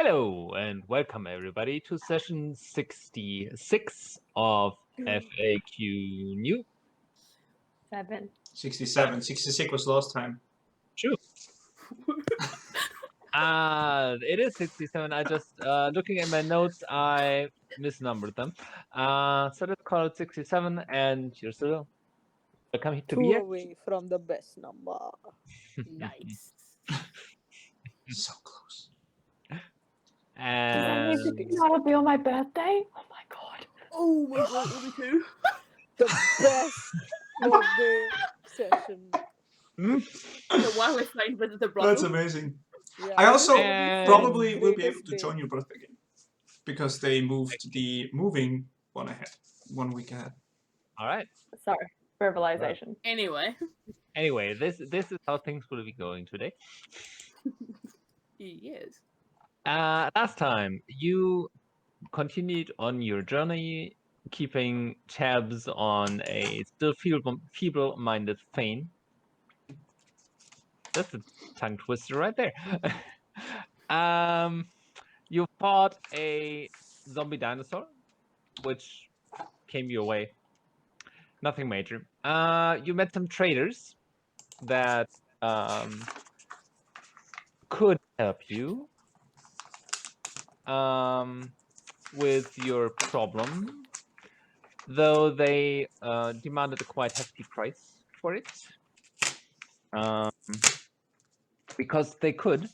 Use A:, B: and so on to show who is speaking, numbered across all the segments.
A: Hello and welcome everybody to session 66 of FAQNew.
B: 67. 66 was last time.
A: True. It is 67. I just, looking at my notes, I misnumbered them. So let's call it 67 and you're still welcome to be
C: Two
A: here.
C: away from the best number.
D: Nice.
B: So close.
A: And
D: That'll be on my birthday. Oh my god.
C: Oh my god, it will be two. The best birthday session.
D: So while we're playing with the brother.
B: That's amazing.
C: Yeah.
B: I also
A: And-
B: probably will be able
C: Greatest
B: to
C: day.
B: join your birthday game. Because they moved the moving one ahead. 1 week ahead.
A: all right.
D: Sorry, verbalization.
C: Anyway.
A: Anyway, this is how things will be going today.
C: Yes.
A: Last time you continued on your journey, keeping tabs on a still feeble-minded Phane. That's a tongue twister right there. You fought a zombie dinosaur, which came your way. Nothing major. You met some traders that could help you with your problem, though they demanded a quite hefty price for it. Because they could.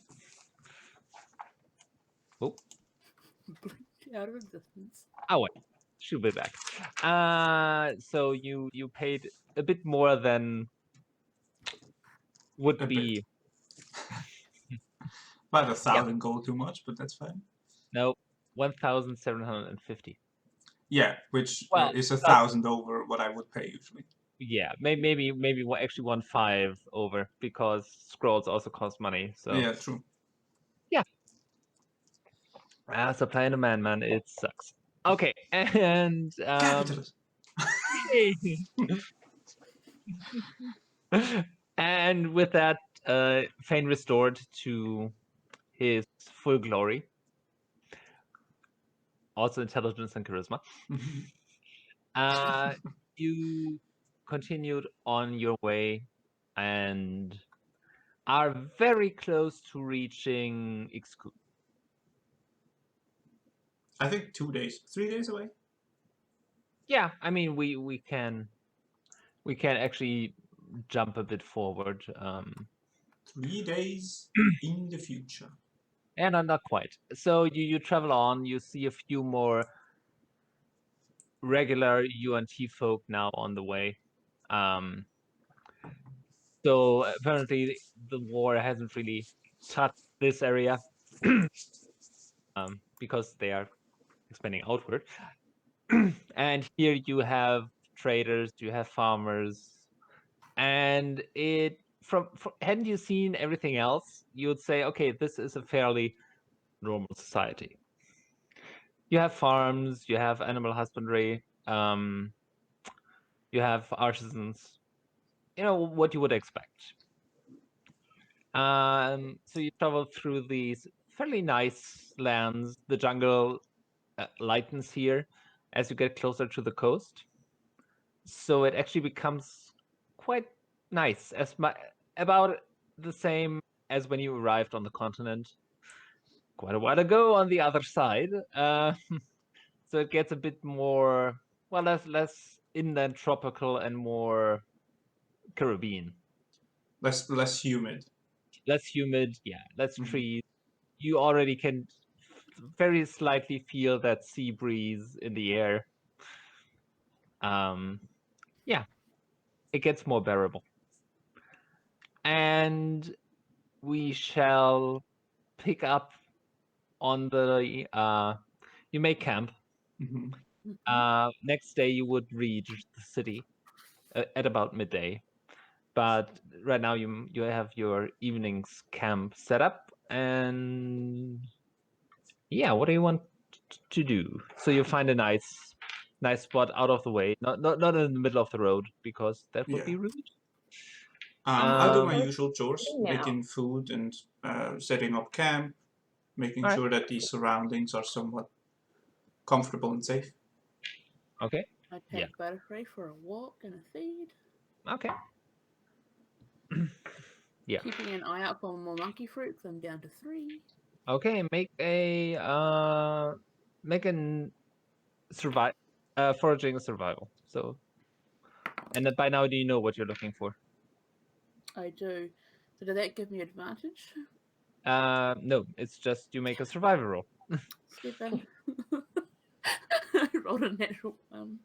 A: Oh,
C: Out of existence.
A: oh wait, she'll be back. So you paid a bit more than would
B: A
A: be.
B: About 1,000 gold too much, but that's fine.
A: No, 1,750.
B: Yeah, which
A: Well,
B: is 1,000 over what I would pay usually.
A: Yeah, maybe actually 1.5 over because scrolls also cost money. So
B: Yeah, true.
A: so playing a man, it sucks. Okay, and
B: Capitalist.
A: and with that, Phane restored to his full glory. Also intelligence and charisma. You continued on your way and are very close to reaching Ixhun.
B: I think 2 days, 3 days away.
A: Yeah, I mean we can actually jump a bit forward.
B: 3 days in the future.
A: And not quite. So you travel on, you see a few more regular UNT folk now on the way. So apparently the war hasn't really touched this area because they are expanding outward. And here you have traders, you have farmers, and it from hadn't you seen everything else, you would say, okay, this is a fairly normal society. You have farms, you have animal husbandry, you have artisans, what you would expect. So you travel through these fairly nice lands. The jungle lightens here as you get closer to the coast, so it actually becomes quite nice, about the same as when you arrived on the continent quite a while ago on the other side. So it gets a bit more, well, less inland tropical and more Caribbean.
B: Less humid.
A: Less humid, yeah, less trees. You already can very slightly feel that sea breeze in the air. Yeah, it gets more bearable. And we shall pick up on the you make camp. Next day you would reach the city at about midday, but right now you have your evening's camp set up, and yeah, what do you want to do? So you find a nice spot out of the way, not in the middle of the road, because that would be rude.
B: I do my
A: Um,
B: usual chores,
D: now.
B: making food and setting up camp, making
A: Alright.
B: sure that the surroundings are somewhat comfortable and safe.
A: Okay.
C: I
A: Yeah.
C: take Butterfree for a walk and a feed.
A: Okay. Yeah.
C: Keeping an eye out for more monkey fruits. I'm down to 3.
A: Okay. Make a foraging survival. So, and then by now, do you know what you're looking for?
C: I do. So does that give me advantage?
A: No. It's just you make a survival roll.
C: 7. I rolled a natural 1.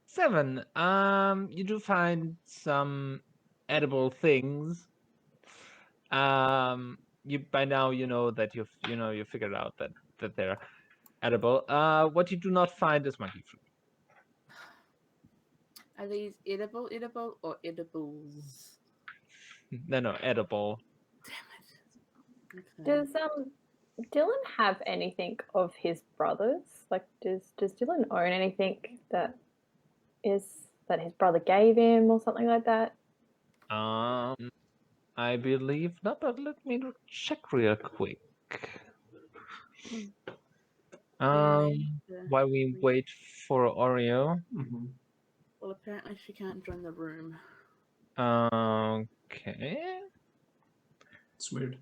C: 7.
A: 7. You do find some edible things. You by now you know that you figured out that they're edible. What you do not find is monkey fruit.
C: Are these edible, or edibles?
A: No, edible.
C: Damn it. Okay.
D: Does Dyllan have anything of his brothers? Like, does Dyllan own anything that his brother gave him or something like that?
A: I believe not, but let me check real quick. While we wait for Oreo.
B: Mm-hmm.
C: Well, apparently she can't join the room.
A: Okay.
B: It's weird.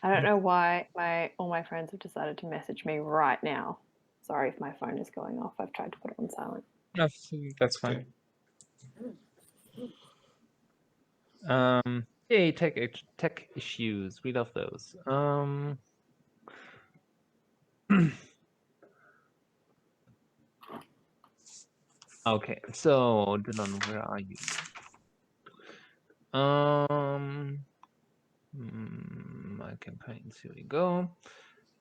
D: I don't know why all my friends have decided to message me right now. Sorry if my phone is going off. I've tried to put it on silent.
A: That's fine.
B: Okay.
A: Yay, tech issues. We love those. Okay, so Dyllan, where are you? My campaigns. Here we go.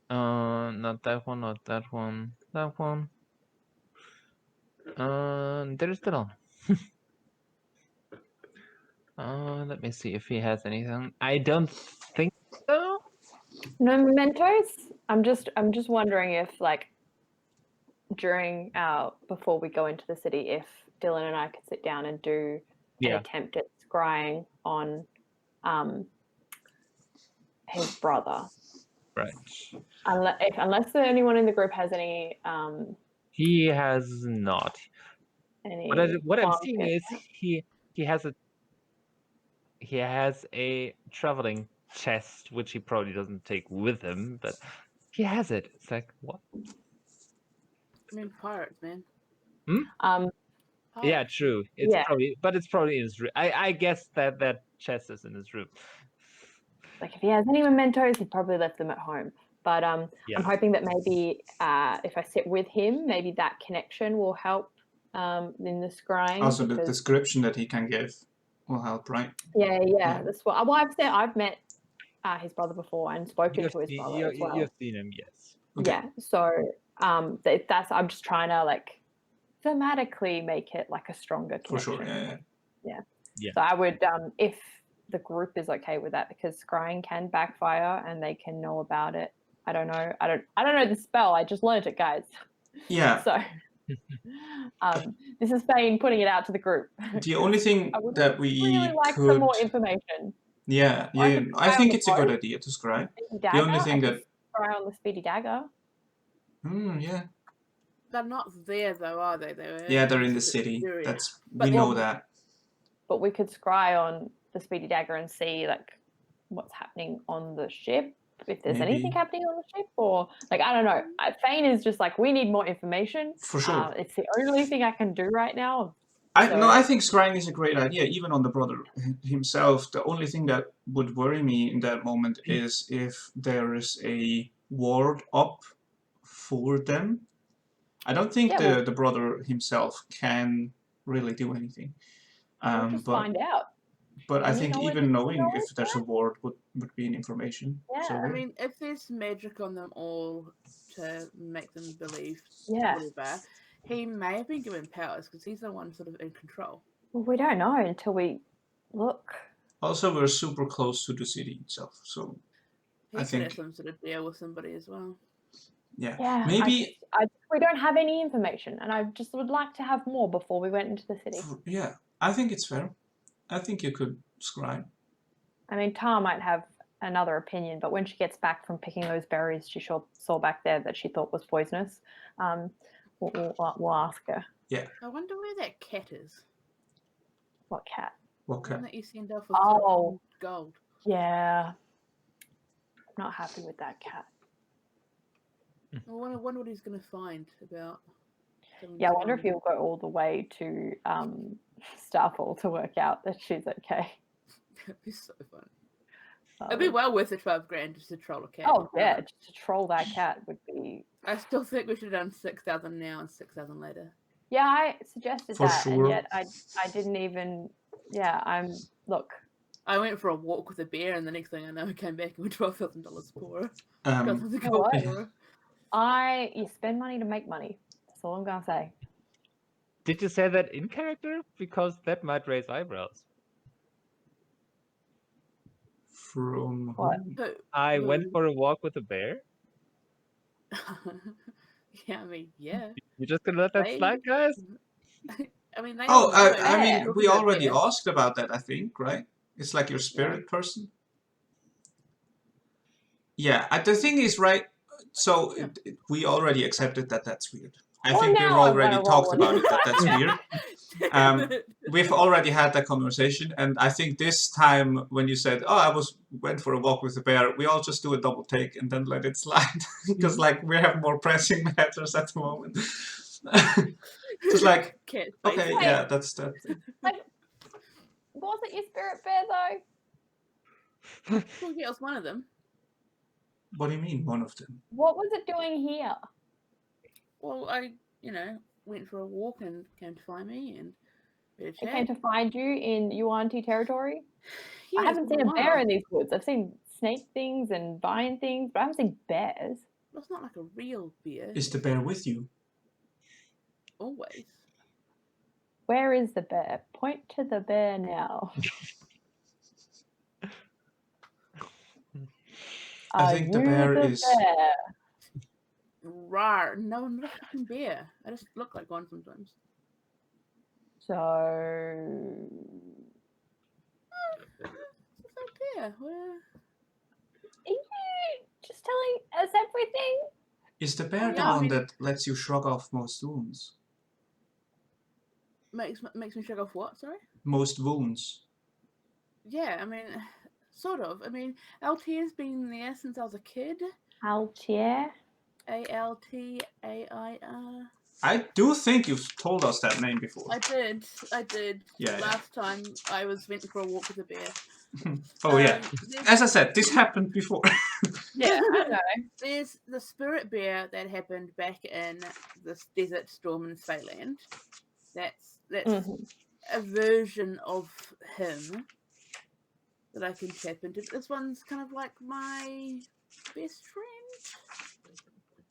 A: Not that one. Not that one. That one. There's Dyllan. Let me see if he has anything. I don't think so.
D: No mementos? I'm just wondering if, like, during before we go into the city, if Dyllan and I could sit down and do an attempt at scrying on his brother.
A: Right.
D: Unless anyone in the group has any
A: He has not. What I'm seeing is he has a traveling chest, which he probably doesn't take with him, but he has it. It's like, what?
C: I mean, pirates, man.
A: Yeah, true. It's
D: Yeah.
A: probably in his room. I guess that chest is in his room.
D: Like, if he has any mementos, he probably left them at home. But I'm hoping that maybe if I sit with him, maybe that connection will help in the scrying.
B: Also, the description that he can give will help, right?
D: Yeah. That's what. Well, I've met his brother before and spoken to his brother as well.
A: You've seen him, yes.
B: Okay.
D: Yeah. So that's I'm just trying to, like, thematically make it like a stronger connection.
B: For sure. Yeah.
D: So I would, if the group is okay with that, because scrying can backfire and they can know about it. I don't know the spell. I just learned it, guys.
B: Yeah.
D: So this is Phane putting it out to the group.
B: The only thing that we
D: really like
B: could...
D: some more information.
B: Yeah. I think it's a good idea to scry. The only thing that...
D: Scry on the speedy dagger.
B: Yeah.
C: They're not there, though, are they?
B: They're in the city.
C: Area.
B: We know that.
D: But we could scry on the speedy dagger and see, like, what's happening on the ship, if there's anything happening on the ship, or, like, I don't know. Phane is just like, we need more information.
B: For sure.
D: It's the only thing I can do right now.
B: I think scrying is a great idea, even on the brother himself. The only thing that would worry me in that moment is if there is a ward up for them. I don't think the brother himself can really do anything.
D: We'll just find out.
B: But I think even knowing if there's a ward would be an information.
D: Yeah.
B: So,
C: I mean, if there's magic on them all to make them believe whatever, he may have been given powers because he's the one sort of in control.
D: Well, we don't know until we look.
B: Also, we're super close to the city itself, so
C: he could have some sort of deal with somebody as well.
D: Yeah.
B: Maybe
D: we don't have any information, and I just would like to have more before we went into the city.
B: Yeah. I think it's fair. I think you could scry.
D: I mean, Tar might have another opinion, but when she gets back from picking those berries she saw back there that she thought was poisonous, we'll ask her.
B: Yeah.
C: I wonder where that cat is.
D: What cat?
B: What
C: The one
B: cat?
C: that you send off with gold.
D: Yeah. I'm not happy with that cat.
C: I wonder what he's going to find about.
D: Yeah, I wonder if he'll go all the way to Starfall to work out that she's okay.
C: That'd be so fun. It'd be well worth the 12 grand just to troll a cat.
D: Oh yeah, just to troll that cat would be.
C: I still think we should have done 6,000 now and 6,000 later.
D: Yeah, I suggested
B: For
D: that,
B: sure.
D: and yet I didn't even. Yeah, look.
C: I went for a walk with a bear, and the next thing I know, I came back and we're $12,000 poorer.
D: You spend money to make money. That's all I'm gonna say.
A: Did you say that in character? Because that might raise eyebrows.
B: From
D: what?
A: I went for a walk with a bear.
C: Yeah, I mean, yeah.
A: You're just gonna let that slide, guys?
C: I mean, they.
B: Oh,
C: all
B: I mean, we already
C: bear.
B: asked about that. I think, right? It's like your spirit person. Yeah, the thing is, right? So we already accepted that that's weird. I think we've already talked about it, that's weird. We've already had that conversation, and I think this time when you said, "Oh, I went for a walk with a bear," we all just do a double take and then let it slide because, like, we have more pressing matters at the moment. Just like, okay, yeah, that's that.
D: Like, was it your spirit bear though?
C: Well, yeah, it was one of them.
B: What do you mean, one of them?
D: What was it doing here?
C: Well, I, went for a walk and came to find me and
D: It came to find you in Yuan-Ti territory?
C: Yeah,
D: I haven't seen a bear in these woods. I've seen snake things and vine things, but I haven't seen bears.
C: Well, it's not like a real bear.
B: Is the bear with you?
C: Always.
D: Where is the bear? Point to the bear now.
B: I think the bear is...
D: Bear?
C: Rawr. No, I'm not a fucking bear. I just look like one sometimes.
D: So...
C: It's a bear. Where...
D: Are you just telling us everything?
B: Is the bear the one that lets you shrug off most wounds?
C: Makes me shrug off what, sorry?
B: Most wounds.
C: Yeah, I mean, sort of. I mean, Altier's been there since I was a kid.
D: Altier?
C: Altair.
B: I do think you've told us that name before.
C: I did.
B: Yeah.
C: Last time I went for a walk with a bear.
B: Oh yeah. As I said, this happened before.
C: Yeah, I know. There's the spirit bear that happened back in this desert storm in Phaland. That's a version of him that I can tap into. This one's kind of like my best friend.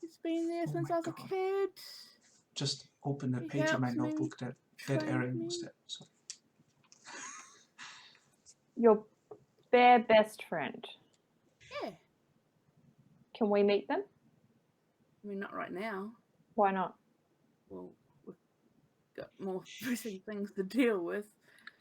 C: He's been there since I was a kid.
B: Just open a page in my notebook that Aaron was there. Sorry.
D: Your bear best friend.
C: Yeah.
D: Can we meet them?
C: I mean, not right now.
D: Why not?
C: Well, we've got more pressing things to deal with.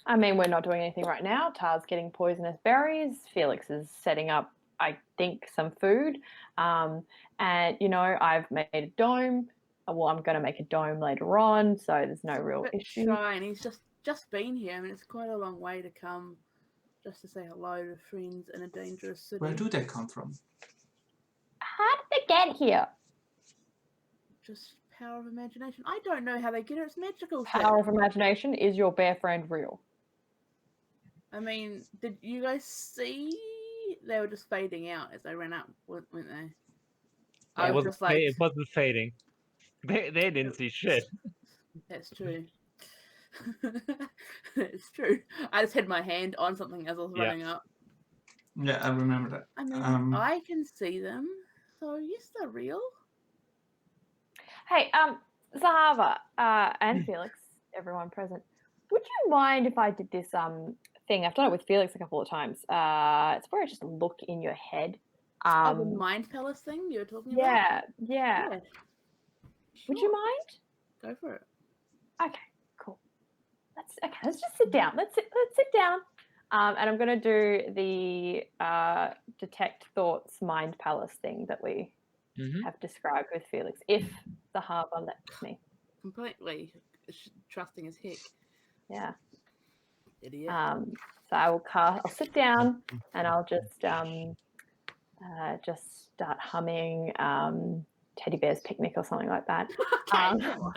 D: I mean, we're not doing anything right now. Tar's getting poisonous berries. Felix is setting up, I think, some food. And, I've made a dome. Well, I'm going to make a dome later on, so there's no real issue.
C: Shy, and he's just been here. I mean, it's quite a long way to come just to say hello to friends in a dangerous city.
B: Where do they come from?
D: How did they get here?
C: Just power of imagination. I don't know how they get it. It's magical.
D: Power of imagination. Is your bear friend real?
C: I mean, did you guys see? They were just fading out as they ran up, weren't they?
A: I was just like, it wasn't fading. They didn't see shit.
C: That's true. It's true. I just had my hand on something as I was running up.
B: Yeah, I remember that.
C: I mean, I can see them, so yes, they're real.
D: Hey, Zahavah and Felix, everyone present, would you mind if I did this thing? I've done it with Felix a couple of times. It's where I just look in your head.
C: The Mind Palace thing you were talking about?
D: Yeah.
C: Sure.
D: Would you mind?
C: Go for it.
D: Okay, cool. let's just sit down. Let's sit down. And I'm going to do the detect thoughts mind palace thing that we have described with Felix, if Zahavah lets me.
C: Completely trusting as heck.
D: Yeah.
C: Idiot.
D: So I'll sit down and I'll just start humming Teddy Bear's Picnic or something like that.
C: Okay, come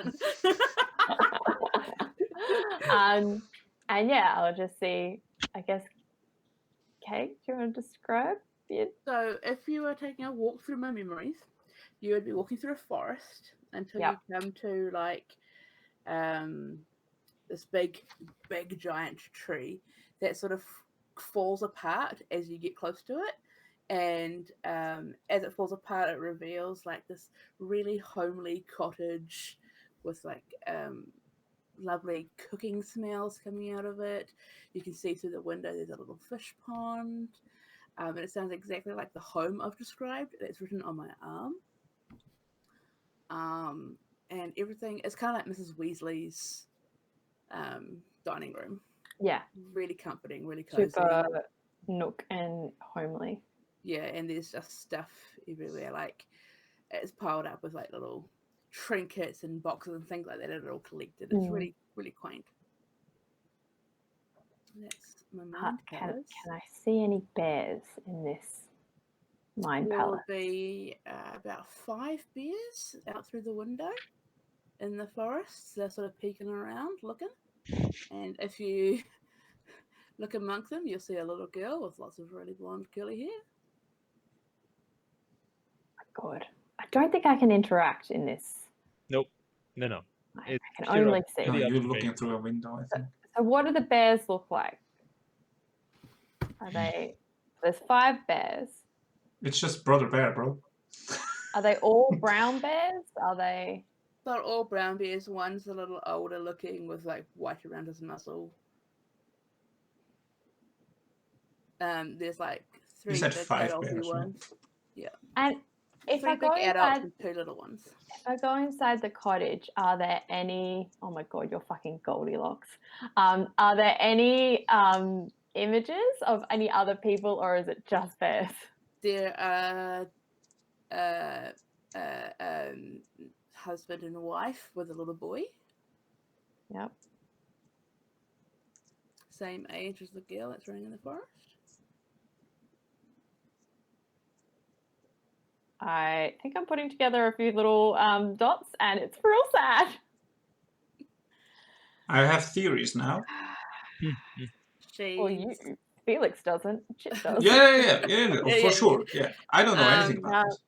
C: on.
D: And yeah, I'll just see, I guess, Kate, do you want to describe it?
C: So if you were taking a walk through my memories, you would be walking through a forest until you come to like this big giant tree that sort of falls apart as you get close to it. And as it falls apart, it reveals like this really homely cottage with like lovely cooking smells coming out of it. You can see through the window there's a little fish pond. And it sounds exactly like the home I've described that's written on my arm. And everything, it's kind of like Mrs. Weasley's dining room.
D: Yeah.
C: Really comforting, really cozy.
D: Super nook and homely.
C: Yeah, and there's just stuff everywhere. Like, it's piled up with like little trinkets and boxes and things like that that are all collected. It's really, really quaint. That's my mind palace.
D: Can I see any bears in this mind palace?
C: There will be about 5 bears out through the window in the forest. They're sort of peeking around, looking. And if you look amongst them, you'll see a little girl with lots of really blonde curly hair.
D: My God, I don't think I can interact in this.
A: Nope. No.
D: I can only see.
B: No, you're looking through a window, I think.
D: So what do the bears look like? Are they? There's 5 bears.
B: It's just Brother Bear, bro.
D: Are they all brown bears? Are they?
C: They're all brown bears. One's a little older looking with like white around his muzzle. There's like 3
B: You said
C: big
B: 5
C: adulty
B: bears, right?
C: ones. Yeah.
D: And if
C: 3
D: I go
C: big adults
D: inside,
C: and 2 little ones.
D: if I go inside the cottage, are there any? Oh my God, you're fucking Goldilocks. Are there any images of any other people, or is it just bears?
C: There are husband and wife with a little boy.
D: Yep.
C: Same age as the girl that's running in the forest.
D: I think I'm putting together a few little dots, and it's real sad.
B: I have theories now.
D: Well, Felix doesn't. Chip does.
B: Yeah, for sure. Yeah, I don't know anything about this.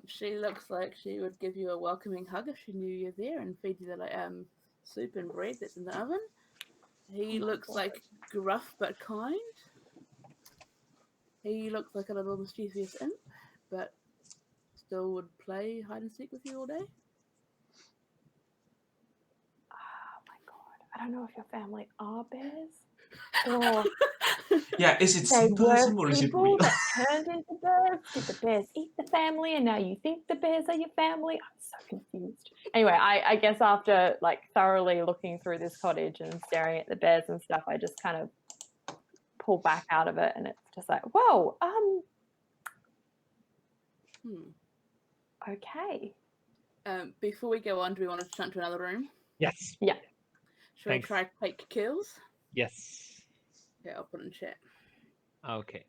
C: She looks like she would give you a welcoming hug if she knew you're there and feed you the soup and bread that's in the oven. He looks like gruff but kind. He looks like a little mischievous imp, but still would play hide and seek with you all day.
D: Oh my God. I don't know if your family are bears. Or
B: Yeah, is it
D: they were
B: symbolism or is it
D: people
B: real?
D: that turned into bears. Did the bears eat the family and now you think the bears are your family? I'm so confused. Anyway, I guess after like thoroughly looking through this cottage and staring at the bears and stuff, I just kind of pull back out of it, and it's just like, whoa, okay.
C: Before we go on, do we want to jump to another room?
A: Yes.
D: Yeah.
C: Should we try take kills?
A: Yes.
C: Yeah, I'll put it in chat.
A: Okay.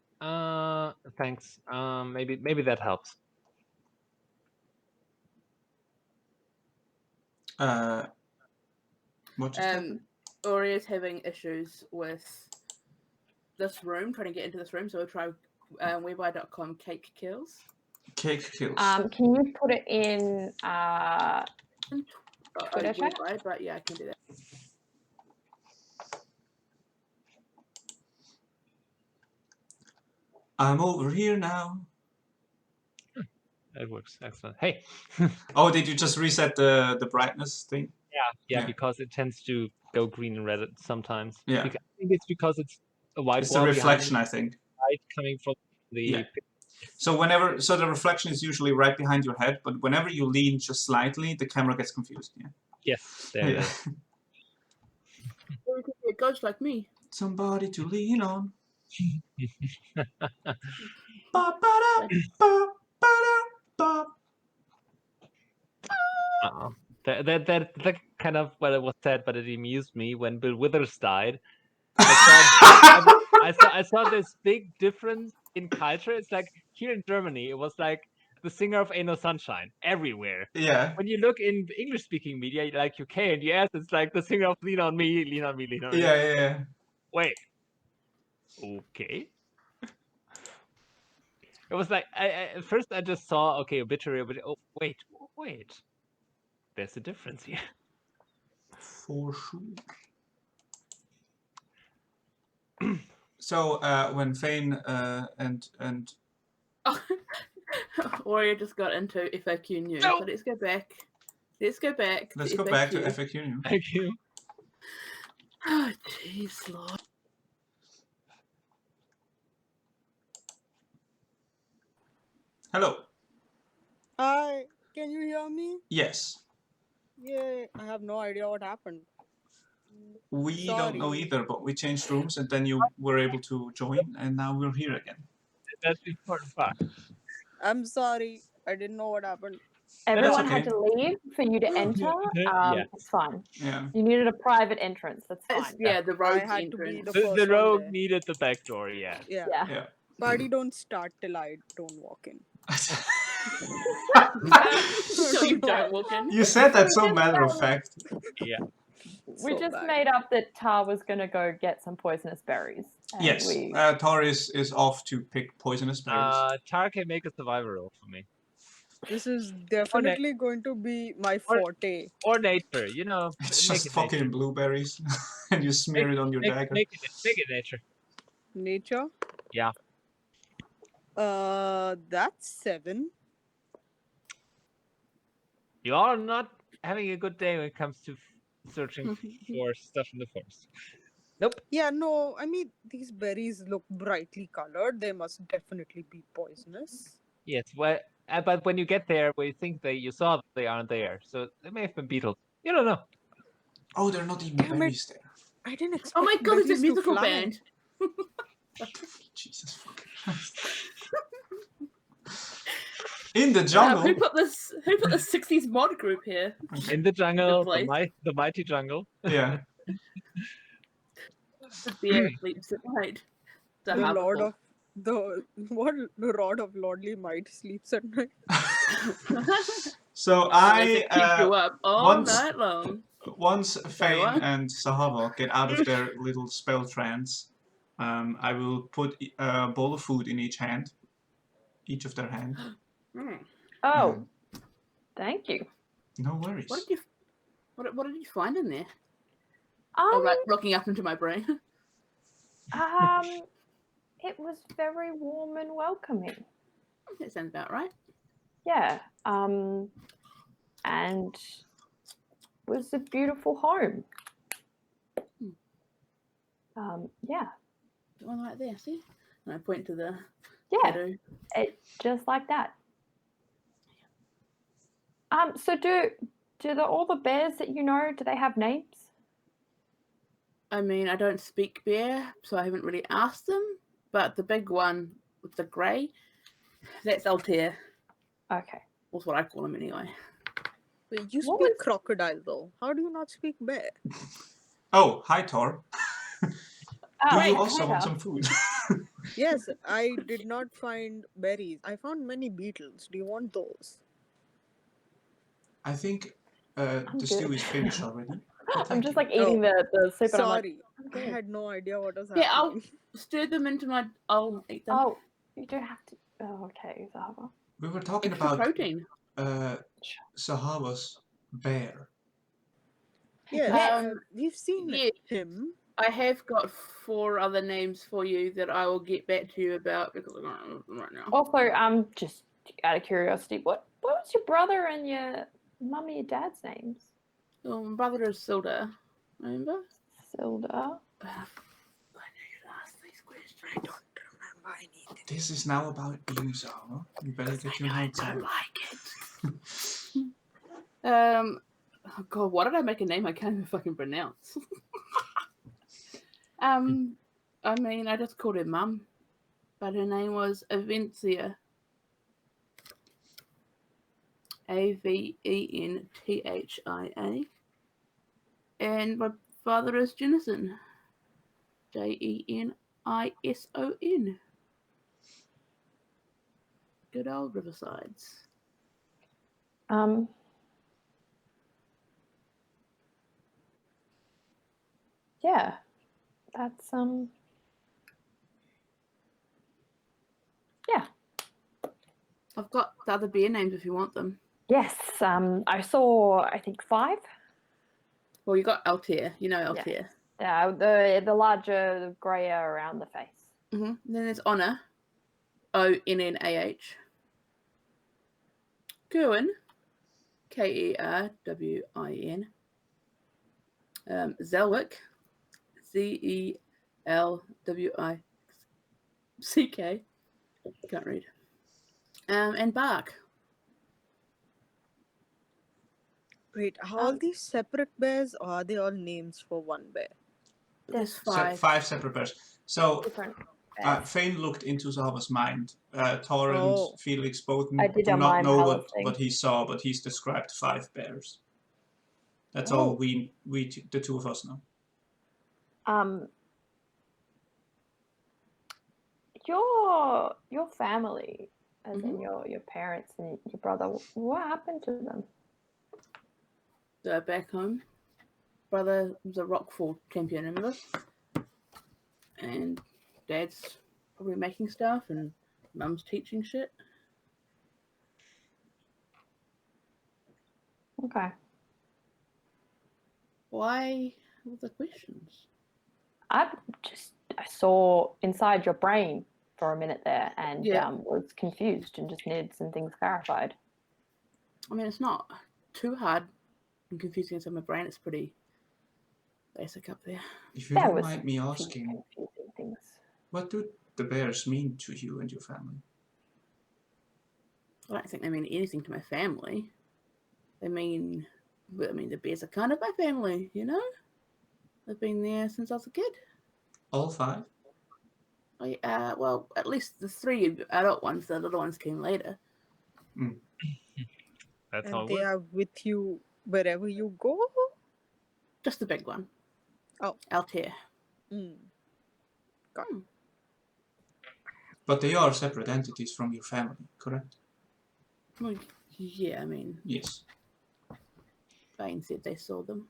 A: Thanks. Maybe that helps.
B: What just happened?
C: Oria's having issues with this room, trying to get into this room, so we'll try whereby.com cake kills.
B: Cake kills.
D: Can you put it in Twitter chat?
C: Whereby, but yeah, I can do that.
B: I'm over here now.
A: It works. Excellent. Hey.
B: Oh, did you just reset the brightness thing?
A: Yeah, because it tends to go green and red sometimes.
B: Yeah.
A: I think it's because it's a white
B: It's
A: wall
B: the reflection,
A: behind
B: I think.
A: light coming from the
B: So the reflection is usually right behind your head, but whenever you lean just slightly, the camera gets confused. Yeah.
A: Yes, there it is.
C: Or it could be a ghost like me.
B: Somebody to lean on.
A: That kind of what it was said, but it amused me when Bill Withers died. I saw this big difference in culture. It's like here in Germany, it was like the singer of Ain't No Sunshine everywhere.
B: Yeah.
A: When you look in English-speaking media, like UK and US, it's like the singer of Lean on Me, Lean on Me, Lean on Me.
B: Yeah.
A: Wait. Okay. It was like at first I just saw obituary, but oh wait. There's a difference here.
B: For sure. So when Phane and
C: Warrior just got into FAQNew.
A: No.
C: So let's go back. Let's go back.
B: let's
C: to
B: go
C: FAQ.
B: back to FAQNew.
A: Thank you.
C: Oh, jeez, Lord.
B: Hello.
E: Hi, can you hear me?
B: Yes.
E: Yeah, I have no idea what happened.
B: We don't know
E: Sorry.
B: either, but we changed rooms and then you were able to join, and now we're here again.
A: That's the important part.
E: I'm sorry. I didn't know what happened.
D: Everyone
B: okay.
D: had to leave for you to enter.
A: Yeah.
D: It's fine.
B: Yeah.
D: You needed a private entrance. That's
C: That's,
D: fine.
C: yeah, the rogue
E: I had to be
C: entrance.
E: the first
A: The
E: one
A: rogue
E: there.
A: needed the back door, yeah.
E: Yeah.
D: Yeah.
E: Party don't start till I don't walk in.
C: So you don't walk in.
B: You said that so matter of fact.
A: Yeah.
D: We
E: So
D: just
E: bad.
D: made up that Tar was going to go get some poisonous berries. And
B: Yes.
D: we-
B: Tar is off to pick poisonous berries.
A: Tar can make a survivor roll for me.
E: This is definitely going to be my forte.
A: Or nature, you know.
B: It's
A: make
B: just
A: it
B: fucking
A: nature.
B: blueberries, and you smear it on your dagger.
A: Make it nature.
E: Nature?
A: Yeah.
E: That's 7.
A: You are not having a good day when it comes to searching for stuff in the forest. Nope.
E: Yeah, no, I mean, these berries look brightly colored. They must definitely be poisonous.
A: Yes, well, but when you get there, where you think you saw them, they aren't there. So they may have been beetles. You don't know.
B: Oh, there are not even
E: Damn it.
B: berries there.
E: I didn't expect
C: Oh my god, it's a
E: berries to
C: musical
E: fly.
C: band.
B: Jesus fucking Christ. In the
C: Who
B: jungle.
C: put this 60s mod group here?
A: In the jungle,
C: Good place.
A: the mighty jungle.
B: Yeah.
C: The bear sleeps at night.
E: The lord of the rod of lordly might sleeps at night.
B: So
C: keep you
B: I
C: up all
B: once-
C: night long.
B: once Phane
C: what?
B: and Zahavah get out of their little spell trance, I will put a bowl of food in each hand, each of their hand.
D: Oh, thank you.
B: No worries.
C: What did you find in there?
D: Um,
C: Oh, right, looking up into my brain.
D: It was very warm and welcoming.
C: That sounds about right.
D: Yeah. And was a beautiful home. Yeah.
C: The one right there, see? And I point to the
D: Yeah.
C: shadow.
D: Just like that. So do all the bears that you know, do they have names?
C: I mean, I don't speak bear, so I haven't really asked them. But the big one with the grey, that's Altair.
D: Okay.
C: That's what I call him anyway.
E: Wait, you
D: What
E: speak
D: was-
E: crocodile though. How do you not speak bear?
B: Oh, hi Tor. Do
D: Wait,
B: you also
D: hi
B: want
D: there.
B: some food?
E: Yes, I did not find berries. I found many beetles. Do you want those?
B: I think
D: I'm
B: the stew
D: good.
B: is finished already. but
D: I'm
B: thank
D: just
B: you.
D: like eating the soup and I'm like,
E: Sorry,
D: I'm
E: I
D: good.
E: had no idea what was
C: Yeah, I'll
E: happening.
C: stir them into my. I'll eat them.
D: Oh, you don't have to. Oh, okay, Zahavah.
B: We were talking
C: Extra
B: about
C: protein.
B: Zahavah's bear.
E: Yes, we've seen
C: yeah.
E: him.
C: I have got 4 other names for you that I will get back to you about because I don't know them right now.
D: Also, just out of curiosity, what was your brother and your mum and your dad's names?
C: Oh, my brother is Silda. Remember?
D: Silda.
C: I knew you'd ask these questions. I don't remember anything.
B: This is now about you, Zahavah. You better get your
C: I
B: notes
C: don't
B: out.
C: like it. Oh God, why did I make a name I can't even fucking pronounce? I mean, I just called her Mum, but her name was Avencia. Aventhia. And my father is Jennison. Jenison. Good old Riversides.
D: Yeah, that's yeah.
C: I've got the other beer names if you want them.
D: Yes, I saw, I think 5.
C: Well, you got Altair. You know Altair.
D: Yeah, the larger grayer around the face.
C: Mm-hmm. Then there's Honor. Onnah. Kerwin. Kerwin. Zelwick. Zelwick. Can't read. And Bark.
E: Wait, are all these separate bears or are they all names for one bear?
C: There's 5.
B: 5 separate bears. So
D: Different.
B: Phane looked into Zahavah's mind. Tor and Felix both
D: I did
B: do
D: a
B: not
D: mind
B: know
D: palace thing.
B: what he saw, but he's described 5 bears. That's all we the two of us know.
D: Your family, as in your parents and your brother, what happened to them?
C: They're back home. Brother was a rockfall champion, remember? And Dad's probably making stuff, and Mum's teaching shit.
D: Okay.
C: Why all the questions?
D: I saw inside your brain for a minute there and was confused and just needed some things clarified.
C: I mean, it's not too hard and confusing inside my brain. It's pretty basic up there.
B: If you don't mind me asking,
D: things.
B: What do the bears mean to you and your family?
C: I don't think they mean anything to my family. They mean, the bears are kind of my family, you know? They've been there since I was a kid.
B: All 5?
C: Well, at least the 3 adult ones. The little ones came later.
B: Mm.
A: That's
E: and
A: how it
E: they
A: works.
E: are with you wherever you go?
C: Just the big one.
E: Oh.
C: Altair.
E: Got it.
B: But they are separate entities from your family, correct?
C: Well, yeah, I mean...
B: Yes.
C: Phane said they saw them.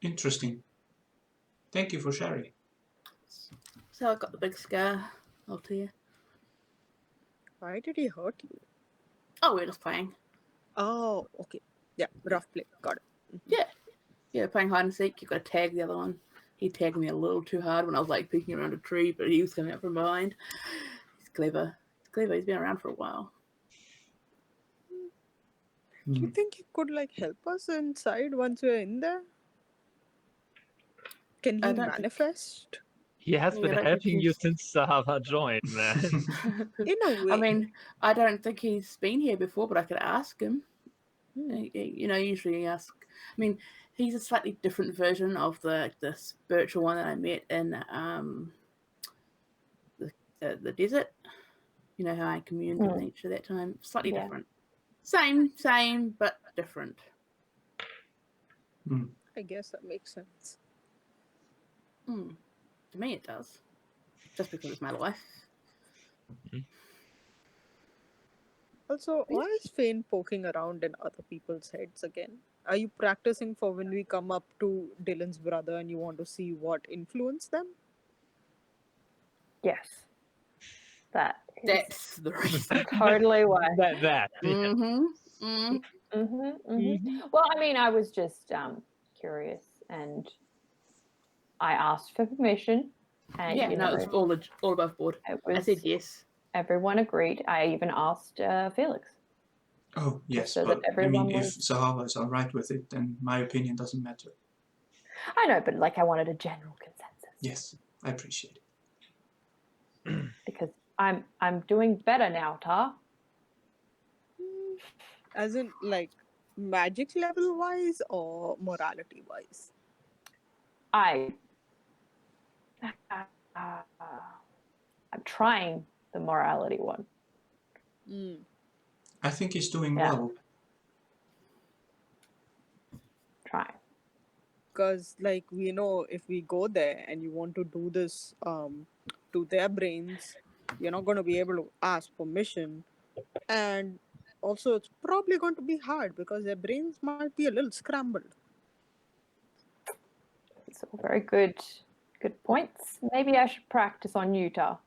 B: Interesting. Thank you for sharing.
C: So I got the big scar, Altair.
E: Why did he hurt you?
C: Oh, we're just playing.
E: Oh, okay. Yeah, rough play. Got it.
C: Yeah, playing hide and seek. You've got to tag the other one. He tagged me a little too hard when I was like peeking around a tree, but he was coming up from behind. He's clever. He's been around for a while.
E: Do you think he could help us inside once we're in there? Can he manifest?
A: He has been helping you since Zahavah joined, man.
E: In a way.
C: I mean, I don't think he's been here before, but I could ask him. Usually ask. I mean, he's a slightly different version of the spiritual one that I met in the desert. You know how I communed with nature that time? Slightly different. Same, but different.
E: I guess that makes sense.
C: To me it does. Just because it's my life.
E: Also, why is Phane poking around in other people's heads again? Are you practicing for when we come up to Dyllan's brother and you want to see what influenced them?
D: Yes.
C: That's the reason.
D: Totally why. Well, I mean, I was just curious and I asked for permission. And,
C: it was all above board. I said yes.
D: Everyone agreed. I even asked Felix.
B: Oh, yes,
D: so
B: but
D: if
B: Zahavah is all right with it, then my opinion doesn't matter.
D: I know, but I wanted a general consensus.
B: Yes, I appreciate it.
D: Because I'm doing better now, Tar.
E: As in, like, magic level wise or morality wise?
D: I'm trying the morality one.
B: I think he's doing
D: Yeah.
B: well.
D: Trying.
E: Because, like, we know if we go there and you want to do this to their brains, you're not going to be able to ask permission. And also, it's probably going to be hard because their brains might be a little scrambled.
D: It's all very good points. Maybe I should practice on Utah.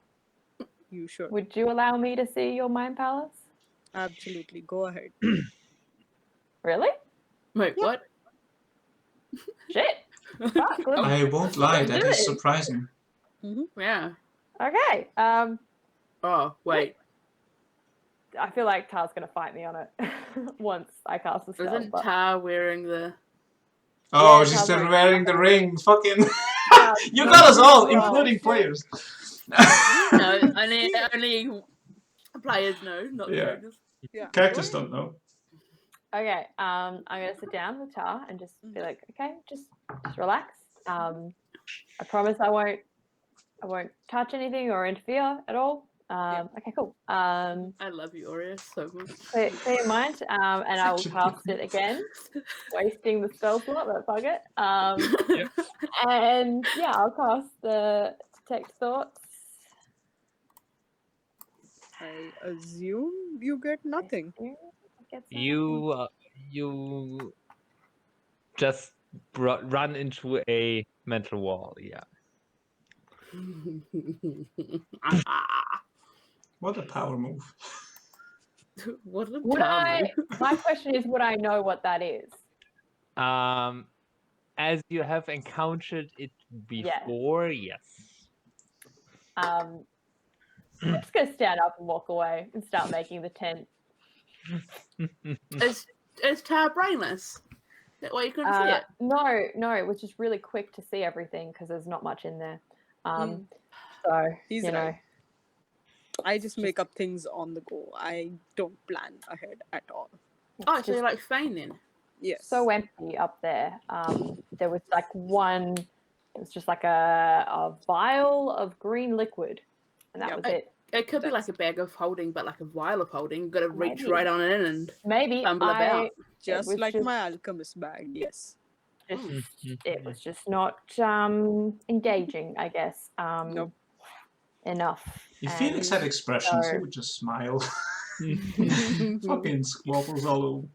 E: You should.
D: Would you allow me to see your mind palace?
E: Absolutely. Go ahead.
D: Really?
C: Wait,
E: Yeah.
C: what?
D: Shit. Fuck, let's
B: I won't lie,
D: let's
B: that
D: do
B: is
D: it.
B: surprising.
C: Yeah.
D: Okay.
C: Oh, wait.
D: I feel like Tar's gonna fight me on it once I cast the spell.
C: Isn't
D: but-
C: Tar wearing the...
B: Oh,
D: Yeah,
B: she's
D: Tar's
B: still
D: like-
B: wearing the ring. Fucking.
D: Yeah,
B: You
D: no,
B: got us all,
D: no.
B: including players.
C: No, only players know, not the
B: Yeah.
C: characters.
E: Yeah.
B: Characters
E: go ahead.
B: don't know.
D: Okay, I'm gonna sit down with Tar and just be like, okay, just relax. I promise I won't touch anything or interfere at all. Okay, cool.
C: I love you, Aurea, so much.
D: Clear your mind, and I will
B: Such a
D: cast
B: cute
D: it again, wasting the spell slot, but fuck it. And yeah, I'll cast the Detect Thoughts.
E: I assume you get nothing.
A: You just run into a mental wall. Yeah.
B: What a power move.
C: What a
D: Would
C: Tar
D: I?
C: move.
D: My question is, would I know what that is?
A: As you have encountered it before, yes.
D: I'm just gonna stand up and walk away and start making the tent.
C: Is Tar brainless? Is that why you couldn't see it?
D: No, it was just really quick to see everything because there's not much in there. So
E: He's
D: you know,
E: right. I just make up things on the go. I don't plan ahead at all.
C: Oh,
D: it's
C: so you're
D: just
C: like Phane then?
E: Yes.
D: so empty up there. There was like one. It was just like a vial of green liquid, and that
E: Yep.
D: was it.
C: It could be like a bag of holding, but like a vial of holding. You've got to reach
D: Maybe.
C: right on in and
D: Maybe
C: fumble about.
E: Just
D: was
E: like
D: just-
E: my alchemist bag, yes.
D: it was just not engaging, I guess.
E: Nope.
D: Enough.
B: If Felix had
D: And
B: expressions, he
D: so-
B: would just smile. Fucking squabbles all over.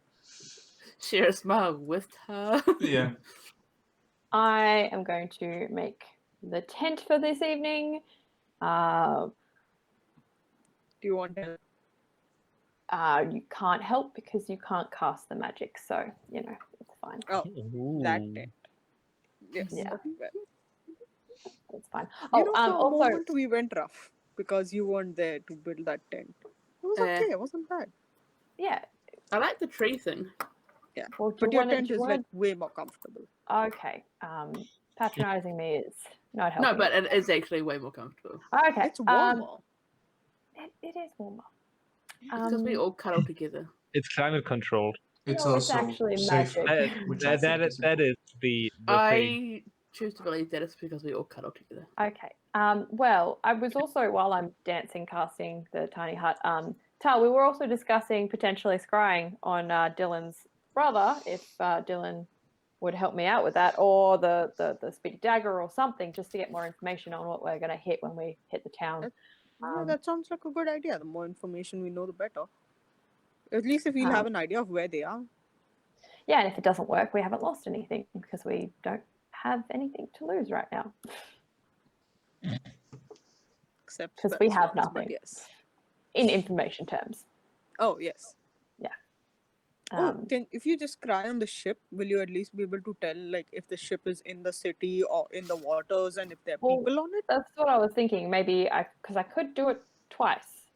C: Share a smile with her.
B: Yeah.
D: I am going to make the tent for this evening.
E: Do you want help?
D: You can't help because you can't cast the magic, so you know it's fine.
E: Oh, that
A: Ooh.
E: tent. Yes.
D: Yeah.
E: Okay, well.
D: It's fine.
E: You know, for a
D: Also,
E: moment we went rough because you weren't there to build that tent. It was okay. It wasn't bad.
D: yeah.
C: I like the tree thing.
E: Yeah.
D: Well, do
E: But
D: you
E: your
D: wanna-
E: tent
D: do you
E: is
D: wanna-
E: like way more comfortable.
D: Okay. Patronizing me is not helping.
C: No, but it is actually way more comfortable.
D: Okay.
E: It's warmer.
D: It is warmer.
C: Because we all cuddle together.
A: It's climate controlled.
B: It's
D: No, it's
B: also
D: actually
B: safer.
D: magic.
B: Which I think is
A: That is the thing.
C: I choose to believe that it's because we all cuddle together.
D: Okay. Well, I was also, while I'm dancing, casting the tiny hut, Tal, we were also discussing potentially scrying on Dyllan's brother, if Dyllan would help me out with that, or the speedy dagger or something, just to get more information on what we're going to hit when we hit the town.
E: Yeah, that sounds like a good idea. The more information we know, the better. At least if we'll have an idea of where they are.
D: Yeah, and if it doesn't work, we haven't lost anything because we don't have anything to lose right now.
E: Except
D: 'Cause we
E: spell
D: have
E: slots, but
D: nothing.
E: Yes.
D: In information terms.
E: Oh, yes.
D: Um,
E: If you just cry on the ship, will you at least be able to tell, like, if the ship is in the city or in the waters and if there are
D: Well,
E: people on it?
D: That's what I was thinking. Maybe because I could do it twice.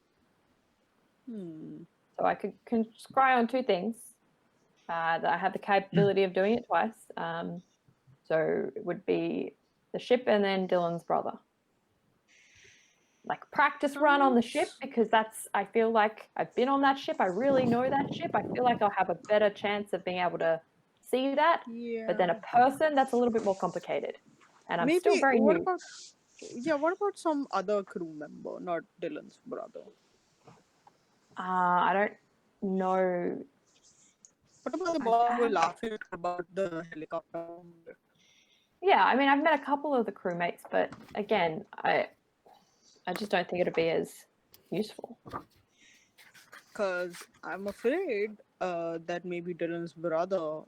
D: So I could scry on two things. That I have the capability of doing it twice. So it would be the ship and then Dyllan's brother. like practice run on the ship, because I feel like I've been on that ship. I really know that ship. I feel like I'll have a better chance of being able to see that.
E: Yeah.
D: But then a person, that's a little bit more complicated. And I'm
E: Maybe
D: still very
E: what
D: new.
E: about some other crew member, not Dylan's brother?
D: I don't know.
E: What about the boy who were laughing about the helicopter?
D: Yeah, I mean, I've met a couple of the crewmates, but again, I just don't think it'd be as useful.
E: Because I'm afraid that maybe Dylan's brother,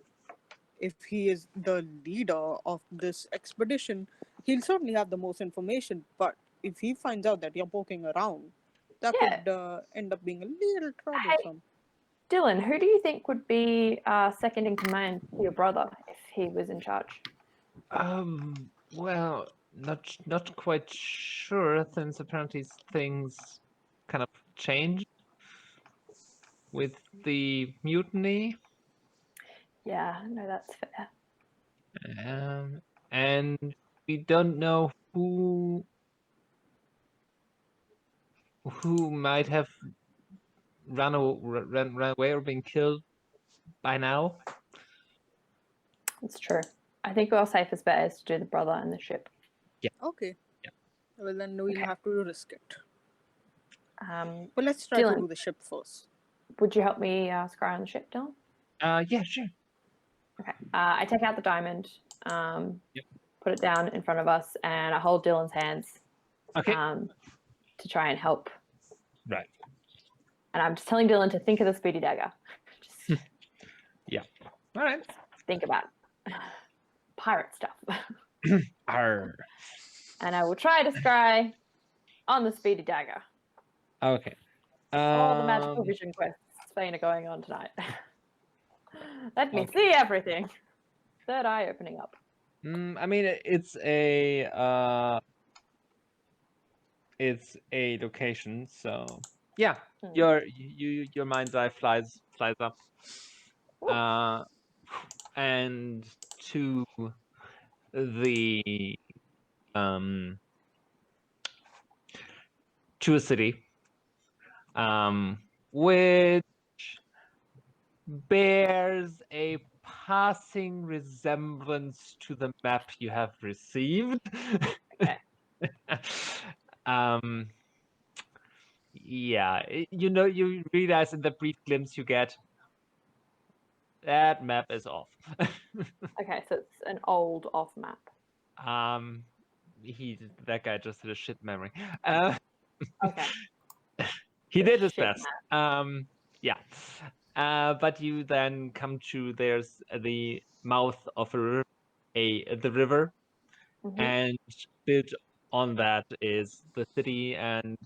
E: if he is the leader of this expedition, he'll certainly have the most information. But if he finds out that you're poking around, that could end up being a little troublesome.
D: Hey, Dyllan, who do you think would be second in command to your brother if he was in charge?
A: Well, not quite sure, since apparently things kind of changed with the mutiny.
D: Yeah, no, that's fair.
A: And we don't know who might have run away or been killed by now.
D: That's true. I think our safest bet is to do the brother and the ship.
A: Yeah.
E: Okay.
A: Yeah.
E: Well, then we'll have to risk it.
D: But
E: let's try to do the ship first.
D: Would you help me scry on the ship, Dyllan?
A: Yeah, sure.
D: Okay. I take out the diamond, put it down in front of us, and I hold Dyllan's hands.
A: Okay.
D: To try and help.
A: Right.
D: And I'm just telling Dyllan to think of the speedy dagger.
A: Yeah. All right.
D: Think about pirate stuff.
A: Arr.
D: And I will try to scry on the speedy dagger.
A: Okay.
D: All the magical vision quests Phane are going on tonight. Let me see everything. Third eye opening up.
A: I mean, it's a location, so yeah. Your mind's eye flies up. And to the to a city, which bears a passing resemblance to the map you have received.
D: Okay.
A: Yeah, you realize in the brief glimpse you get, that map is off.
D: Okay, so it's an old off map.
A: That guy just had a shit memory.
D: Okay.
A: He did his best. Yeah. But you then come to, there's the mouth of the river, and built on that is the city, and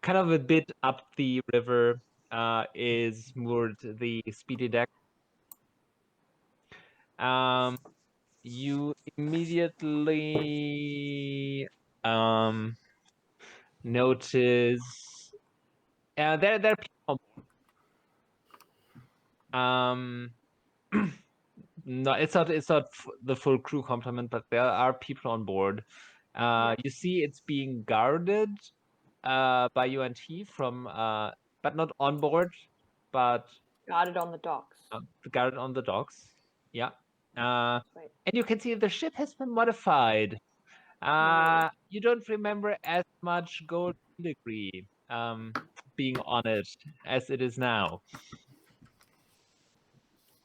A: kind of a bit up the river is moored the speedy deck. You immediately notice there are people. No, it's not the full crew complement, but there are people on board. You see it's being guarded by UNT from but not on board, but
D: guarded on the docks.
A: Guarded on the docks. Yeah. And you can see the ship has been modified. You don't remember as much gold filigree being on it as it is now.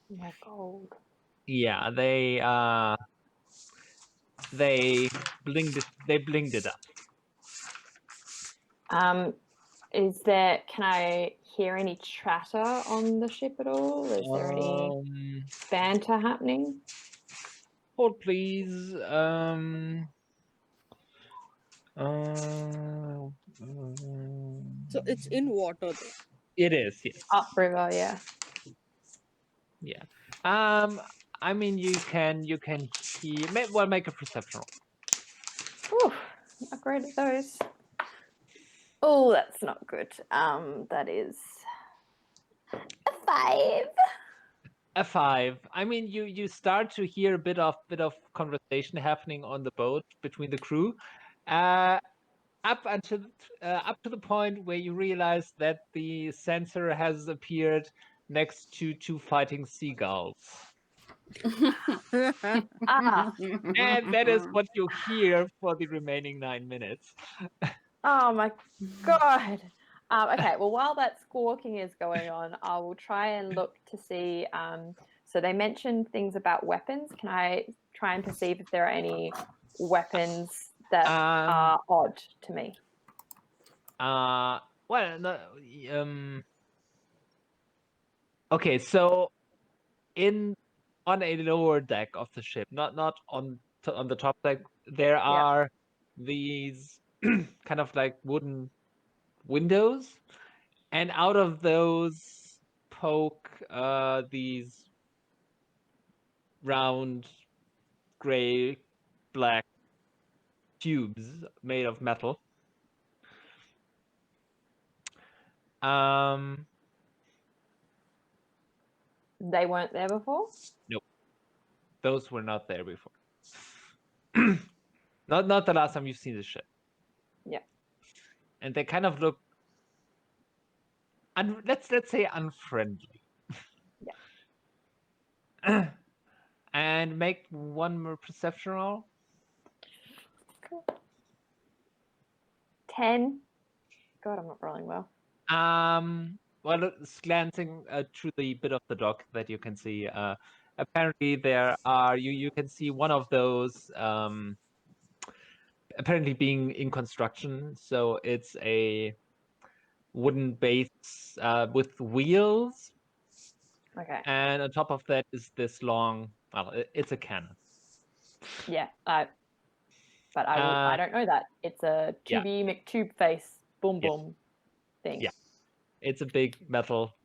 D: More gold.
A: Yeah, they blinged it up.
D: Can I hear any chatter on the ship at all? Is there any banter happening?
A: Hold, please.
E: So it's in water though.
A: It is, yes.
D: Upriver, yeah.
A: Yeah. I mean, you can hear. Well, make a perception roll.
D: Ooh, not great at those. Oh, that's not good. That is a 5.
A: A 5. I mean, you start to hear a bit of conversation happening on the boat between the crew. up to the point where you realize that the sensor has appeared next to two fighting seagulls. And that is what you hear for the remaining 9 minutes.
D: Oh my god. Okay, well, while that squawking is going on, I will try and look to see. So they mentioned things about weapons. Can I try and perceive if there are any weapons that are odd to me?
A: Well, no, okay, so on a lower deck of the ship, not on the top deck, there are these kind of like wooden windows, and out of those poke these round gray black tubes made of metal.
D: They weren't there before?
A: Nope. Those were not there before. Not the last time you've seen the ship.
D: Yeah.
A: And they kind of look let's say unfriendly.
D: Yeah.
A: And make one more perception roll.
D: 10. God, I'm not rolling well.
A: Well, glancing through the bit of the dock that you can see, apparently there are you can see one of those apparently being in construction. So it's a wooden base with wheels.
D: Okay.
A: And on top of that is this long. Well, it's a cannon.
D: Yeah, but I don't know that. It's a tubey McTube face boom boom thing.
A: Yeah, it's a big metal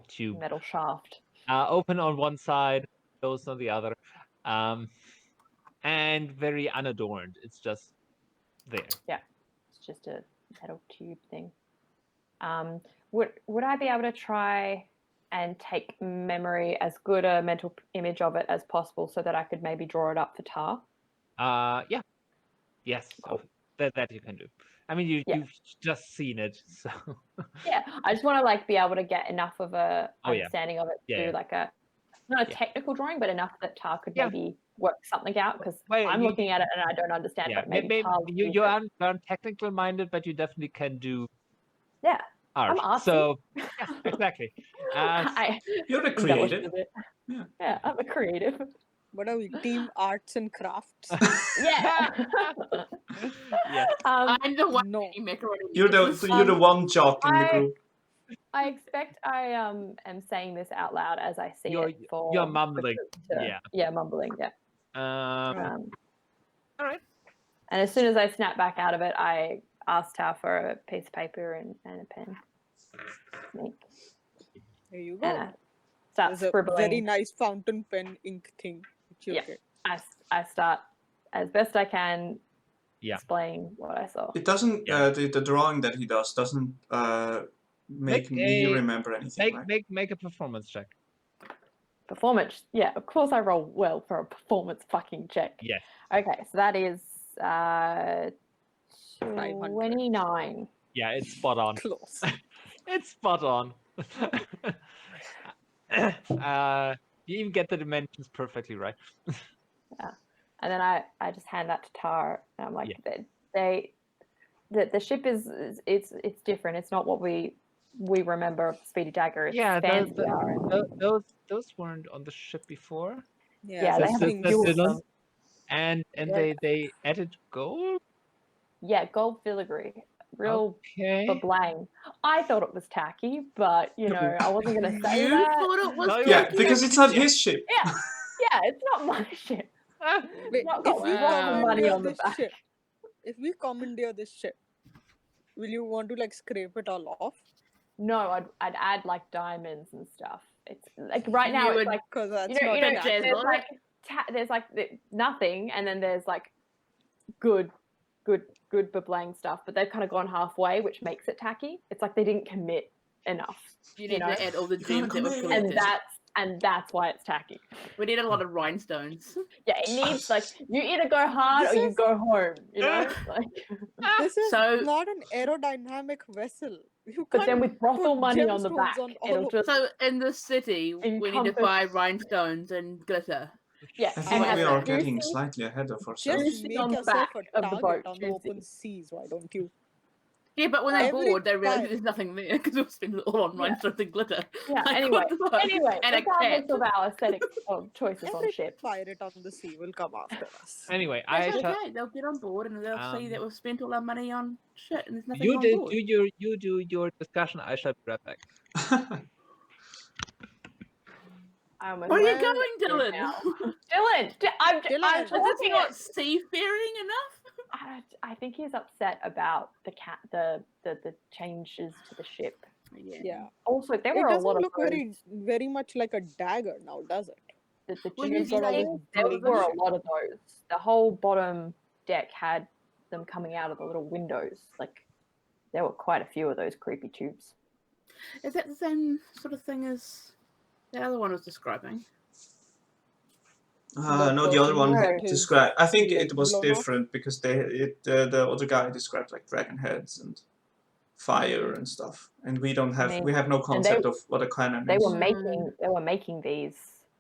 A: tube.
D: Metal shaft.
A: Open on one side, closed on the other, and very unadorned. It's just there.
D: Yeah, it's just a metal tube thing. Would I be able to try and take memory, as good a mental image of it as possible, so that I could maybe draw it up for Tar?
A: Yeah. Yes. Cool. That you can do. I mean, you've just seen it, so.
D: Yeah, I just want to like be able to get enough of a understanding of it to do like not a technical drawing, but enough that Tar could maybe work something out, because I'm looking at it and I don't understand. But maybe Tar
A: you aren't technical minded, but you definitely can do.
D: Yeah,
A: art.
D: I'm artsy.
A: So yeah, exactly.
B: You're a creative.
D: Yeah, I'm a creative.
E: What are we? Team arts and crafts.
D: Yeah.
A: Yeah.
C: I'm the one
E: No.
C: macaroni.
B: You're the one jock in the group.
D: I expect I am saying this out loud as I see it.
A: You're mumbling.
D: Yeah, mumbling. Yeah.
A: All right.
D: And as soon as I snap back out of it, I asked her for a piece of paper and a pen.
E: There you go.
D: And I start scribbling.
E: A very nice fountain pen ink thing.
D: Get. I start as best I can explain what I saw.
B: It doesn't. The drawing that he does doesn't make me remember anything.
A: Make a performance check.
D: Performance. Yeah, of course I roll well for a performance fucking check.
A: Yes.
D: Okay, so that is 29.
A: Yeah, it's spot on.
E: Close.
A: It's spot on. You even get the dimensions perfectly right.
D: Yeah, and then I just hand that to Tar, and I'm like, the ship is it's different. It's not what we remember of Speedy Dagger. It's fancier.
A: Those weren't on the ship before.
D: Yeah, they have dual.
A: And they added gold.
D: Yeah, gold filigree. Real blang. I thought it was tacky, but I wasn't going to say that.
C: Thought it was
B: tacky? Because it's not his ship.
D: Yeah, it's not my ship.
E: Wait,
D: not got money on the back.
E: Ship, if we commandeer this ship, will you want to like scrape it all off?
D: No, I'd add like diamonds and stuff. It's like right now it's like
E: because that's
D: there's like nothing, and then there's like good beblang stuff, but they've kind of gone halfway, which makes it tacky. It's like they didn't commit enough.
C: You need to add all the gems that were collected.
D: And and that's why it's tacky.
C: We need a lot of rhinestones.
D: Yeah, it needs like you either go hard or you go home. You know, like.
E: This is
C: So-
E: not an aerodynamic vessel. You
D: But then
E: can't
D: with brothel
E: put
D: money on the
E: gemstones
D: back,
E: on all
D: it'll
E: of-
D: just
C: So in the city, we need to
D: Encompass-
C: buy rhinestones and glitter.
D: yeah.
B: I
D: and
B: think
D: have
B: we are
D: juicy-
B: getting slightly ahead of ourselves.
E: Just
D: Juicy
E: make
D: on the
E: yourself
D: back
E: a
D: of the
E: target
D: boat,
E: on the
D: juicy.
E: open seas. Why don't you?
C: Yeah, but when they're
E: Every
C: bored, they realize
E: time.
C: there's nothing there because we've spent it all on rhinestones and glitter.
D: Yeah.
C: Like,
D: Anyway,
C: what the fuck? And a
D: regardless
C: cat.
D: of our aesthetic choices on
E: Every
D: ship.
E: pirate on the sea will come after us.
A: Anyway,
C: That's
A: I
C: okay. They'll get on board and they'll see that we've spent all our money on shit and there's nothing
A: you
C: on
A: did
C: board.
A: you do your discussion. I shall be right back.
D: I almost
C: Where are you
D: went
C: going,
D: through
C: Dyllan?
D: now. Dylan, I'm
E: Dylan.
C: Is this
D: talking
C: not seafaring enough?
D: I think he's upset about the changes to the ship.
E: Yeah.
D: Also, there
E: It
D: were a
E: doesn't
D: lot of
E: look very much like a dagger now, does it?
D: the
C: When you
D: tubes
E: got all
C: say
E: this
D: there
E: bling
D: were a
E: shit.
D: lot of those. The whole bottom deck had them coming out of the little windows. Like there were quite a few of those creepy tubes.
C: Is that the same sort of thing as the other one was describing?
B: No, the other one
D: No.
B: described. I think
E: Like
B: it was
E: blown off?
B: different because the other guy described like dragon heads and fire and stuff, and we don't have
D: mean,
B: we have no concept of what a cannon
D: They
B: is.
D: were making these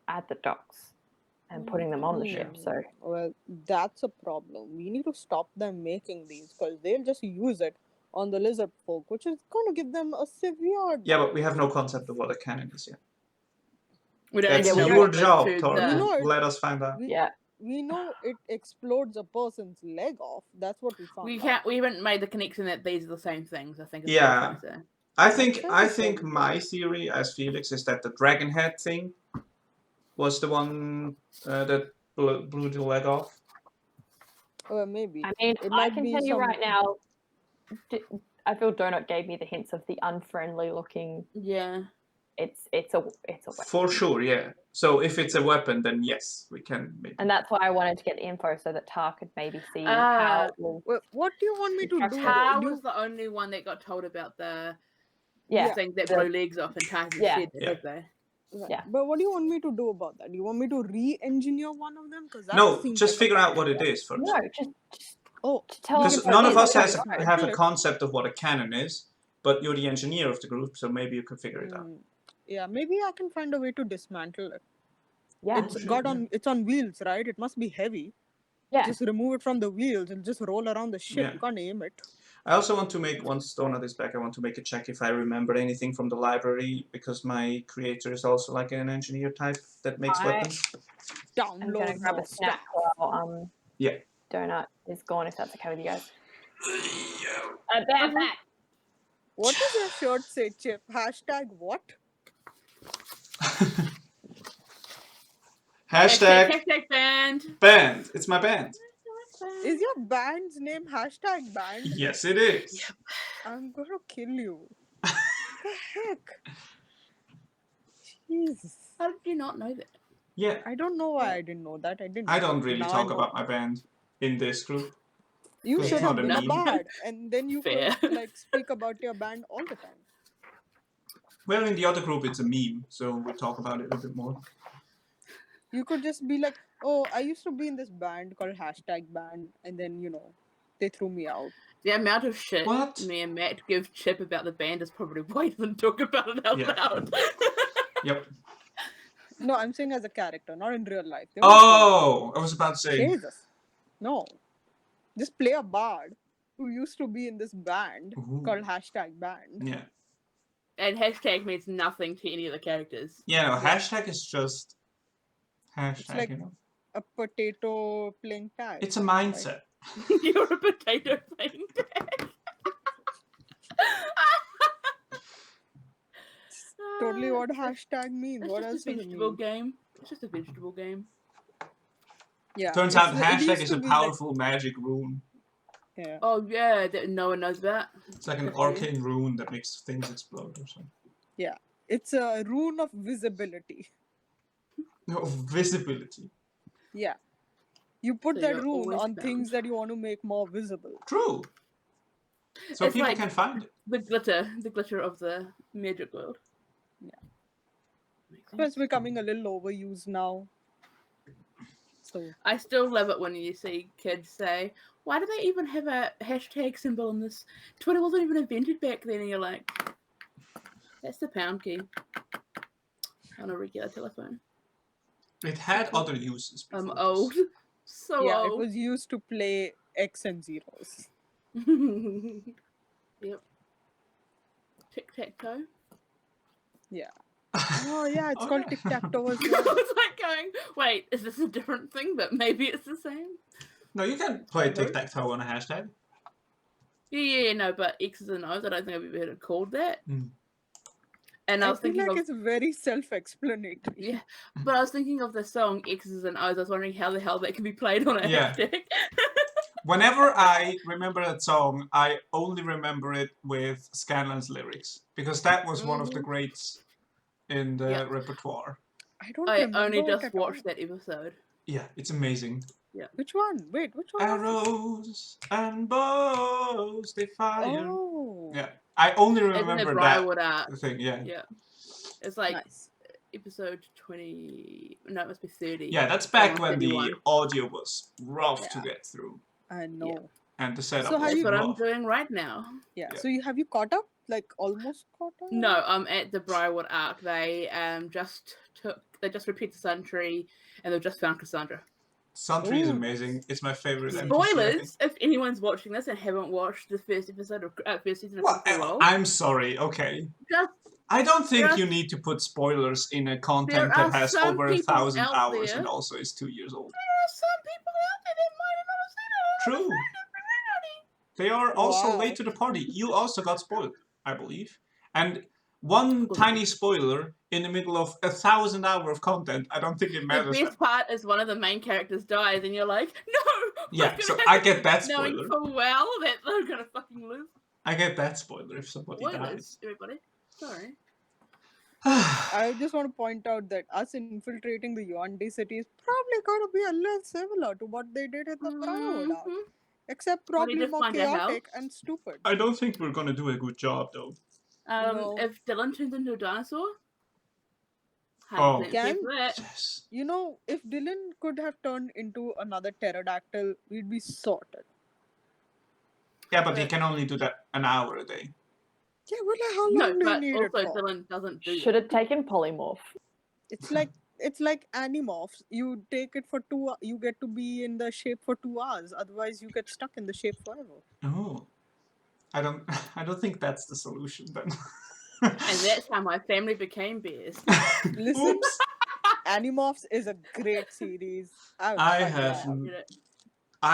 D: at the docks and putting them on the ship. So
E: Well, that's a problem. We need to stop them making these because they'll just use it on the lizard folk, which is going to give them a severe.
B: Yeah, but we have no concept of what a cannon is yet.
C: We don't
B: That's
C: even know
B: your
C: what the
B: job,
C: foods
B: Tor.
C: are.
E: You know it-
B: Let us find out.
D: yeah,
E: We know it explodes a person's leg off. That's what we found.
C: We
E: out.
C: can't. We haven't made the connection that these are the same things. I think. Is
B: Yeah.
C: What I'm trying to say.
B: I think my theory as Felix is that the dragon head thing was the one that blew the leg off.
E: Maybe.
D: I mean,
E: It
D: I
E: might
D: can
E: be
D: tell you
E: some-
D: right now. I feel Donut gave me the hints of the unfriendly looking.
C: Yeah.
D: It's a weapon.
B: For sure, yeah. So if it's a weapon, then yes, we can maybe.
D: And that's why I wanted to get the info so that Tar could maybe see how
C: Ah.
D: it will.
E: Well, what do you want me to
D: That's
E: do?
C: Tar
E: Do
C: was the only one that got told about the
D: Yeah,
C: thing that
D: the-
C: blew legs off and Tar
D: Yeah.
C: said,
B: Yeah.
C: did they?
E: Right.
D: Yeah.
E: But what do you want me to do about that? Do you want me to re-engineer one of them? Because
B: No, just figure out what it is first.
D: no, just
E: Oh,
D: tell
B: Because
D: us.
B: none of us
E: has-
B: have a concept of what a cannon is, but you're the engineer of the group, so maybe you could figure it out.
E: yeah. Maybe I can find a way to dismantle it.
D: Yeah,
E: It's on wheels, right? It must be heavy.
D: yeah.
E: Just remove it from the wheels and just roll around the ship.
B: Yeah.
E: You can't aim it.
B: I also want to make, once Donut is back, I want to make a check if I remember anything from the library, because my creator is also like an engineer type that makes weapons.
E: Download
D: I'm gonna grab
E: more
D: a snack
E: stuff.
D: while
B: Yeah.
D: Donut is gone. If that's okay with you guys. Back.
E: What does your shirt say, Chip? Hashtag what?
B: Hashtag
C: band.
B: band. It's my band.
E: Is your band's name hashtag band?
B: Yes, it is.
E: I'm gonna kill you. What the heck? Jesus.
C: How did you not know that?
B: Yeah.
E: I don't know why I didn't know that.
B: I don't really
E: Now I
B: talk
E: know.
B: about my band in this group.
E: You
B: It's
E: should
B: not
E: have
B: a
E: been a
B: meme.
E: bard, and then you
C: Fair.
E: could like speak about your band all the time.
B: Well, in the other group, it's a meme, so we talk about it a bit more.
E: You could just be like, "Oh, I used to be in this band called hashtag band," and then they threw me out.
C: The amount of shit
B: What?
C: me and Matt give Chip about the band is probably way than talk about it out
B: Yeah.
C: loud.
B: Yep.
E: No, I'm saying as a character, not in real life. They won't
B: Oh, I was about to
E: say,
B: say.
E: Jesus, no. Just play a bard who used to be in this band
B: Ooh.
E: called hashtag band.
B: Yeah.
C: And hashtag means nothing to any of the characters.
B: Yeah, no, hashtag is just hashtag,
E: like-
B: you know.
E: A potato playing tag.
B: It's a mindset.
C: You're a potato thing.
E: Totally what hashtag means.
C: It's
E: What
C: just
E: else
C: a
E: does it
C: vegetable
E: mean?
C: game. It's just a vegetable game.
E: Yeah.
B: Turns out
E: it used
B: hashtag is
E: to
B: a
E: be
B: powerful magic rune.
E: Like, yeah.
C: Oh yeah, that no one knows about.
B: It's like an
C: That's weird.
B: arcane rune that makes things explode or something.
E: It's a rune of visibility.
B: No, visibility.
E: Yeah. You put
C: So
E: that
C: you're
E: rune
C: always
E: on
C: bound.
E: things that you want to make more visible.
B: True. So
C: It's
B: people
C: like-
B: can find it.
C: The glitter of the magic world.
E: Yeah.
C: Makes
E: It's becoming a little overused now. So
C: I still love it when you see kids say, "Why do they even have a hashtag symbol in this? Twitter wasn't even invented back then." And you're like, "That's the pound key on a regular telephone."
B: It had other uses before
C: I'm
B: this.
C: old, so
E: yeah,
C: old.
E: it was used to play X and zeros.
C: Yep. Tic-tac-toe.
E: Yeah. Oh yeah, it's
B: Oh,
E: called
B: yeah.
E: tic-tac-toe as
C: I
E: well.
C: was like going, wait, is this a different thing? But maybe it's the same.
B: No, you can play
C: Who?
B: tic-tac-toe on a hashtag.
C: Yeah, no, but X's and O's, I don't think I've ever heard it called that.
B: Mm.
C: And I
E: I
C: was
E: feel
C: thinking
E: like
C: of
E: it's very self-explanatory.
C: yeah, but I was thinking of the song X's and O's. I was wondering how the hell that can be played on a
B: Yeah.
C: hashtag.
B: Whenever I remember that song, I only remember it with Scanlan's lyrics, because that was one of the greats in the
C: Yep.
B: repertoire.
E: I don't
C: I
E: remember
C: only
E: it
C: just
E: at all.
C: watched that episode.
B: Yeah, it's amazing.
E: Which one? Wait, which one?
B: Arrows and bows, they fire.
E: Oh.
B: Yeah, I only
C: It's in the
B: remember that
C: Briarwood arc.
B: thing. Yeah.
C: Yeah. It's like
E: Nice.
C: episode 20. No, it must be 30.
B: Yeah, that's back
C: Oh,
B: when the
C: 31.
B: audio was rough to
E: Yeah.
B: get through,
E: I know.
B: and the setup
E: So have
B: was
C: That's what I'm
B: rough.
C: doing right now.
E: Yeah.
B: Yeah.
E: So have you caught up? Like almost caught up?
C: No, I'm at the Briarwood arc. They just repaired the Sun Tree, and they've just found Cassandra.
B: Sun Tree is
E: Ooh.
B: amazing. It's my favorite NPC, I think.
C: Spoilers! If anyone's watching this and haven't watched the first episode of first season of
B: Well,
C: Critical Role,
B: I'm sorry. Okay,
C: just
B: I don't think
C: There are-
B: you need to put spoilers in a
C: there
B: content
C: are
B: that has
C: some
B: over
C: people
B: 1,000
C: out
B: hours
C: there-
B: and also is 2 years old.
C: there are some people out there that might have not seen it.
B: True. They are also
E: Wow.
B: late to the party. You also got spoiled, I believe. And one tiny spoiler in the middle of 1,000 hours of content, I don't think it
C: The
B: matters.
C: best part is one of the main characters dies, and you're like, no!
B: Yeah,
C: what's
B: so
C: gonna
B: I
C: happen?"
B: get that
C: Knowing
B: spoiler.
C: full well that they're gonna fucking lose.
B: I get that spoiler if somebody dies.
C: Spoilers, everybody. Sorry.
E: I just want to point out that us infiltrating the Yuan-Di city is probably going to be a little similar to what they did in the Briarwood arc.
C: Mhm.
E: Except
C: Well, they
E: probably
C: just
E: more
C: find out how.
E: chaotic and stupid.
B: I don't think we're gonna do a good job though.
E: No.
C: If Dyllan turns into a dinosaur,
B: Oh.
C: 100% safe
E: Can-
C: for that.
B: Yes.
E: You know, if Dyllan could have turned into another pterodactyl, we'd be sorted.
B: Yeah, but he can only do that an hour a day.
E: Yeah, well, how long
C: No,
E: do you
C: but
E: need
C: also
E: it for?
C: Dyllan doesn't do
D: Should have taken polymorph.
E: It's like animorphs. You take it for 2 hours. You get to be in the shape for 2 hours. Otherwise, you get stuck in the shape forever.
B: Oh. I don't think that's the solution then.
C: And that's how my family became bears.
E: Listen,
B: Oops.
E: Animorphs is a great series.
B: I
E: find
B: have
E: that.
C: Get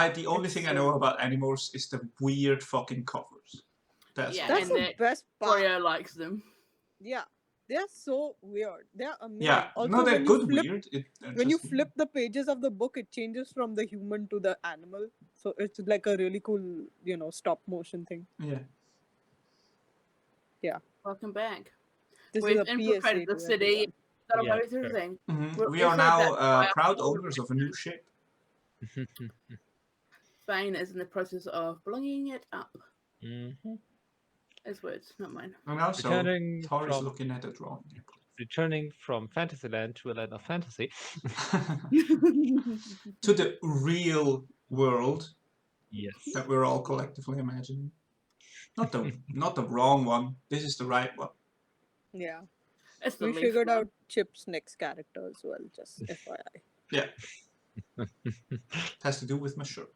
C: it?
B: the only
E: It's
B: thing I
E: so
B: know about Animorphs is the weird fucking covers. That's
C: Yeah,
B: all.
E: That's
C: and
E: the
C: that
E: best part.
C: Oreo likes them.
E: Yeah, they're so weird. They're amazing.
B: Yeah,
E: Also,
B: no, they're
E: when
B: good
E: you flip,
B: weird.
E: when you flip the pages of the book, it changes from the human to the animal. So it's like a really cool, stop motion thing.
B: Yeah.
C: Welcome back.
E: This
C: We've
E: is a
C: infiltrated
E: PSA
C: the
E: to
C: city.
E: everyone.
C: Got
A: Yeah,
C: away with everything. We're
B: We are
C: also
B: now
C: that
B: proud
C: wild-
B: owners of a new ship.
C: Phane is in the process of blinging it up.
A: Mhm.
C: His words, not mine.
B: And also,
A: Returning
B: Tar is
A: from-
B: looking at the drawing.
A: Returning from Fantasyland to a land of fantasy.
B: To the real world
A: Yes.
B: that we're all collectively imagining. Not the wrong one. This is the right one.
E: Yeah,
C: It's the
E: we
C: leaf
E: figured
C: one.
E: out Chip's next character as well. Just FYI.
B: Yeah. It has to do with my shirt,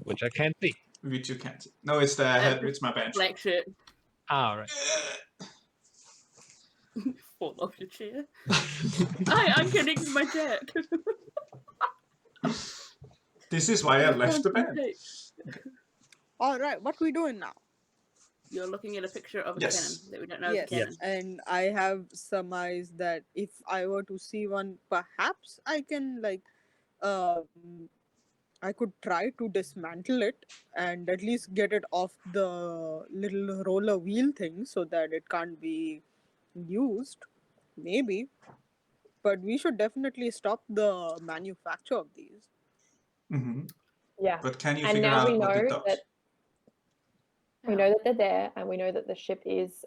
A: Which I can't see.
B: which you can't see. No, it's the head. It's my bench.
C: Black shirt.
A: All right.
C: Fall off your chair. I'm connected my jack.
B: This is why I left the bed.
E: All right, what we doing now?
C: You're looking at a picture of a
B: Yes.
C: cannon that we don't know
E: Yes,
C: is a cannon.
E: and I have surmised that if I were to see one, perhaps I can I could try to dismantle it and at least get it off the little roller wheel thing so that it can't be used. Maybe, but we should definitely stop the manufacture of these.
B: Hmm.
D: Yeah.
B: But can you
D: And
B: figure
D: now
B: out
D: we
B: what it
D: know
B: does?
D: that We know that they're there, and we know that the ship is.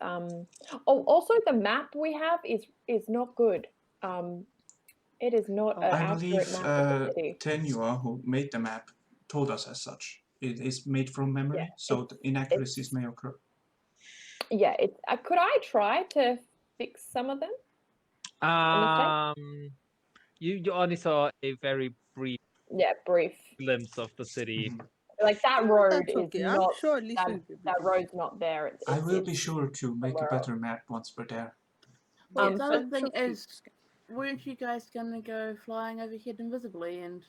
D: Also the map we have is not good. It is not an
B: I
D: accurate
B: believe
D: map of the city.
B: Tenua, who made the map, told us as such. It is made from memory,
D: Yeah,
B: so the inaccuracies may occur.
D: Yeah, could I try to fix some of them?
A: You only saw a very brief
D: Brief
A: glimpse of the city.
D: Like that road
E: That's
D: is
E: okay. I'm
D: not.
E: sure at least we'll be able
D: That
E: to.
D: road's not there.
B: I will be sure to make a
D: somewhere
B: better map once we're there.
C: Well, the other
E: I'm
C: thing
E: sure
C: is,
E: Felix can.
C: weren't you guys gonna go flying overhead invisibly and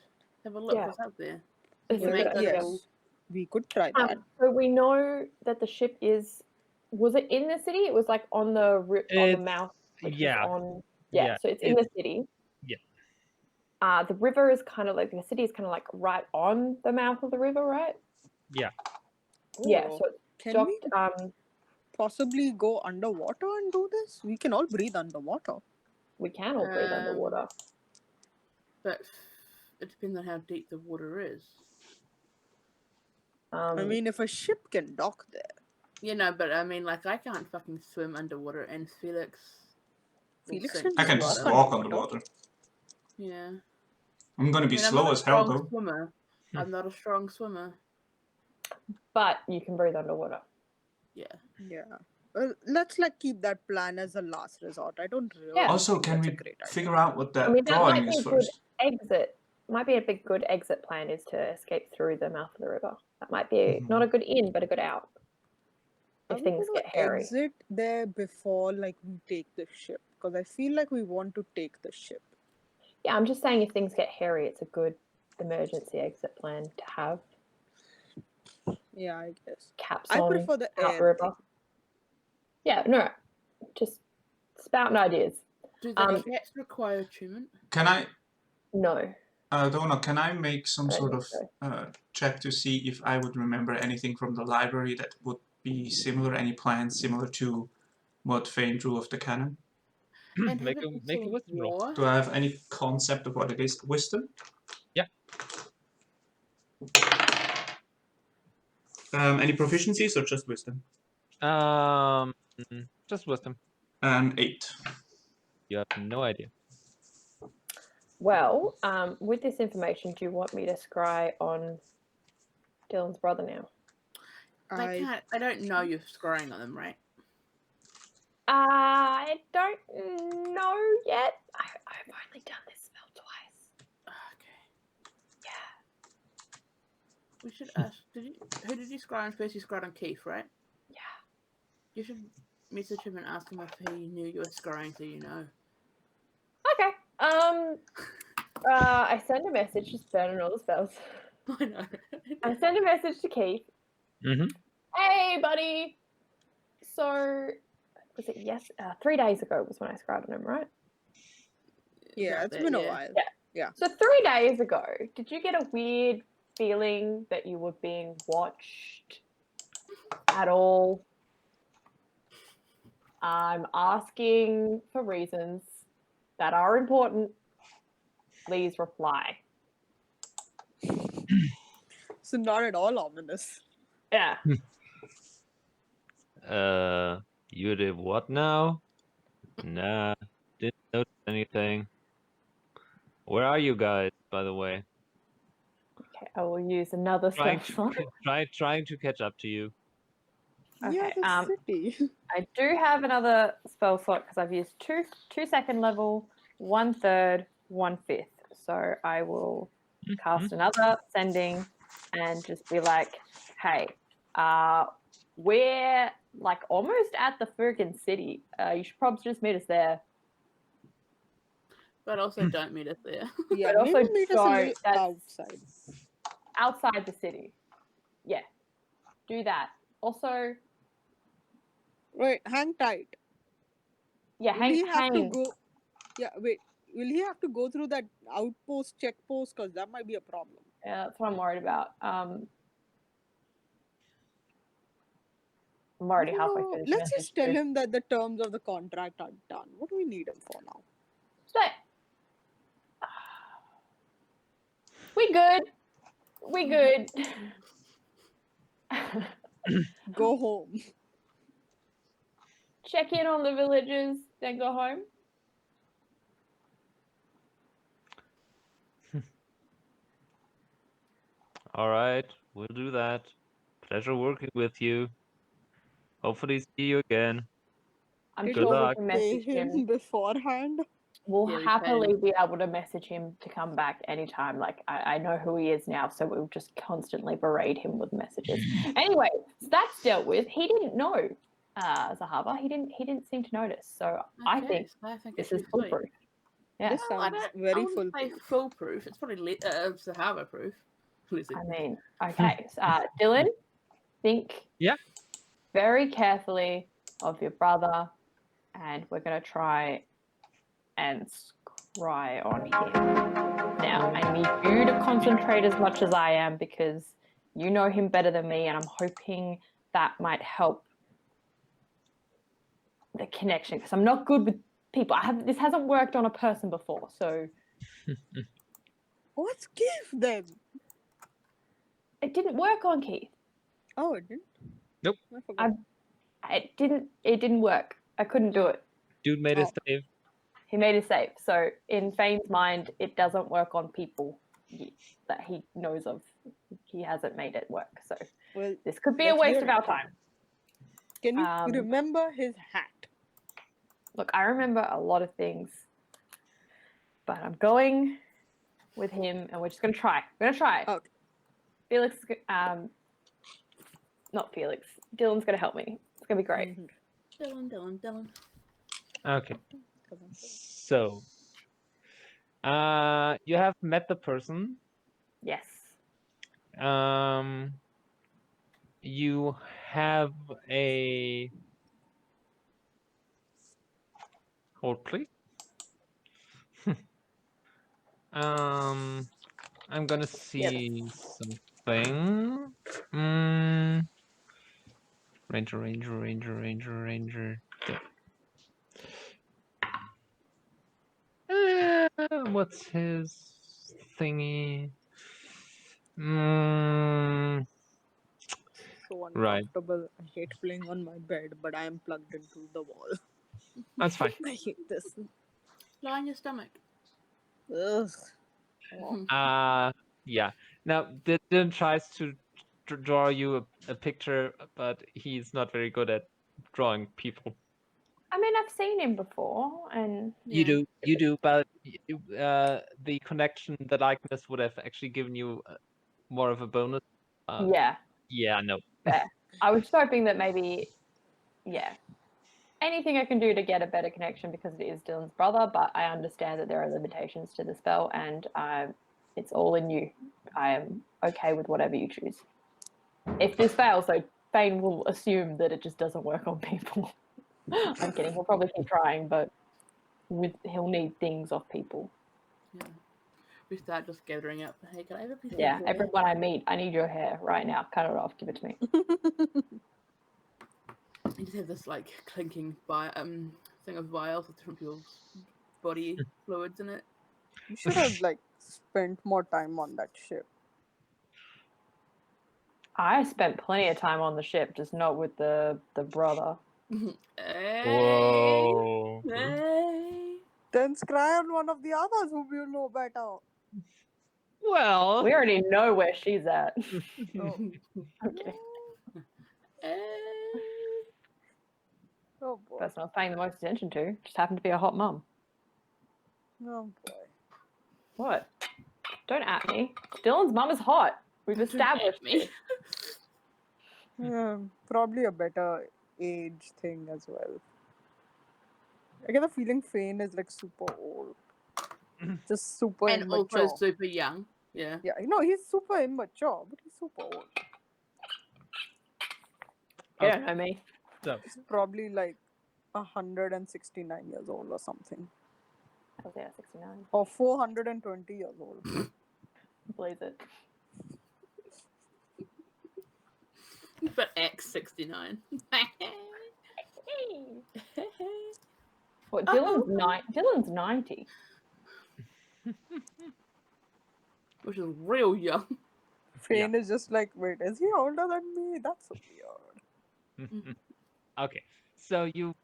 C: have a look
D: Yeah.
C: what's up there?
D: It's
C: You
D: a
C: make
D: good
C: the
D: idea.
C: little-
E: Yes, we could try that.
D: So we know that the ship is. Was it in the city? It was like on the on the mouth, which
A: yeah.
D: was on.
A: Yeah,
D: So it's in the city.
A: Yeah.
D: The river is kind of like the city is kind of like right on the mouth of the river, right?
A: Yeah.
D: Yeah.
E: Oh,
D: So it's
E: can we
D: docked,
E: possibly go underwater and do this? We can all breathe underwater.
D: we can all breathe underwater.
C: But it depends on how deep the water is.
E: I mean, if a ship can dock there.
C: You know, but I mean, like, I can't fucking swim underwater, and Felix will
E: Felix
C: sink
E: can
B: I can
C: to the
B: just
C: bottom.
B: walk on the water.
C: Yeah.
B: I'm gonna be
C: I'm
B: slow
C: not a
B: as hell,
C: strong
B: though.
C: swimmer. I'm not a strong swimmer.
D: But you can breathe underwater.
C: Yeah.
E: Yeah. Well, let's keep that plan as a last resort. I don't really.
D: Yeah.
B: Also,
E: think
B: can
E: that's
B: we
E: a great idea.
B: figure out what that
D: I mean, that
B: drawing
D: might be
B: is
D: a good
B: first?
D: exit. Might be a big good exit plan is to escape through the mouth of the river. That might be not a good in, but a good out.
E: Are
D: If
E: we
D: things
E: gonna
D: get hairy.
E: exit there before we take the ship? Because I feel like we want to take the ship.
D: Yeah, I'm just saying if things get hairy, it's a good emergency exit plan to have.
E: Yeah, I guess.
D: Caps
E: I
D: on
E: prefer the
D: out
E: air
D: the river.
E: thing.
D: Yeah, no, just spouting ideas.
C: Do the cats require attunement?
B: Can I,
D: No.
B: Donna, can I make some
D: I don't
B: sort
D: think
B: of check to see if I would remember anything from the library that would be similar, any plans similar to what Phane drew of the cannon?
C: And
A: Make a wisdom roll.
B: Do I have any concept of what it is? Wisdom?
A: Yeah.
B: Any proficiencies or just wisdom?
A: Just wisdom.
B: 8.
A: You have no idea.
D: Well, with this information, do you want me to scry on Dylan's brother now?
C: I don't know you're scrying on them, right?
D: I don't know yet. I've only done this spell twice.
C: Okay. Yeah. We should ask. Who did you scry on first? You scryed on Keith, right?
D: Yeah.
C: You should message him and ask him if he knew you were scrying, so you know.
D: Okay. I send a message, just burning all the spells.
C: I know.
D: I send a message to Keith.
A: Mm-hmm.
D: Hey, buddy. So, was it 3 days ago was when I scribed on him, right?
E: Yeah, it's been a while. Yeah.
D: So 3 days ago, did you get a weird feeling that you were being watched at all? I'm asking for reasons that are important. Please reply.
E: So not at all ominous.
D: Yeah.
A: You did what now? Nah, didn't notice anything. Where are you guys, by the way?
D: Okay, I will use another spell slot.
A: Trying to catch up to you.
D: Okay,
E: Yeah, the city.
D: I do have another spell slot because I've used two second level, 1/3, 1/5. So I will cast another sending and just be like, hey, we're almost at the friggin' city. You should probably just meet us there.
C: But also don't meet us there.
E: Yeah,
D: But
E: maybe
D: also
E: meet us a little outside.
D: Outside the city. Yeah. Do that. Also,
E: Wait, hang tight.
D: yeah,
E: Will he have to
D: hang.
E: go? Yeah, wait. Will he have to go through that outpost, check post? Because that might be a problem.
D: Yeah, that's what I'm worried about. I'm already halfway through this
E: Let's
D: message
E: just tell
D: too.
E: him that the terms of the contract are done. What do we need him for now?
D: So, we good.
E: go home.
D: Check in on the villagers, then go home.
A: All right, we'll do that. Pleasure working with you. Hopefully see you again.
D: I'm
E: Did
A: Good
D: sure we
A: luck.
D: can
E: pay
D: message
E: him
D: him.
E: beforehand?
D: We'll
C: Yeah, we
D: happily
C: can.
D: be able to message him to come back anytime. Like, I know who he is now, so we'll just constantly berate him with messages. Anyway, so that's dealt with. He didn't know Zahavah. He didn't seem to notice. So I think
C: I think
D: this
C: it's
D: is foolproof. Yeah.
E: This
C: Well, I
E: sounds
C: don't. I
E: very
C: wouldn't say
E: foolproof.
C: foolproof. It's probably Zahavah proof.
D: I mean, okay. So, Dyllan, think
A: Yeah.
D: very carefully of your brother, and we're going to try and scry on him. Now, I need you to concentrate as much as I am because you know him better than me, and I'm hoping that might help the connection because I'm not good with people. This hasn't worked on a person before, so
E: What's give then?
D: it didn't work on Keith.
E: Oh, it didn't?
A: Nope.
E: I forgot.
D: It didn't work. I couldn't do it.
A: Dude made a save.
D: He made a save. So in Phane's mind, it doesn't work on people that he knows of. He hasn't made it work. So
E: Well,
D: this could be a
E: let's
D: waste
E: hear
D: of
E: it.
D: our time.
E: Can you remember his hat?
D: Look, I remember a lot of things, but I'm going with him, and we're just going to try. We're going to try.
E: Okay.
D: Felix, not Felix. Dyllan's going to help me. It's going to be great.
C: Dyllan.
A: Okay. So, you have met the person.
D: Yes.
A: You have a hold, please. I'm gonna see something. Ranger. What's his thingy?
E: So
A: Right.
E: uncomfortable. I hate playing on my bed, but I am plugged into the wall.
A: That's fine.
E: I hate this.
C: Lie on your stomach.
E: Ugh.
A: Yeah. Now, Dylan tries to draw you a picture, but he's not very good at drawing people.
D: I mean, I've seen him before, and
A: You do, but the connection, the likeness would have actually given you more of a bonus. Yeah, no.
D: Fair. I was just hoping that maybe, anything I can do to get a better connection because it is Dyllan's brother, but I understand that there are limitations to the spell, and it's all in you. I am okay with whatever you choose. If this fails, though, Phane will assume that it just doesn't work on people. I'm kidding. He'll probably keep trying, but he'll need things off people.
C: Yeah. We start just gathering up. Hey, can I have a piece of
D: Yeah,
C: hair?
D: everyone I meet, I need your hair right now. Cut it off. Give it to me.
C: You just have this like clinking thing of vials with different people's body fluids in it.
E: You should have spent more time on that ship.
D: I spent plenty of time on the ship, just not with the brother.
A: Whoa.
C: Hey.
E: Then scry on one of the others who will know better.
A: Well,
D: we already know where she's at. Okay.
E: Oh boy.
D: Person I was paying the most attention to just happened to be a hot mum.
E: Oh boy.
D: What? Don't at me. Dyllan's mum is hot. We've established
C: me.
D: this.
E: Yeah, probably a better age thing as well. I get the feeling Phane is super old. Just super
C: and
E: immature.
C: also super young. Yeah.
E: Yeah, he's super immature, but he's super old.
D: You don't know me.
A: So.
E: He's probably 169 years old or something.
D: I was 69.
E: Or 420 years old.
D: Blaze it.
C: But X69.
D: What? Dyllan's 90.
C: Which is real young.
E: Phane is just like, wait, is he older than me? That's so weird.
A: Okay, so you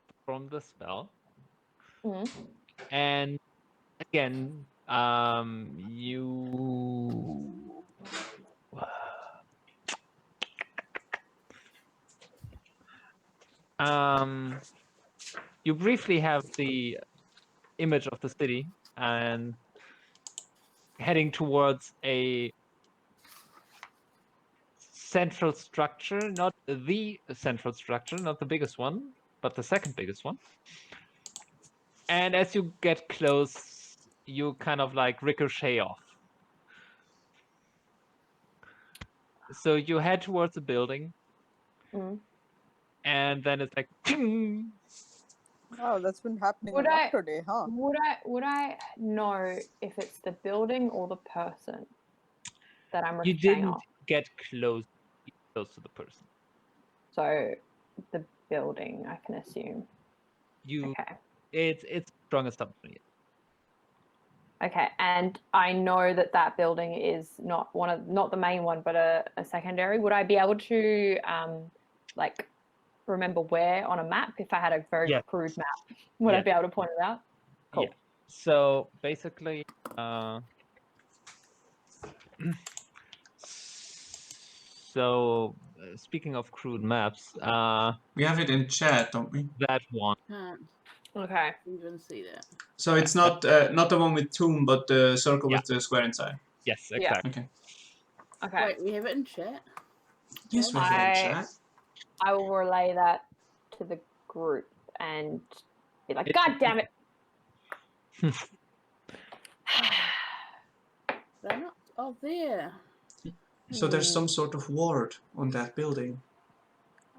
A: perform the spell,
D: Mm.
A: and again, you you briefly have the image of the city and heading towards a central structure, not the central structure, not the biggest one, but the second biggest one. And as you get close, you kind of like ricochet off. So you head towards the building, and then it's like, ting!
E: Oh, that's been happening
D: Would
E: a lot
D: I-
E: today, huh?
D: Would I know if it's the building or the person that I'm
A: You
D: ricocheting
A: didn't
D: off?
A: get close to the person.
D: So the building, I can assume.
A: You,
D: Okay.
A: it's strong assumption.
D: Okay, and I know that that building is not the main one, but a secondary. Would I be able to like remember where on a map if I had a very
A: Yes.
D: crude map? Would I
A: Yes.
D: be able to point it out? Cool.
A: Yeah. So basically, speaking of crude maps,
B: We have it in chat, don't we?
A: that one.
C: Can't
D: Okay.
C: even see that.
B: So it's not the one with tomb, but the circle
A: Yeah.
B: with the square inside.
A: Yes,
D: Yeah.
A: exactly.
B: Okay.
D: Okay.
C: Wait, we have it in chat?
B: Yes, we have it in chat.
D: I will relay that to the group and be like,
A: It-
D: God damn it.
C: They're not. Oh, there.
B: So there's some sort of ward on that building.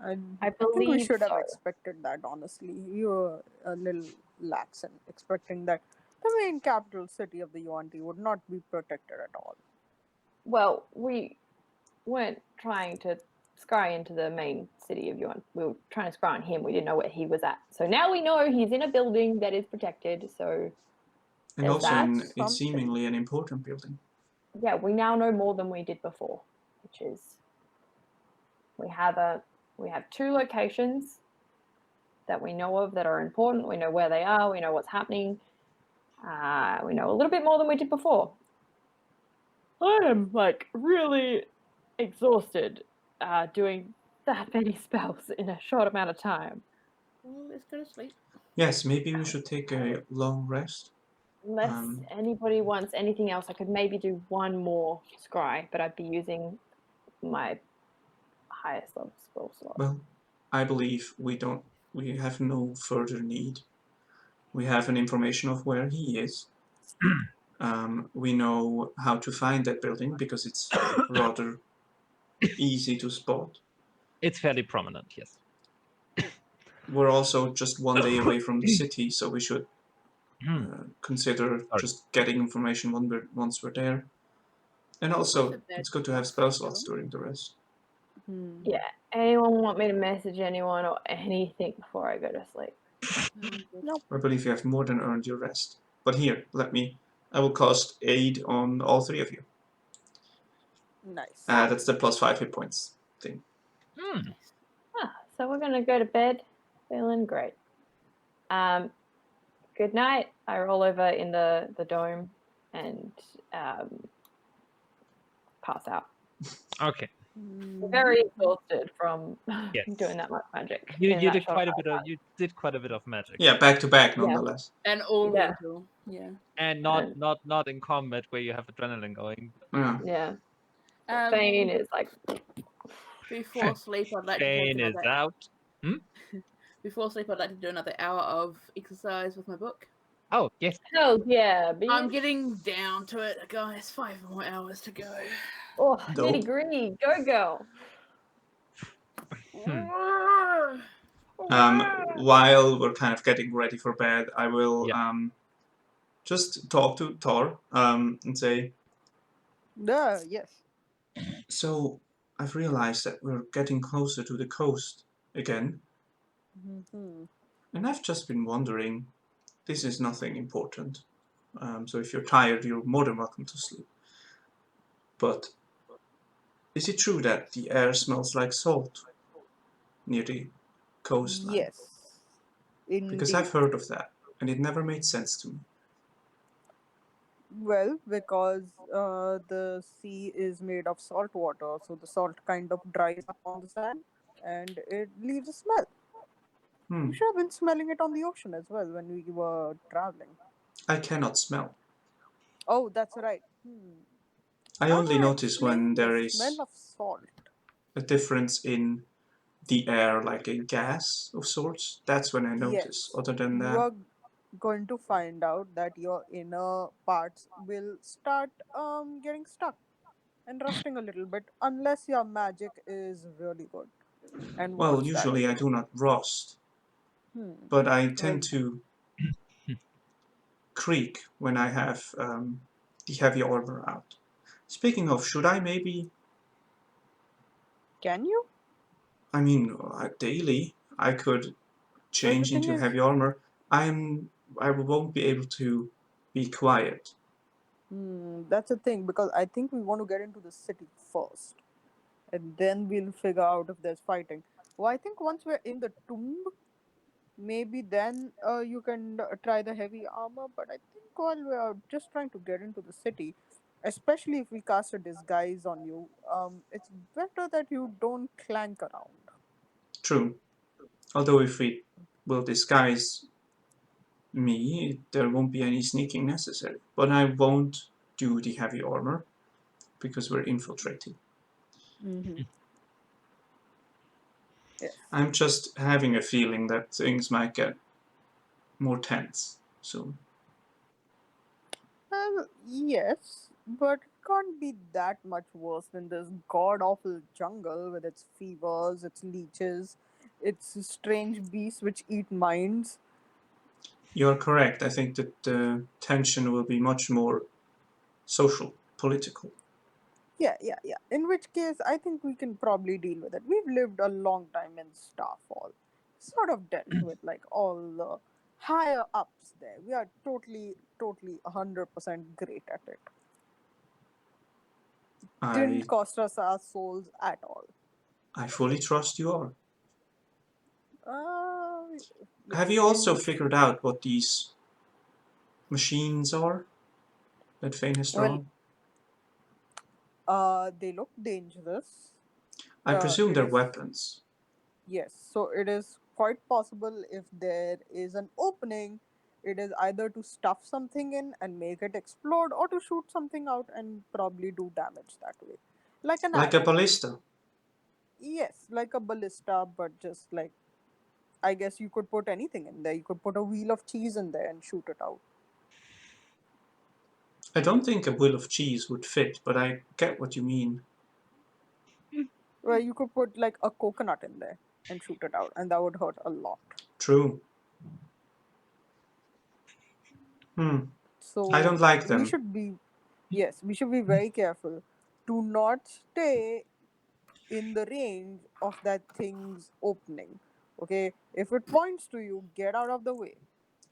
D: I
E: think we
D: believe
E: should have
D: so.
E: expected that, honestly. You were a little lax in expecting that the main capital city of the UNT would not be protected at all.
D: Well, we weren't trying to scry into the main city of Yuan. We were trying to scry on him. We didn't know where he was at. So now we know he's in a building that is protected. So
B: And
D: there's
B: also
D: that.
B: it's seemingly an important building.
D: Yeah, we now know more than we did before, which is we have 2 locations that we know of that are important. We know where they are. We know what's happening. We know a little bit more than we did before. I am like really exhausted doing that many spells in a short amount of time.
C: Well, let's go to sleep.
B: Yes, maybe we should take a long rest.
D: Unless anybody wants anything else, I could maybe do one more scry, but I'd be using my highest level spell slot.
B: Well, I believe we have no further need. We have an information of where he is. We know how to find that building because it's rather easy to spot.
A: It's fairly prominent, yes.
B: We're also just one day away from the city, so we should consider just getting information once we're there. And also, it's good to have spell slots during the rest.
D: Yeah. Anyone want me to message anyone or anything before I go to sleep?
E: Nope.
B: I believe you have more than earned your rest. But here, I will cast aid on all 3 of you.
E: Nice.
B: That's the +5 hit points thing.
D: So we're gonna go to bed feeling great. Good night. I roll over in the dome and pass out.
A: Okay.
D: Very exhausted from
A: Yes.
D: doing that much magic.
A: You
D: in
A: did
D: that
A: quite a
D: short
A: bit of you did quite a bit of magic.
B: Yeah, back to back, nonetheless.
C: And all
D: Yeah.
C: mental. Yeah.
A: And not in combat where you have adrenaline going.
B: Yeah.
D: Yeah. Phane is like
C: Before sleep, I'd like to
A: Phane
C: take
A: is
C: another.
A: out.
C: Before sleep, I'd like to do another hour of exercise with my book.
A: Oh, yes.
D: hell yeah, bitch.
C: I'm getting down to it, guys. 5 more hours to go.
D: Oh,
B: Dope.
D: nitty gritty. Go girl.
B: While we're kind of getting ready for bed, I will just talk to Tor and say,
E: Yes.
B: so I've realized that we're getting closer to the coast again. And I've just been wondering, this is nothing important. So if you're tired, you're more than welcome to sleep. But Is it true that the air smells like salt near the coastline?
E: Yes,
B: Because I've
E: indeed.
B: heard of that, and it never made sense to me.
E: Well, because the sea is made of salt water, so the salt kind of dries up on the sand and it leaves a smell. You should have been smelling it on the ocean as well when we were traveling.
B: I cannot smell.
E: Oh, that's right.
B: I
E: How
B: only
E: do I
B: notice when
E: explain the
B: there
E: smell
B: is
E: of salt?
B: a difference in the air, like a gas of sorts. That's when I notice.
E: Yes,
B: Other than
E: you
B: that,
E: are going to find out that your inner parts will start getting stuck and rusting a little bit unless your magic is really good. And
B: well,
E: what's that?
B: usually I do not rust,
E: Hmm.
B: but I
E: Well,
B: tend to creak when I have the heavy armor out. Speaking of, should I maybe?
E: can you?
B: I mean, daily I could
E: Well, the
B: change
E: thing
B: into
E: is,
B: heavy armor. I won't be able to be quiet.
E: that's the thing because I think we want to get into the city first, and then we'll figure out if there's fighting. Well, I think once we're in the tomb, maybe then you can try the heavy armor. But I think while we're just trying to get into the city, especially if we cast a disguise on you, it's better that you don't clank around.
B: True. Although if we will disguise me, there won't be any sneaking necessary. But I won't do the heavy armor because we're infiltrating.
E: Mm-hmm. Yes.
B: I'm just having a feeling that things might get more tense soon.
E: Yes, but it can't be that much worse than this god awful jungle with its fevers, its leeches, its strange beasts which eat minds.
B: You're correct. I think that the tension will be much more social, political.
E: Yeah. In which case, I think we can probably deal with it. We've lived a long time in Starfall, sort of dealt with like all the higher ups there. We are totally 100% great at it.
B: I
E: Didn't cost us our souls at all.
B: I fully trust you are.
E: Uh,
B: Have
E: yes,
B: you also
E: in
B: figured out what these machines are that Phane has
E: well,
B: drawn?
E: they look dangerous.
B: I presume
E: It
B: they're
E: is
B: weapons.
E: yes, so it is quite possible if there is an opening, it is either to stuff something in and make it explode, or to shoot something out and probably do damage that way, like an
B: Like a
E: arrow.
B: ballista.
E: Yes, like a ballista, but just like I guess you could put anything in there. You could put a wheel of cheese in there and shoot it out.
B: I don't think a wheel of cheese would fit, but I get what you mean.
E: Well, you could put like a coconut in there and shoot it out, and that would hurt a lot.
B: True. I don't
E: So
B: like
E: we
B: them.
E: should be, yes, we should be very careful to not stay in the range of that thing's opening. Okay, if it points to you, get out of the way.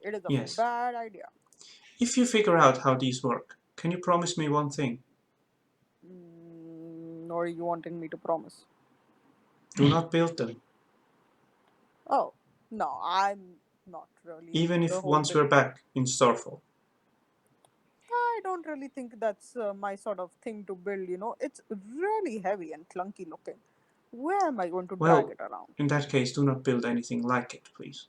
E: It is a
B: Yes.
E: bad idea.
B: If you figure out how these work, can you promise me one thing?
E: Or are you wanting me to promise?
B: Do not build them.
E: Oh, no, I'm not really
B: Even
E: into the
B: if
E: whole
B: once we're
E: building.
B: back in Starfall.
E: I don't really think that's my sort of thing to build, you know. It's really heavy and clunky looking. Where am I going to drag
B: Well,
E: it around?
B: in that case, do not build anything like it, please.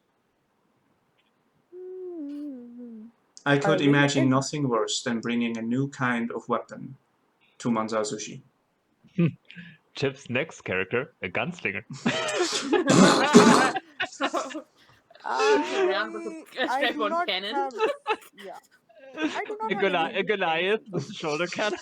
E: Hmm.
B: I
E: I
B: could
E: will
B: imagine
E: in
B: nothing worse than bringing a new kind of weapon to Manzazushi.
A: Chip's next character, a gunslinger.
C: Around with a
E: I do
C: strap-on
E: not
C: cannon.
E: have yeah. I do not
A: A,
E: have any
A: a Goliath
E: weapons.
A: with a shoulder cannon.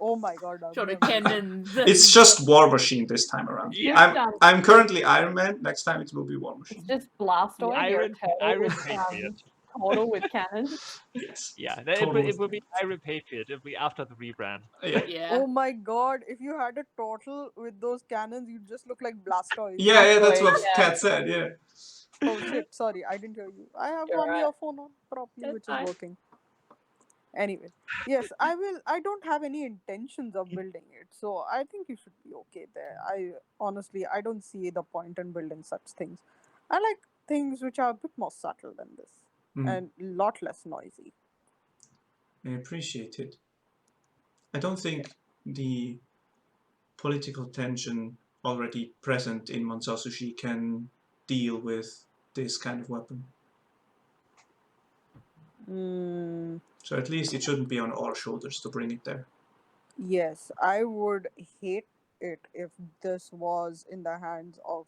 E: Oh my god, I've
C: Shoulder
E: never seen.
C: cannons.
B: It's just War Machine this time around.
A: Yeah.
B: I'm currently Iron Man. Next time it will be War
D: It's
B: Machine.
D: just Blastoid, you're a turtle
A: Iron
D: with
A: Patriot.
D: turtle with cannons.
B: Yes.
A: Yeah,
B: Total.
A: it will be Iron Patriot. It'll be after the rebrand.
B: Yeah.
C: Yeah.
E: Oh my god, if you had a turtle with those cannons, you'd just look like Blastoise.
B: Yeah, that's
D: Blastoid,
B: what
D: yeah.
B: Kat said. Yeah.
E: Oh shit, sorry, I didn't hear you. I have
D: You're
E: one
D: right.
E: earphone on properly,
D: That's
E: which is
D: fine.
E: working. Anyway, yes, I will. I don't have any intentions of building it, so I think you should be okay there. I honestly, I don't see the point in building such things. I like things which are a bit more subtle than this and a lot less noisy.
B: I appreciate it. I don't think the political tension already present in Mansasushi can deal with this kind of weapon. So at least it shouldn't be on our shoulders to bring it there.
E: Yes, I would hate it if this was in the hands of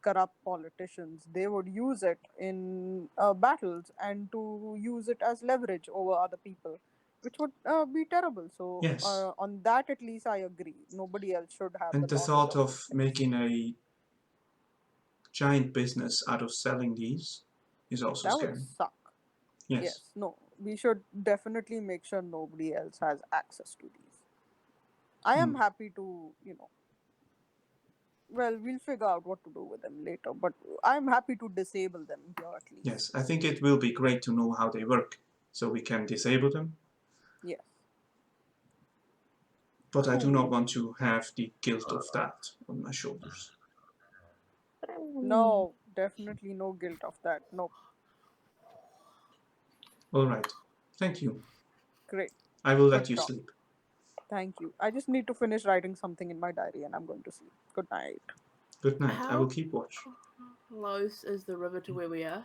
E: corrupt politicians. They would use it in battles and to use it as leverage over other people, which would be terrible. So,
B: Yes.
E: On that, at least I agree. Nobody else should have
B: And
E: the
B: the
E: knowledge
B: thought
E: of
B: of
E: these things.
B: making a giant business out of selling these is also
E: That
B: scary.
E: would suck.
B: Yes.
E: No, we should definitely make sure nobody else has access to these. I am happy to, well, we'll figure out what to do with them later, but I'm happy to disable them here at least.
B: Yes, I think it will be great to know how they work, so we can disable them.
E: Yes.
B: But I do not want to have the guilt of that on my shoulders.
E: No, definitely no guilt of that. Nope.
B: All right. Thank you.
E: Great.
B: I will let
E: Good
B: you
E: job.
B: sleep.
E: Thank you. I just need to finish writing something in my diary and I'm going to sleep. Good night.
B: Good night. I will
C: How
B: keep watch.
C: close is the river to where we are?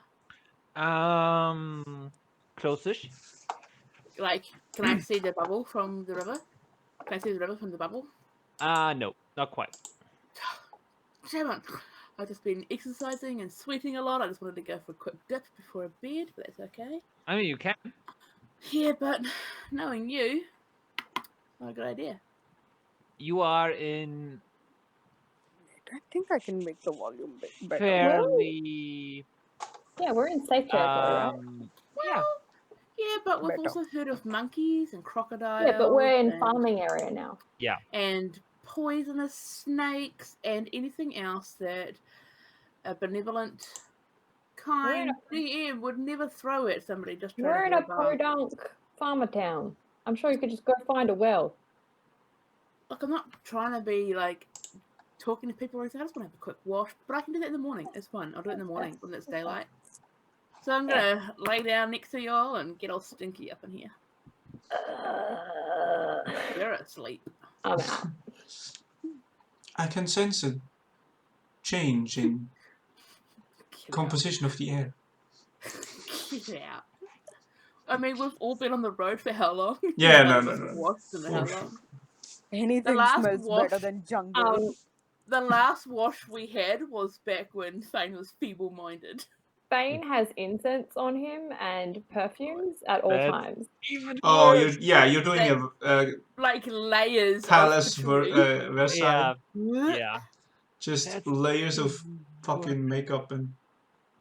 A: Close-ish.
C: Like, can I see the bubble from the river? Can I see the river from the bubble?
A: No, not quite.
C: Damn it. I've just been exercising and sweating a lot. I just wanted to go for a quick dip before bed, but that's okay.
A: I mean, you can.
C: Yeah, but knowing you, not a good idea.
A: You are in
E: I think I can make the volume better.
A: fairly.
D: Yeah, we're in safe territory, right?
A: Yeah.
C: Yeah, but we've
E: Better.
C: also heard of monkeys and crocodiles.
D: Yeah, but we're in
C: and,
D: farming area now.
A: Yeah.
C: And poisonous snakes and anything else that a benevolent, kind DM would never throw at somebody just trying
D: We're
C: to
D: in
C: go
D: a
C: above.
D: podunk farmer town. I'm sure you could just go find a well.
C: Look, I'm not trying to be like talking to people or anything. I just want to have a quick wash, but I can do that in the morning. It's fun. I'll do it in the morning when it's daylight. So I'm gonna lay down next to y'all and get all stinky up in here. You're asleep.
D: I'm out.
B: I can sense a change in composition of the air.
C: Get out. I mean, we've all been on the road for how long?
B: Yeah,
C: None
B: no.
C: of us washed in how long?
E: Anything
C: last
E: smells
C: wash-
E: better than jungle.
C: The last wash we had was back when Phane was feeble-minded.
D: Phane has incense on him and perfumes at all
A: That's
D: times.
A: even
B: Oh,
A: worse.
B: you're doing a
C: Like layers
B: palace
C: of patchouli.
B: Versailles.
A: Yeah.
B: Just
A: That's
B: layers of
A: even
B: fucking makeup and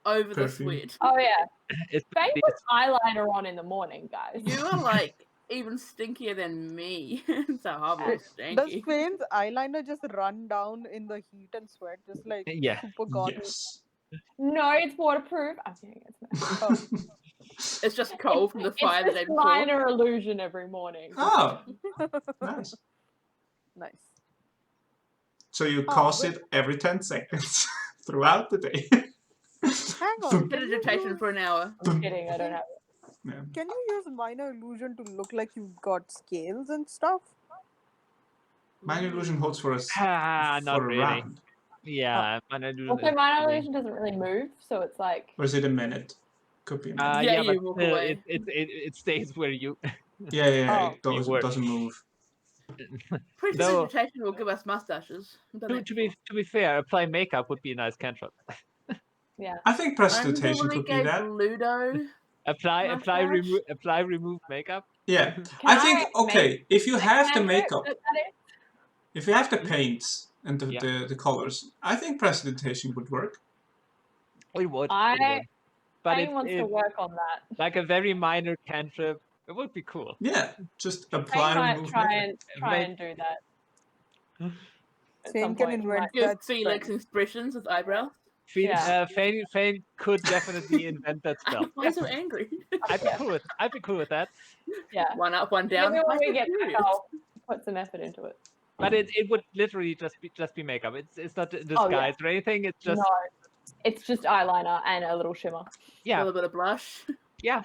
C: Over the
B: perfume.
C: sweat.
D: Oh yeah,
A: It's
D: Phane puts eyeliner on in the morning, guys.
C: You are like even stinkier than me. Zahavah is
E: Does
C: stinky.
E: Fane's eyeliner just run down in the heat and sweat, just like
A: Yeah.
E: super gaudy?
B: Yes.
D: No, it's waterproof. I'm kidding. It's not.
C: It's just cold from the fire the
D: It's
C: day
D: this
C: before.
D: minor illusion every morning.
B: Oh, nice.
E: Nice.
B: So you
E: Oh,
B: cause
E: wait.
B: it every 10 seconds throughout the day.
E: Hang on.
C: Meditation for an hour.
D: I'm kidding. I don't have it.
B: Yeah.
E: Can you use minor illusion to look like you've got scales and stuff?
B: Minor illusion holds for us
A: not
B: for a
A: really.
B: round.
A: Yeah. Minor illusion
D: Also,
A: is
D: minor
A: really-
D: illusion doesn't really move, so it's like
B: Or is it a minute? Could be a minute.
C: Yeah,
A: but
C: you walk
A: still,
C: away.
A: it stays where you.
B: Yeah,
E: Oh.
B: it
A: work.
B: doesn't move.
C: Prestidigitation will give us mustaches. I've done that
A: To
C: before.
A: be fair, apply makeup would be a nice cantrip.
D: yeah.
B: I think prestidigitation could be
C: Underwig
B: that.
C: Ludo.
A: Apply remove makeup.
B: Yeah.
D: Can
B: I think,
D: I
B: okay, if you have the
D: cantrip
B: makeup,
D: that is?
B: if you have the paints and
A: Yeah.
B: the colors, I think prestidigitation would work.
A: It would.
D: I-
A: it would. But
D: Phane wants to
A: it's
D: work on that.
A: like a very minor cantrip. It would be cool.
B: Yeah, just
D: Phane
B: apply
D: might
B: remove
D: try
B: makeup.
D: and do that. At
E: Fane
D: some
E: can
D: point, he
E: invent
D: might-
C: Give
E: that
C: Felix
E: spell.
C: expressions with eyebrows.
A: Phane could definitely invent that spell.
C: Why so angry?
A: I'd be cool with that.
D: Yeah.
C: One up, one down.
D: Maybe when
C: Why
D: we
C: so
D: get
C: serious?
D: back, I'll put some effort into it.
A: But it would literally just be makeup. It's not disguise or anything. It's just
D: No, it's just eyeliner and a little shimmer.
C: A
A: yeah,
C: little bit of blush.
A: yeah.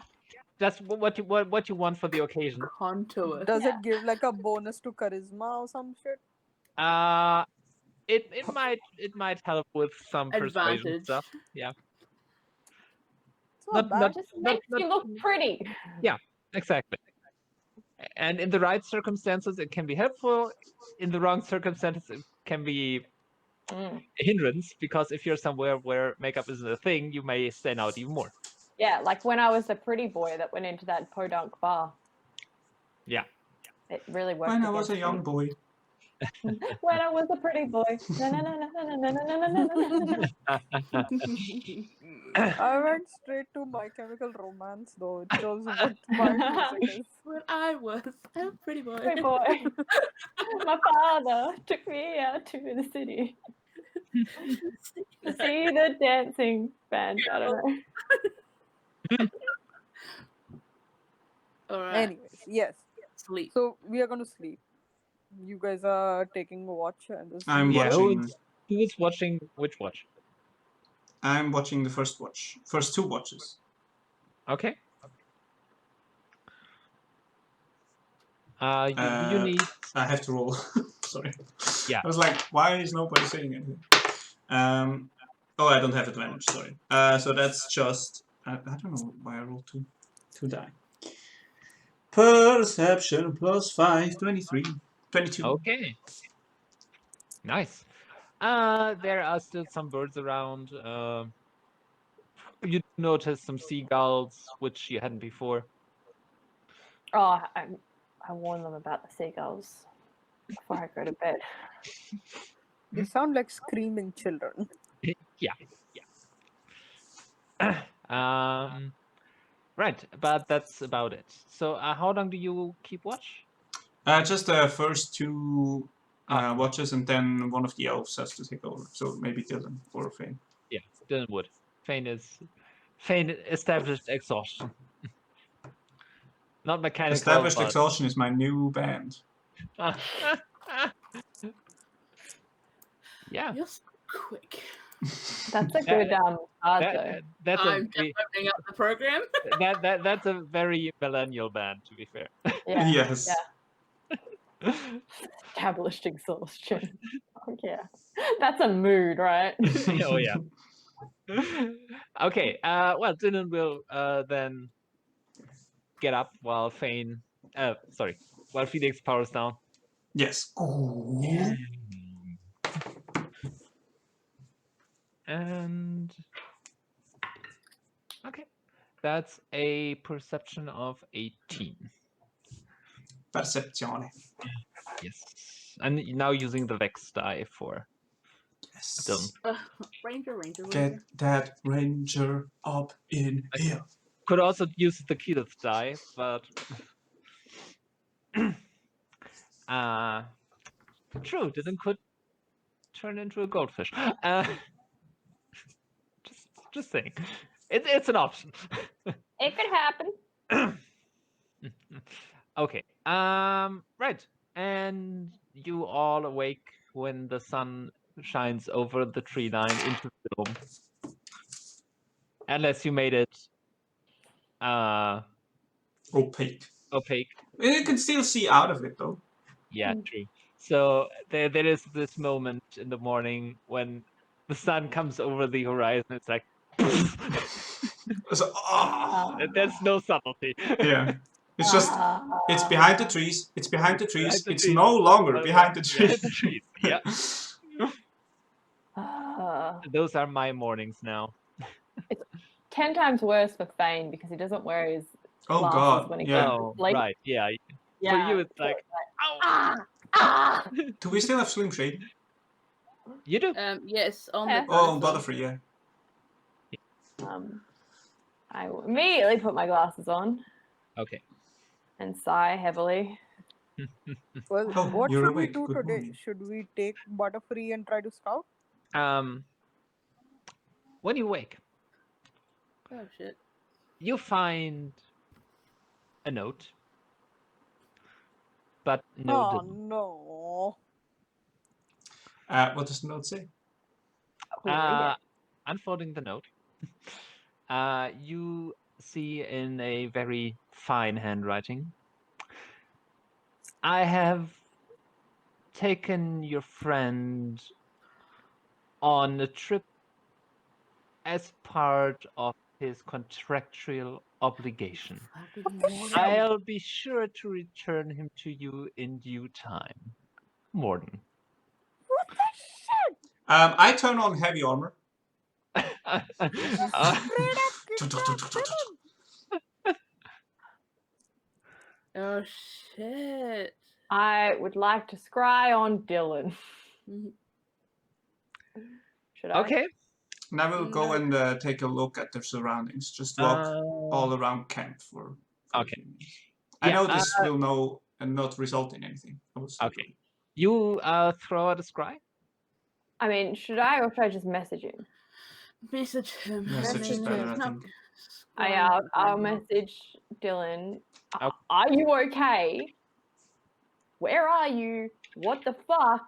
A: That's what you want for the occasion.
C: Contour.
E: Does it give like a bonus to charisma or some shit?
A: It might help with some persuasion
C: Advantage.
A: stuff. Yeah.
E: It's not bad.
D: It just makes you look pretty.
A: Yeah, exactly. And in the right circumstances, it can be helpful. In the wrong circumstances, it can be a hindrance, because if you're somewhere where makeup isn't a thing, you may stand out even more.
D: Yeah, like when I was the pretty boy that went into that podunk bar.
A: Yeah.
D: It really worked.
B: When I was a young boy.
D: When I was a pretty boy.
E: I went straight to My Chemical Romance though. It shows what my music is.
C: When I was a pretty boy.
D: Pretty boy. My father took me out to the city to see the dancing band. I don't know.
C: All right.
E: Anyways, yes.
C: Sleep.
E: So we are going to sleep. You guys are taking a watch and this.
B: I'm
A: Yeah,
B: watching.
A: who is watching which watch?
B: I'm watching the first watch. First two watches.
A: Okay. You need.
B: I have to roll. Sorry.
A: Yeah.
B: I was like, why is nobody saying anything? Oh, I don't have advantage. Sorry. So that's just. I don't know why I rolled two die. Perception plus 5, 23. 22.
A: Okay. Nice. There are still some birds around. You notice some seagulls, which you hadn't before.
D: Oh, I warned them about the seagulls before I go to bed.
E: They sound like screaming children.
A: Yeah. Right, but that's about it. So, how long do you keep watch?
B: Just the first two watches, and then one of the elves has to take over. So maybe Dyllan or Phane.
A: Yeah, Dyllan would. Phane established exhaustion. Not mechanical.
B: Established Exhaustion is my new band.
A: Yeah.
C: You're so quick.
D: That's a good start, though.
A: That's
C: I'm just opening up the program.
A: that's a very millennial band, to be fair.
D: Yeah.
B: Yes.
D: Yeah. Established exhaustion. Oh, yeah. That's a mood, right?
A: Oh yeah. Okay. Well, Dyllan will then get up while while Felix powers down.
B: Yes.
A: And okay, that's a perception of 18.
B: Percepzione.
A: Yes, and now using the Vex die for
B: Yes.
C: Ranger.
B: Get that ranger up in here.
A: Could also use the Keyleth die, but true, Dyllan could turn into a goldfish. Just saying, it's an option.
D: It could happen.
A: Okay. Right. And you all awake when the sun shines over the tree line into the dome. Unless you made it
B: Opaque.
A: opaque.
B: You can still see out of it though.
A: Yeah, true. So there is this moment in the morning when the sun comes over the horizon. It's like
B: So,
A: there's no subtlety.
B: yeah. It's just, it's behind the trees. It's behind the trees.
A: Behind the
B: It's
A: trees.
B: no longer behind the
A: Behind the
B: trees.
A: trees. Yeah. Those are my mornings now.
D: It's 10 times worse for Phane because he doesn't wear his
B: Oh
D: glasses
B: god.
D: when he
B: Yeah.
D: goes to sleep.
A: Right. Yeah.
D: Yeah.
A: For you, it's like, ow.
B: Do we still have Slim Shady?
A: You do.
C: Yes, on
D: Yeah.
C: the
B: Oh, Butterfree, yeah.
D: I will immediately put my glasses on
A: Okay.
D: and sigh heavily.
E: Well,
B: Oh,
E: what
B: you're
E: should we
B: awake.
E: do
B: Good
E: today?
B: morning.
E: Should we take Butterfree and try to scout?
A: when you wake,
C: Oh shit.
A: you find a note, but no
E: Oh
A: Dyllan.
E: no.
B: What does the note say?
D: We'll read it.
A: Unfolding the note, you see in a very fine handwriting, I have taken your friend on a trip as part of his contractual obligation.
C: Fucking
E: the
C: Morden.
E: shit?
A: I'll be sure to return him to you in due time. Morden.
E: What the shit?
B: I turn on heavy armor.
E: Straight up kidnap Dyllan.
C: Oh shit.
D: I would like to scry on Dyllan. Should I?
A: Okay.
B: Now we'll go
C: No.
B: and take a look at the surroundings. Just walk all around camp for a
A: Okay.
B: few minutes. I
A: Yeah,
B: know this will not result in anything. I will still
A: Okay.
B: do it.
A: You throw out a scry?
D: I mean, should I or should I just message him?
C: Message him.
B: Message is better, I
C: it's not
B: think.
D: I'll message Dyllan.
A: Okay.
D: Are you okay? Where are you? What the fuck?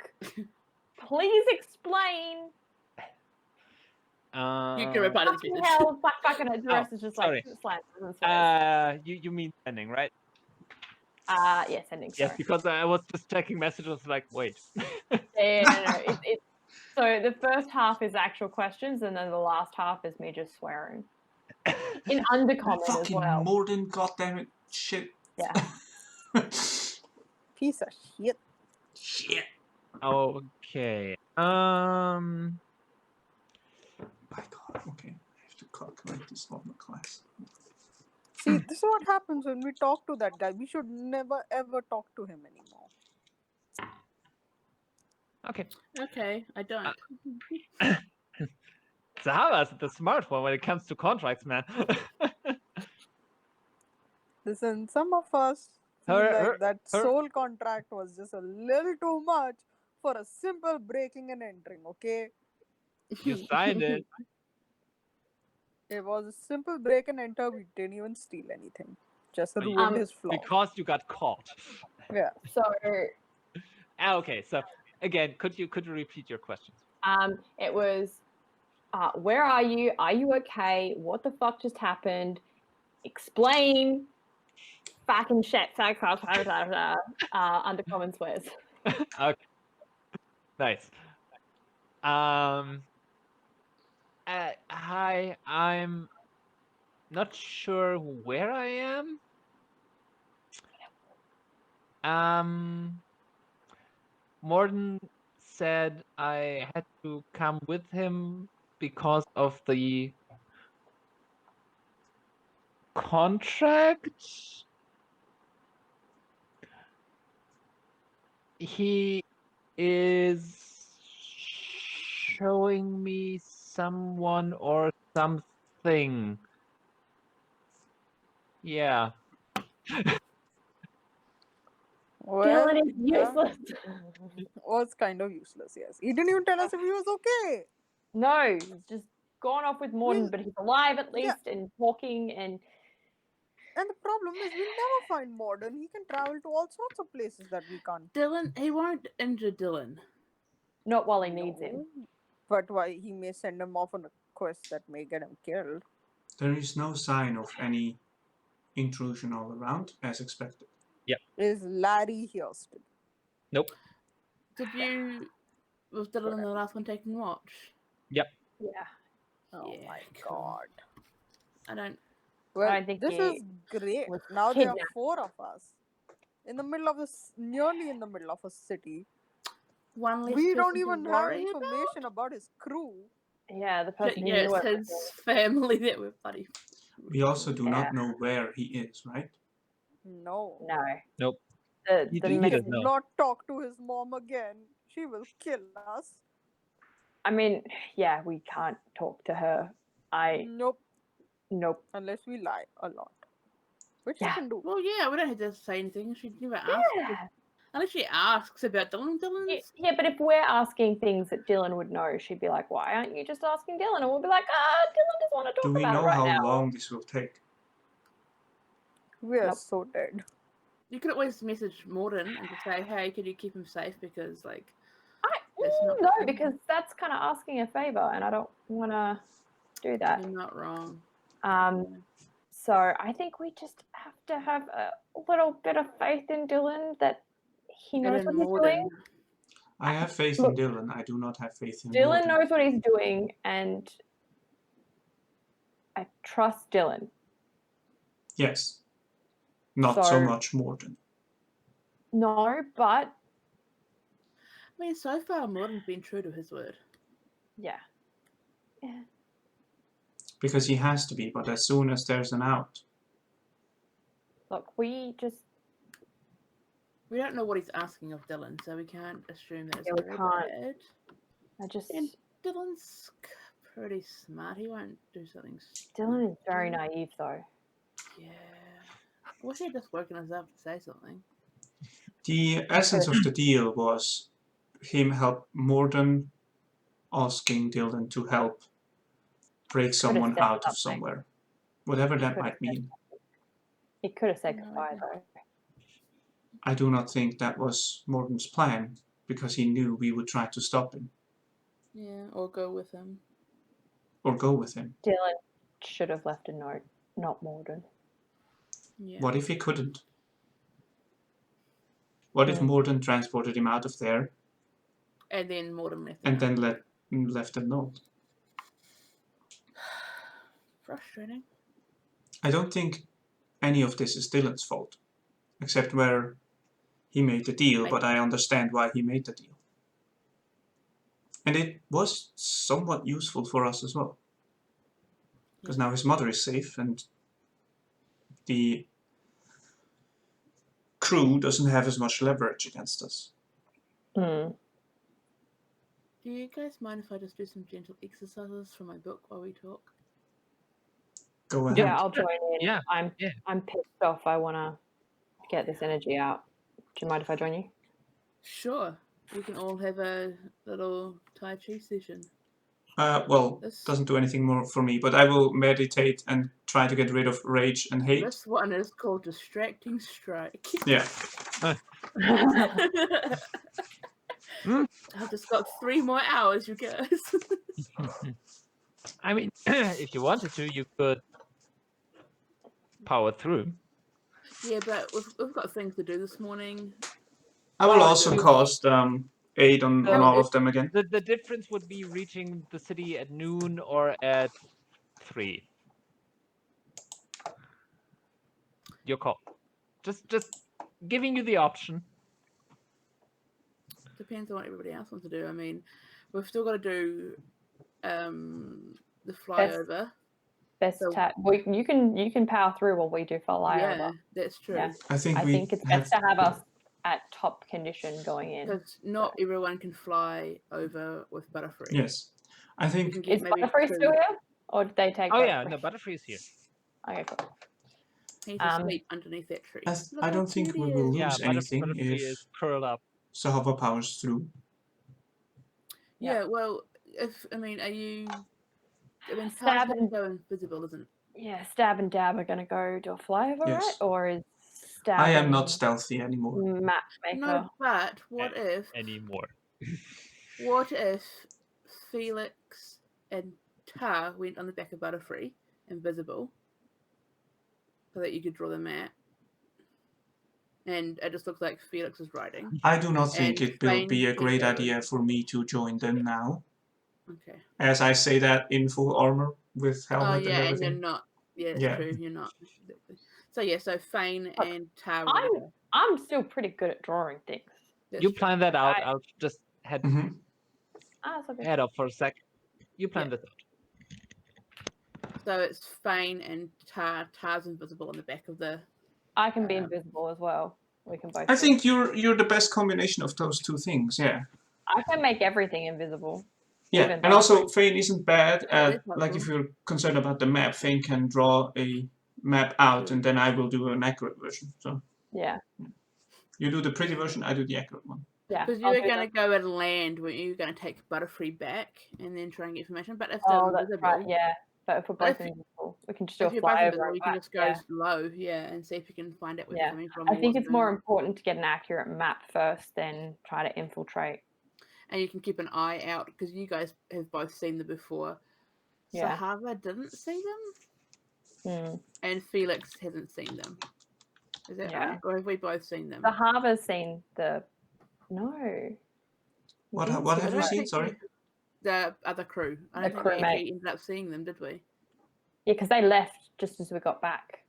D: Please explain.
C: You can reply to this
D: Fucking
C: message.
D: hell, fucking the rest is just like
A: sorry.
D: slams and swears.
A: You mean sending, right?
D: Yeah, sending.
A: Yes,
D: Sorry.
A: because I was just checking messages. Like, wait.
D: Yeah, no. It's so the first half is actual questions, and then the last half is me just swearing in undercommon as
B: Fucking
D: well.
B: Morden, goddammit, shit.
D: Yeah.
E: Piece of shit.
B: Shit.
A: Okay.
B: My god, okay. I have to calculate this on the class.
E: See, this is what happens when we talk to that guy. We should never ever talk to him anymore.
A: Okay.
C: Okay, I don't.
A: Zahavah's the smart one when it comes to contracts, man.
E: Listen, some of us feel like that soul contract was just a little too much for a simple breaking and entering, okay?
A: You signed it.
E: It was a simple break and enter. We didn't even steal anything. Just ruined his floor.
A: Because you got caught.
E: Yeah.
D: So
A: Okay, so again, could you repeat your questions?
D: it was where are you? Are you okay? What the fuck just happened? Explain. Fucking shit. Undercommon swears.
A: Okay. Nice. Hi, I'm not sure where I am. Morden said I had to come with him because of the contract. He is showing me someone or something. Yeah.
E: Well,
D: Dyllan is useless.
E: was kind of useless, yes. He didn't even tell us if he was okay.
D: No, he's just gone off with Morden, but he's alive at least and talking and
E: the problem is we'll never find Morden. He can travel to all sorts of places that we can't.
C: Dyllan, he won't injure Dyllan.
D: not while he needs him.
E: But why he may send him off on a quest that may get him killed.
B: There is no sign of any intrusion all around, as expected.
A: Yep.
E: Is Larry here still?
A: Nope.
C: Was Dyllan the last one taking watch?
A: Yep.
D: Yeah.
E: Oh
C: Yeah,
E: my
C: cool.
E: god.
C: I don't.
E: Well,
D: I think
E: this
D: he
E: is great.
D: was
E: Now there are
D: kidnapped.
E: 4 of us. In the middle of nearly in the middle of a city.
C: One less
E: We don't
C: person to
E: even have
C: worry
E: information about his crew.
D: Yeah, the
C: about.
D: person
C: Yeah,
D: who knew
C: it's his family that we're bloody.
B: We also do not know where he is, right?
E: No.
D: No.
A: Nope.
D: The
A: He
E: We
A: doesn't know.
E: cannot talk to his mom again. She will kill us.
D: I mean, yeah, we can't talk to her.
E: Nope.
D: Unless
E: we lie a lot. Which
D: Yeah.
E: we can do.
C: Well, yeah, we don't have to say anything. She never asked.
D: Yeah.
C: Unless she asks about Dyllan's.
D: Yeah, but if we're asking things that Dyllan would know, she'd be like, "Why aren't you just asking Dyllan?" And we'll be like, Dyllan doesn't want to
B: Do
D: talk
B: we
D: about
B: know
D: it right
B: how
D: now.
B: long this will take?
E: We are
D: Nope.
E: so dead.
C: You could always message Morden and just say, "Hey, could you keep him safe?" Because like,
D: No, because that's kind of asking a favor, and I don't want to do that.
C: you're not wrong.
D: So I think we just have to have a little bit of faith in Dyllan that he knows what he's doing.
B: I have faith in Dyllan. I do not have faith in
D: Dyllan
B: Morden.
D: knows what he's doing, and I trust Dyllan.
B: Yes. Not so much Morden.
D: No, but
C: I mean, so far Morden's been true to his word.
D: yeah.
B: Because he has to be, but as soon as there's an out.
D: Look, we
C: don't know what he's asking of Dyllan, so we can't assume that it's
D: we
C: very
D: can't.
C: bad. And Dyllan's pretty smart. He won't do something stupid.
D: Dyllan is very naive, though.
C: Yeah. I wish he had just woken us up to say something.
B: The essence of the deal was him help Morden asking Dyllan to help break someone out of somewhere. Whatever that might mean.
D: He could have said goodbye, though.
B: I do not think that was Morden's plan, because he knew we would try to stop him.
C: Yeah, or go with him.
B: Or go with him.
D: Dyllan should have left a note, not Morden.
C: Yeah.
B: What if he couldn't? What if Morden transported him out of there?
C: And then Morden left.
B: And then left a note?
C: Frustrating.
B: I don't think any of this is Dyllan's fault, except where he made the deal, but I understand why he made the deal. And it was somewhat useful for us as well. Because now his mother is safe and the crew doesn't have as much leverage against us.
C: Do you guys mind if I just do some gentle exercises for my book while we talk?
B: Go ahead.
D: Yeah, I'll join in.
A: Yeah.
D: I'm pissed off. I want to get this energy out. Do you mind if I join you?
C: Sure. We can all have a little Tai Chi session.
B: Well, doesn't do anything more for me, but I will meditate and try to get rid of rage and hate.
C: This one is called Distracting Strike.
B: Yeah.
C: I've just got 3 more hours, you guys.
A: I mean, if you wanted to, you could power through.
C: Yeah, but we've got things to do this morning.
B: I will also cast 8 on all of them again.
A: The difference would be reaching the city at noon or at 3. Your call. Just giving you the option.
C: Depends on what everybody else wants to do. I mean, we've still got to do the flyover.
D: You can power through while we do flyover.
C: Yeah, that's true.
D: Yeah.
B: I think
D: it's best to have us at top condition going in.
C: Because not everyone can fly over with Butterfree.
B: Yes. I think...
D: Is Butterfree still here? Or did they take
A: Oh, yeah. No, Butterfree is here.
D: Okay, cool.
C: He's asleep underneath that tree.
B: I don't think we will lose anything if
A: curled up.
B: Zahavah powers through.
C: Yeah, well, are you... I mean,
D: Stab
C: and go invisible, isn't it?
D: Yeah, Stab and Dab are going to go do a flyover, right? Or is Stab...
B: I am not stealthy anymore.
D: Map maker.
C: No, but what if...
A: Anymore.
C: What if Felix and Tar went on the back of Butterfree, invisible, so that you could draw the map? And it just looks like Felix is riding.
B: I do not think it will be a great idea for me to join them now.
C: Okay.
B: As I say that in full armor with helmet and everything.
C: And you're not. Yeah, that's true. You're not. Exactly. So yeah, so Phane and Tar.
D: I'm still pretty good at drawing things.
A: You plan that out. I'll just head off for a sec. You plan that out.
C: So it's Phane and Tar. Tar's invisible on the back of the...
D: I can be invisible as well. We can both.
B: I think you're the best combination of those two things, yeah.
D: I can make everything invisible.
B: Yeah, and also Phane isn't bad at, like if you're concerned about the map, Phane can draw a map out and then I will do an accurate version. So
D: yeah.
B: You do the pretty version, I do the accurate one.
D: Yeah.
C: Because you were going to go and land, were you going to take Butterfree back and then try and get information? But if they're
D: that's
C: invisible,
D: right. Yeah. But if we're both
C: if-
D: invisible, we can just do
C: if
D: a
C: you're both
D: flyover.
C: invisible, you can
D: back,
C: just go low, and see if you can find out where they're coming from.
D: I think it's more important to get an accurate map first than try to infiltrate.
C: And you can keep an eye out because you guys have both seen them before.
D: Yeah.
C: Zahavah didn't see them, and Felix hasn't seen them. Is that right? Or have we both seen them?
D: Zahavah's seen the. No.
B: What have we seen? Sorry.
C: The other crew. I don't think we actually ended up seeing them, did we?
D: Yeah, because they left just as we got back.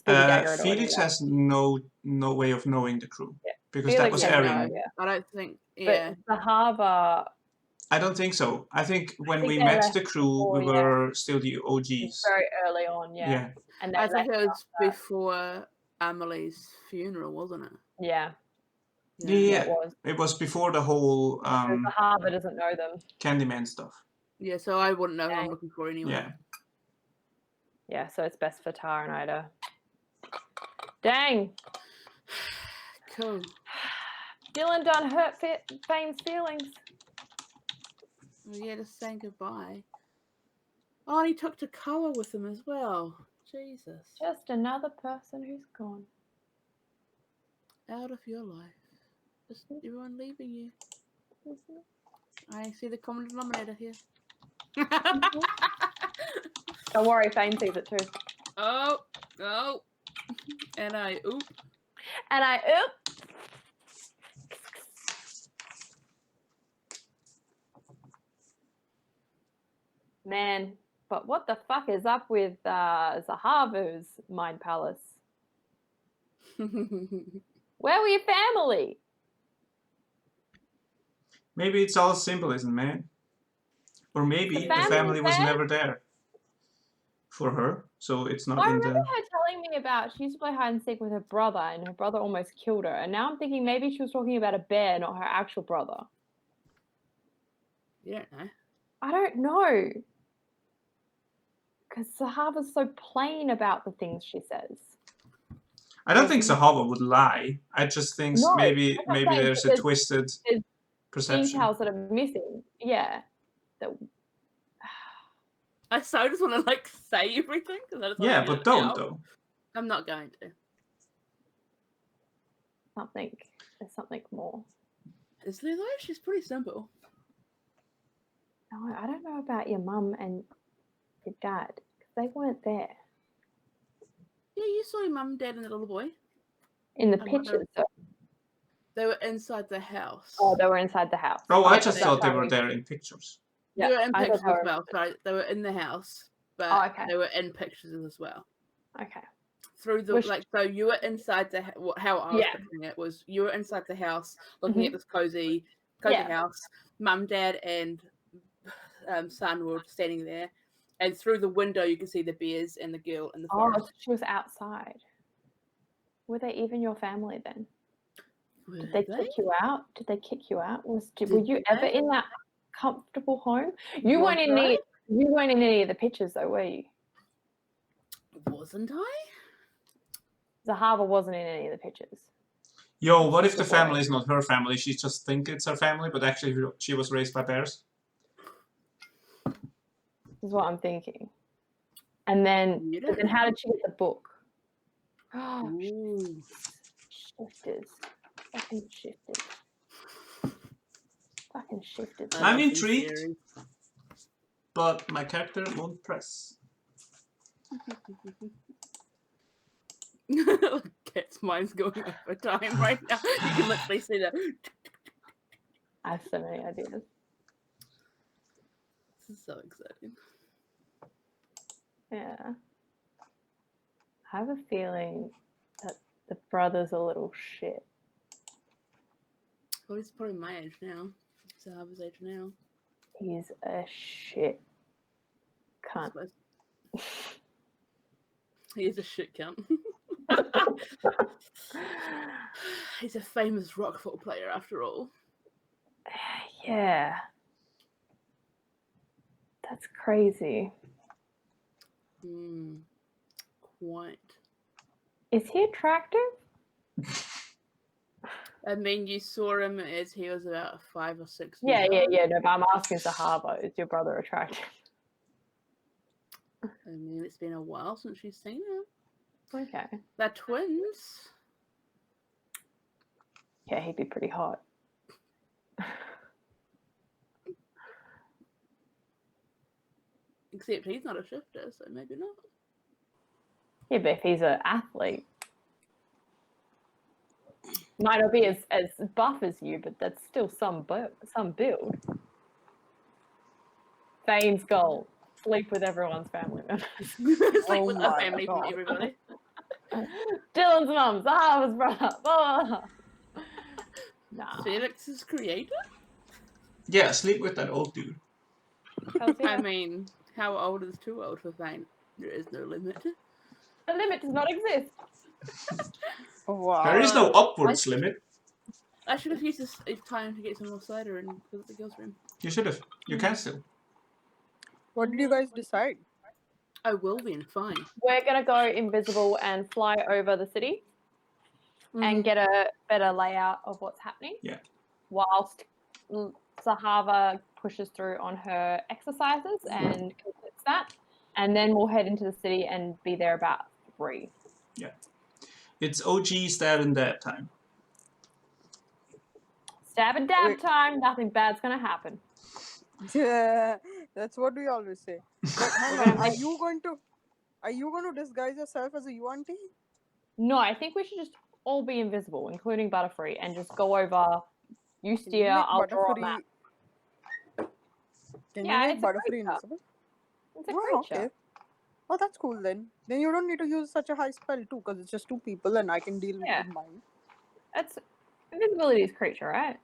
B: Felix has no way of knowing the crew because Felix that was Erin.
C: I don't think. Yeah.
D: But Zahavah.
B: I don't think so. I think when we met the crew, we were still the OGs.
D: It's very early on, yeah.
C: And I think it was before Amelie's funeral, wasn't it?
D: Yeah.
B: Yeah. It was before the whole
D: Zahavah doesn't know them.
B: Candyman stuff.
C: Yeah, so I wouldn't know who I'm looking for anyway.
B: Yeah.
D: Yeah, so it's best for Tara and Ida. Dang.
C: Cool.
D: Dyllan done hurt Phane's feelings.
C: Well, yeah, just saying goodbye. Oh, and he took Takawa with him as well. Jesus.
D: Just another person who's gone.
C: Out of your life. Just everyone leaving you. I see the common denominator here.
D: Don't worry, Phane sees it too.
C: Oh. And I oop.
D: Man, but what the fuck is up with Zahavah's mind palace? Where were your family?
B: Maybe it's all symbolism, man. Or maybe the family was never there for her, so it's not
D: I remember her telling me about she used to play hide and seek with her brother, and her brother almost killed her. And now I'm thinking maybe she was talking about a bear, not her actual brother.
C: You don't know.
D: I don't know. Because Zahavah's so plain about the things she says.
B: I don't think Zahavah would lie. I just think maybe there's a twisted perception.
D: Details that are missing. Yeah.
C: I so just want to say everything.
B: Yeah, but don't though.
C: I'm not going to.
D: There's something more.
C: Is there though? She's pretty simple.
D: No, I don't know about your mum and your dad because they weren't there.
C: Yeah, you saw your mum, dad, and the little boy.
D: In the pictures.
C: They were inside the house.
D: Oh, they were inside the house.
B: Oh, I just thought they were there in pictures.
C: Yeah, they were in pictures as well. Sorry, they were in the house, but they were in pictures as well.
D: Okay.
C: Through the so you were inside the how I was picturing it was you were inside the house looking at this cozy house. Mum, dad, and son were standing there, and through the window you can see the bears and the girl in the forest.
D: Oh, she was outside. Were they even your family then? Did they kick you out? Did they kick you out? Were you ever in that comfortable home? You weren't in any of the pictures though, were you?
C: Wasn't I?
D: Zahavah wasn't in any of the pictures.
B: Yo, what if the family is not her family? She just thinks it's her family, but actually she was raised by bears?
D: This is what I'm thinking. And then how did she get the book? Oh, shifters. Fucking shifted.
B: I'm intrigued, but my character won't press.
C: Cat's mind's going over time right now. You can literally see that.
D: I have so many ideas.
C: This is so exciting.
D: Yeah. I have a feeling that the brother's a little shit.
C: Well, he's probably my age now. Zahavah's age now.
D: He's a shit cunt.
C: He is a shit cunt. He's a famous rock football player after all.
D: Yeah. That's crazy.
C: Quite.
D: Is he attractive?
C: I mean, you saw him as he was about 5 or 6
D: Yeah,
C: years
D: yeah,
C: old.
D: yeah. No, but I'm asking Zahavah, is your brother attractive?
C: I mean, it's been a while since you've seen him.
D: Okay.
C: They're twins.
D: Yeah, he'd be pretty hot.
C: Except he's not a shifter, so maybe not.
D: Yeah, but if he's an athlete, might not be as buff as you, but that's still some build. Phane's goal: sleep with everyone's family members.
C: Sleep with the
E: my
C: family from
E: God.
C: everybody.
D: Dylan's mum, Zahavah's brother. Blah, blah, blah. Nah.
C: Felix's creator?
B: Yeah, sleep with that old dude.
D: Hells yeah.
C: I mean, how old is too old for Phane? There is no limit.
D: The limit does not exist.
E: Wow.
B: There is no upwards limit.
C: I should have used this time to get some more cider and visit the girls' room.
B: You should have. You can still.
E: What did you guys decide?
C: I will then, fine.
D: We're gonna go invisible and fly over the city and get a better layout of what's happening.
B: Yeah.
D: Whilst Zahavah pushes through on her exercises and completes that, and then we'll head into the city and be there about 3.
B: Yeah. It's OG stab and dab time.
D: Stab and dab
E: Wait.
D: time. Nothing bad's gonna happen.
E: Yeah, that's what we always say. But hang on, are you going to disguise yourself as a UNT?
D: No, I think we should just all be invisible, including Butterfree, and just go over. You
E: Can
D: steer,
E: you make
D: I'll draw a
E: Butterfree-
D: map.
E: Can
D: Yeah,
E: you make
D: it's a
E: Butterfree
D: creature.
E: invisible?
D: It's a
E: Oh,
D: creature.
E: okay. Oh, that's cool then. Then you don't need to use such a high spell too, because it's just 2 people and I can deal
D: Yeah.
E: with mine.
D: That's invisibility is creature, right?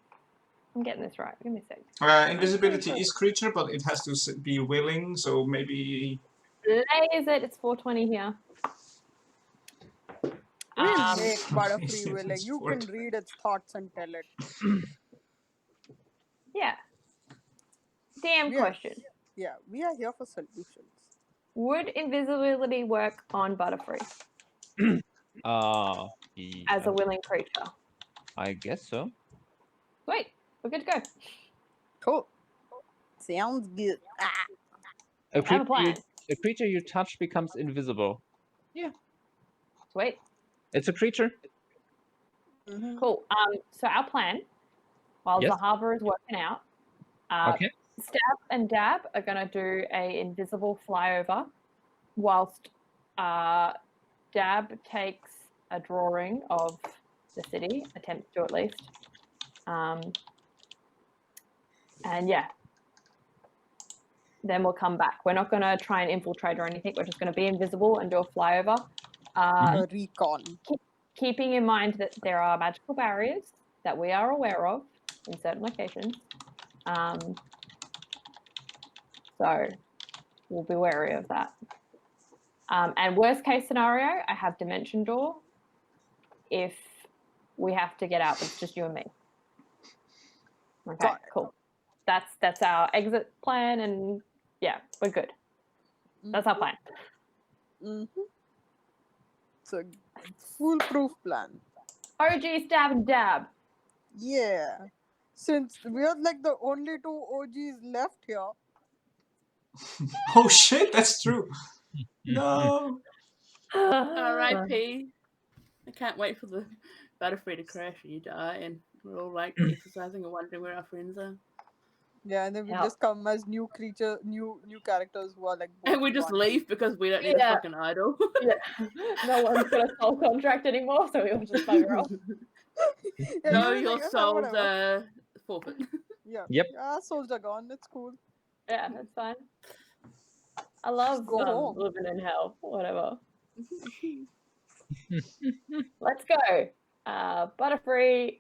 D: I'm getting this right. Give me a sec.
B: Invisibility is creature, but it has to be willing, so maybe...
D: Lays it. It's 4:20 here.
E: We'll make
B: Okay,
E: Butterfree willing.
B: it's
E: You can read its thoughts and tell it.
D: Yeah. Damn
E: Yeah.
D: question.
E: Yeah, we are here for solutions.
D: Would invisibility work on Butterfree as a willing creature?
A: I guess so.
D: Wait, we're good to go.
E: Cool. Sounds good.
A: A
D: I have a plan.
A: creature you touch becomes invisible.
D: Sweet.
A: It's a creature.
E: Mm-hmm.
D: Cool. So our plan, while
A: Yes.
D: Zahavah is working out,
A: Okay.
D: Stab and Dab are going to do a invisible flyover, whilst Dab takes a drawing of the city, attempts to at least. And yeah, then we'll come back. We're not going to try and infiltrate or anything. We're just going to be invisible and do a flyover.
E: A recon.
D: Keeping in mind that there are magical barriers that we are aware of in certain locations. So we'll be wary of that. And worst case scenario, I have Dimension Door if we have to get out, but it's just you and me. Okay, cool. That's our exit plan, and yeah, we're good. That's our plan.
E: Mm-hmm. So, foolproof plan.
D: OG Stab and Dab.
E: Yeah. Since we're like the only 2 OGs left here.
B: Oh shit, that's true. No.
C: R.I.P. I can't wait for the Butterfree to crash and you die, and we're all like exercising and wondering where our friends are.
E: Yeah, and then we just come as new characters who are like.
C: And we just leave because we don't need a fucking idol.
D: Yeah. No one's got a soul contract anymore, so we all just bugger off.
C: No, your souls are forfeit.
E: Yeah.
A: Yep.
E: Yeah, souls are gone. It's cool.
D: Yeah, that's fine. I love living in hell. Whatever. Let's go. Butterfree.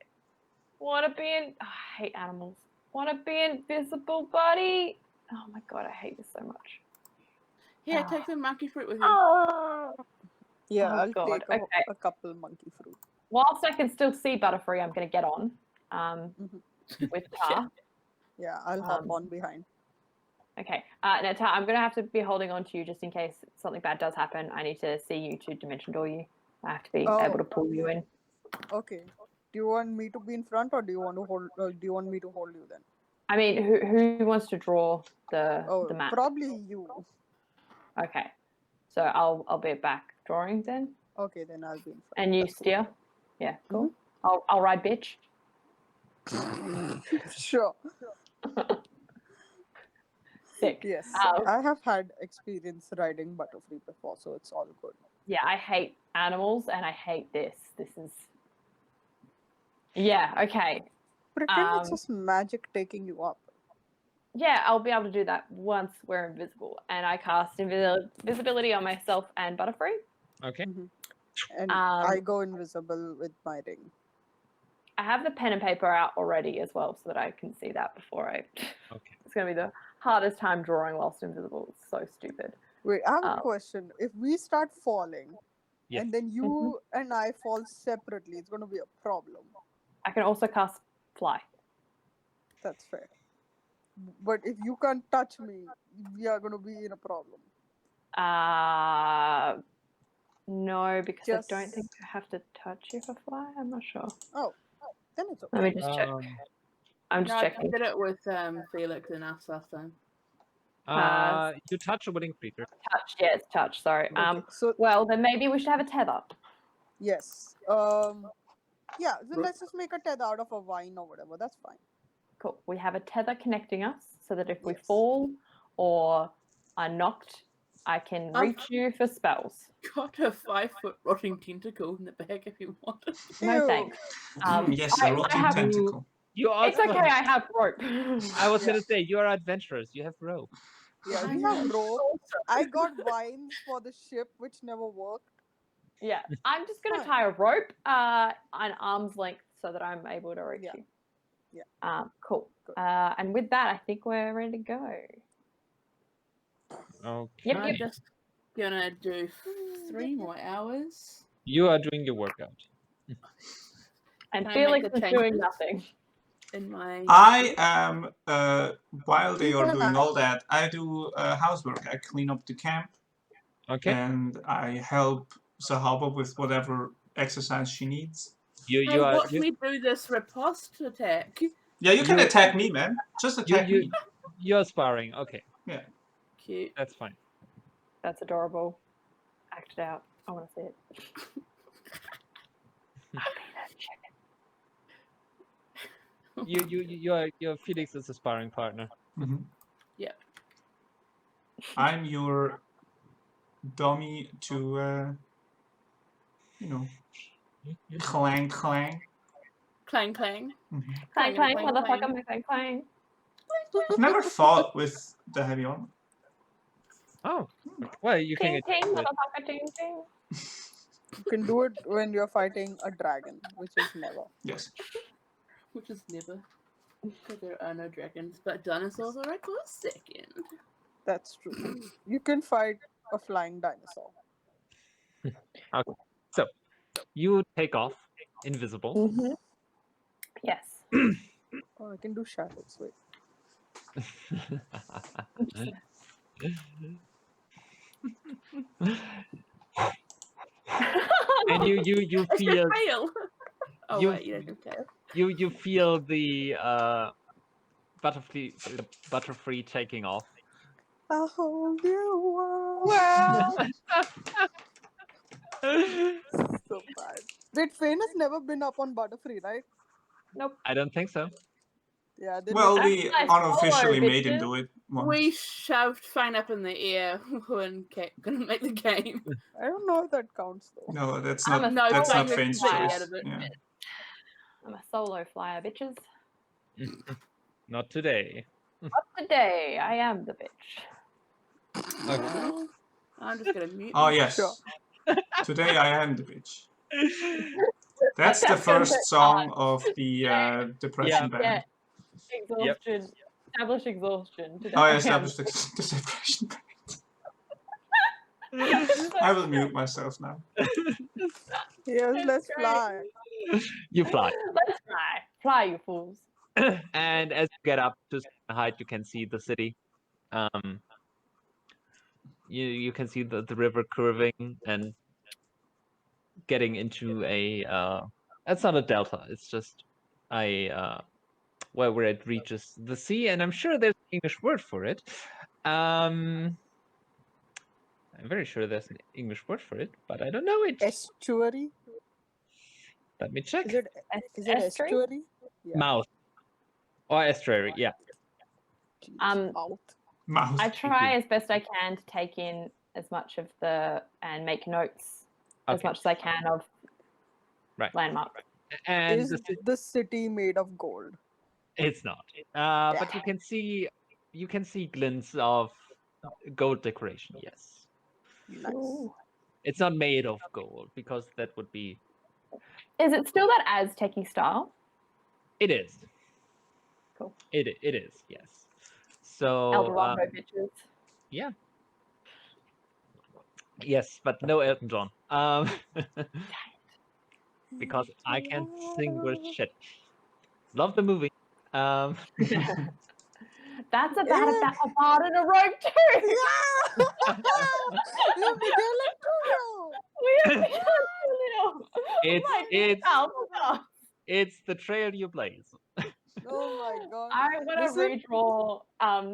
D: Wanna be in... Oh, I hate animals. Wanna be invisible, buddy? Oh my god, I hate this so much.
C: Yeah, take the monkey fruit with you.
E: Yeah,
D: Oh,
E: I'll
D: God.
E: take
D: Okay.
E: a couple monkey fruit.
D: Whilst I can still see Butterfree, I'm going to get on with Tar.
E: Yeah, I'll hop on behind.
D: Okay. Now, Tar, I'm going to have to be holding on to you just in case something bad does happen. I need to see you to Dimension Door you. I have to be able to pull you in.
E: Okay. Do you want me to be in front, or do you want to hold? Do you want me to hold you then?
D: I mean, who wants to draw the map?
E: Probably you.
D: Okay, so I'll be back drawing then.
E: Okay, then I'll be in front.
D: And you steer. Yeah, cool. I'll ride bitch.
E: Sure.
D: Sick.
E: Yes, I have had experience riding Butterfree before, so it's all good.
D: Yeah, I hate animals and I hate this. This is. Yeah. Okay.
E: Pretend it's just magic taking you up.
D: Yeah, I'll be able to do that once we're invisible, and I cast invisibility on myself and Butterfree.
A: Okay.
E: And I go invisible with my ring.
D: I have the pen and paper out already as well, so that I can see that before I.
A: Okay.
D: It's gonna be the hardest time drawing whilst invisible. It's so stupid.
E: Wait, I have a question. If we start falling,
A: Yes.
E: and then you and I fall separately, it's gonna be a problem.
D: I can also cast fly.
E: That's fair. But if you can't touch me, we are gonna be in a problem.
D: No, because I don't think I have to touch you for fly. I'm not sure.
E: Oh, then it's okay.
D: Let me just check. I'm just checking.
C: I did it with Felix and us last time.
A: You touch a willing creature.
D: Touch, yeah, it's touch. Sorry.
E: Okay, so
D: well, then maybe we should have a tether.
E: yes. Yeah. Then let's just make a tether out of a vine or whatever. That's fine.
D: Cool. We have a tether connecting us, so that if we fall or are knocked, I can reach you for spells.
C: Got a 5-foot rotting tentacle in the back if you want it.
D: No thanks.
B: Yes, a rotting tentacle.
D: It's okay. I have rope.
A: I was gonna say you are adventurous. You have rope.
E: Yeah, we have rope. I got vines for the ship, which never worked.
D: Yeah, I'm just gonna tie a rope an arm's length so that I'm able to reach you.
E: Yeah.
D: Cool. And with that, I think we're ready to go.
A: Okay.
D: Yep.
C: I'm just gonna do 3 more hours.
A: You are doing your workout.
D: And
C: Can I
D: Felix
C: make the
D: is
C: changes?
D: doing nothing.
C: In my
B: I am, while they are doing all that, I do housework. I clean up the camp.
A: Okay.
B: And I help Zahavah with whatever exercise she needs.
C: What if we do this riposte attack?
B: Yeah, you can attack me, man. Just attack me.
A: You're sparring. Okay.
B: Yeah.
C: Cute.
A: That's fine.
D: That's adorable. Act it out. I want to see it.
A: Your Felix is a sparring partner.
B: Mm-hmm.
C: Yep.
B: I'm your dummy to, clang, clang.
C: Clang, clang.
B: Mm-hmm.
D: Clang, clang, motherfucker, clang, clang.
B: I've never fought with the heavy armor.
A: Oh, well, you can.
D: Ting, ting, motherfucker, ting, ting.
E: You can do it when you're fighting a dragon, which is never.
B: Yes.
C: Which is never. Because there are no dragons, but dinosaurs are a close second.
E: That's true. You can fight a flying dinosaur.
A: Okay. So, you take off, invisible.
D: Mm-hmm. Yes.
E: Oh, I can do shadows. Wait.
A: And you feel.
C: Oh
A: you,
C: wait, you don't have
A: you feel the Butterfree taking off.
E: A whole new world.
D: Well.
E: So bad. Wait, Phane has never been up on Butterfree, right?
D: Nope.
A: I don't think so.
E: Yeah.
B: Well, we unofficially made him do it once.
C: We shoved Phane up in the air when Cat couldn't make the game.
E: I don't know if that counts though.
B: No, that's
D: I'm
B: not. That's not
C: Phane
B: Fane's
C: was
B: choice.
C: out of it.
B: Yeah.
D: I'm a solo flyer, bitches.
A: Not today.
D: Not today. I am the bitch.
A: Okay.
C: I'm just gonna mute.
B: Oh yes.
E: Sure.
B: Today I am the bitch. That's the first song of the Depression band.
D: Yeah. Exhaustion. Establish exhaustion. Today
B: I established the Depression band. I will mute myself now.
E: Yes, let's fly.
A: You fly.
D: Let's fly. Fly, you fools.
A: And as you get up to height, you can see the city. You can see the river curving and getting into a That's not a delta. It's just where it reaches the sea, and I'm sure there's an English word for it. I'm very sure there's an English word for it, but I don't know it.
E: Estuary?
A: Let me check.
E: Is it
D: Estuary?
E: estuary? Yeah.
A: Mouth or estuary, yeah.
E: Jeez, mouth.
B: Mouth.
D: I try as best I can to take in as much of and make notes as
A: Okay.
D: much as I can of
A: Right.
D: landmarks.
A: And
E: Is the city made of gold?
A: it's not. But you can see glints of gold decoration. Yes.
E: Nice.
D: Ooh.
A: It's not made of gold because that would be.
D: Is it still that Aztec-y style?
A: It is.
D: Cool.
A: It is. Yes. So.
D: Eldorado bitches.
A: Yeah. Yes, but no Elton John. Because I can't sing worth shit. Love the movie.
D: That's about a part in a rope too.
E: Yeah! Yeah, Miguel Antonio!
A: It's the trail you blaze.
E: Oh my god.
D: I want to
E: Listen,
D: redraw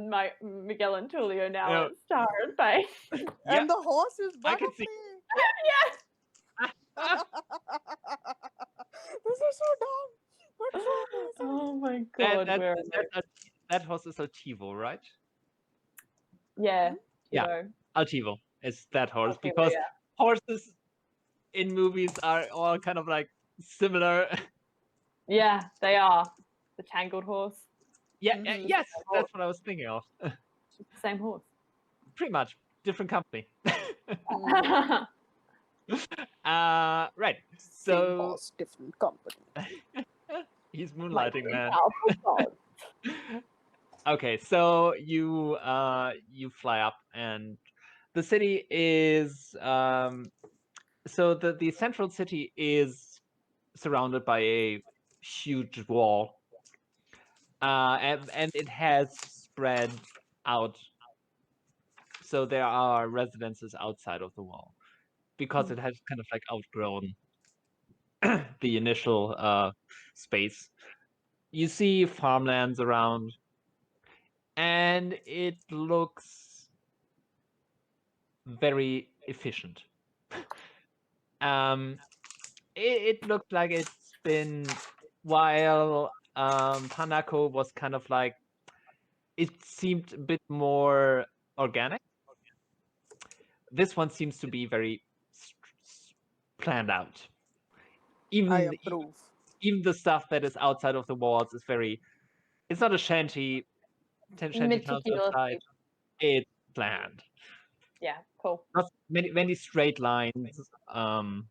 D: my Miguel and Tulio now
A: Yeah.
D: as Star and Faye.
E: and the horse is
A: I can see.
D: Yes.
E: This is so dumb. But so amazing.
D: Oh my god.
A: That horse is Altivo, right?
D: Yeah.
A: Yeah.
D: Tito.
A: Altivo is that horse
D: Altivo,
A: because
D: yeah.
A: horses in movies are all kind of like similar.
D: Yeah, they are. The tangled horse.
A: Yeah,
E: Mhm.
A: yes, that's what I was thinking of.
D: It's the same horse.
A: Pretty much different company.
E: Mm.
A: Right.
E: Same
A: So
E: horse, different company.
A: he's moonlighting, man.
D: Powerful
A: Okay, so you fly up, and the city is so the central city is surrounded by a huge wall, and it has spread out. So there are residences outside of the wall because it has kind of like outgrown the initial space. You see farmlands around, and it looks very efficient. It looked like it's been while Hanako was kind of like, it seemed a bit more organic. This one seems to be very planned out.
E: I approve.
A: Even the stuff that is outside of the walls is very. It's not a shanty towns outside. It's planned.
D: Yeah, cool.
A: Not many straight lines. And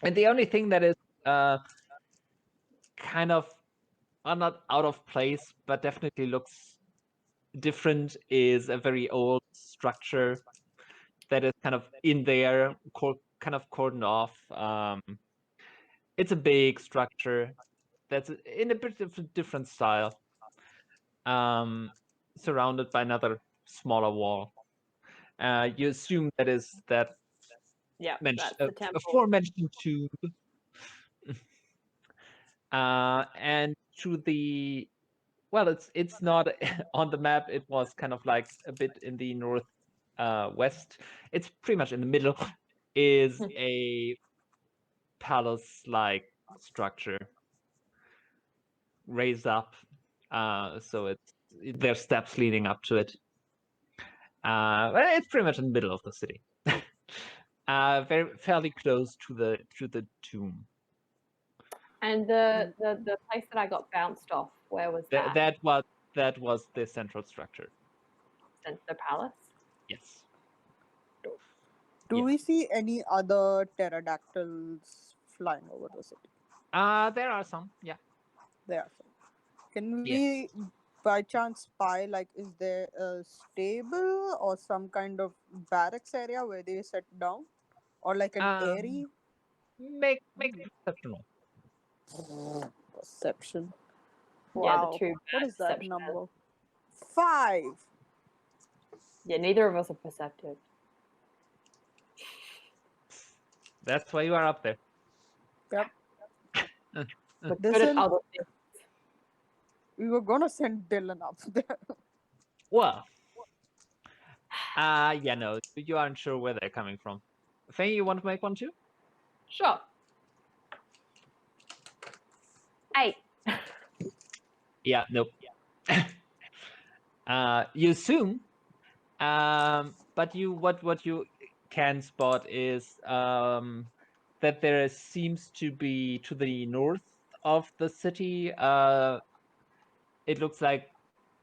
A: the only thing that is kind of not out of place, but definitely looks different is a very old structure that is kind of in there, kind of cordoned off. It's a big structure that's in a bit of a different style, surrounded by another smaller wall. You assume that is that
D: that's the temple.
A: aforementioned tube. And to the it's not on the map. It was kind of like a bit in the north west. It's pretty much in the middle. Is a palace-like structure raised up, so there's steps leading up to it. It's pretty much in the middle of the city. Fairly close to the tomb.
D: And the place that I got bounced off, where was that?
A: That was the central structure.
D: The palace?
A: Yes.
E: Do we see any other pterodactyls flying over the city?
A: There are some, yeah.
E: There are some. Can we, by chance, spy, like, is there a stable or some kind of barracks area where they set down? Or like an airy?
A: Make a perception roll.
E: Perception.
D: Yeah,
E: Wow.
D: the two.
E: What is that
D: perception.
E: number? 5.
D: Yeah, neither of us are perceptive.
A: That's why you are up there.
E: Yep.
D: We're good at
E: Listen,
D: other things.
E: we were gonna send Dyllan up there.
A: Well, yeah, no, you aren't sure where they're coming from. Phane, you want to make one too?
D: Sure. 8.
A: Yeah, nope. You assume, but what you can spot is that there seems to be to the north of the city. It looks like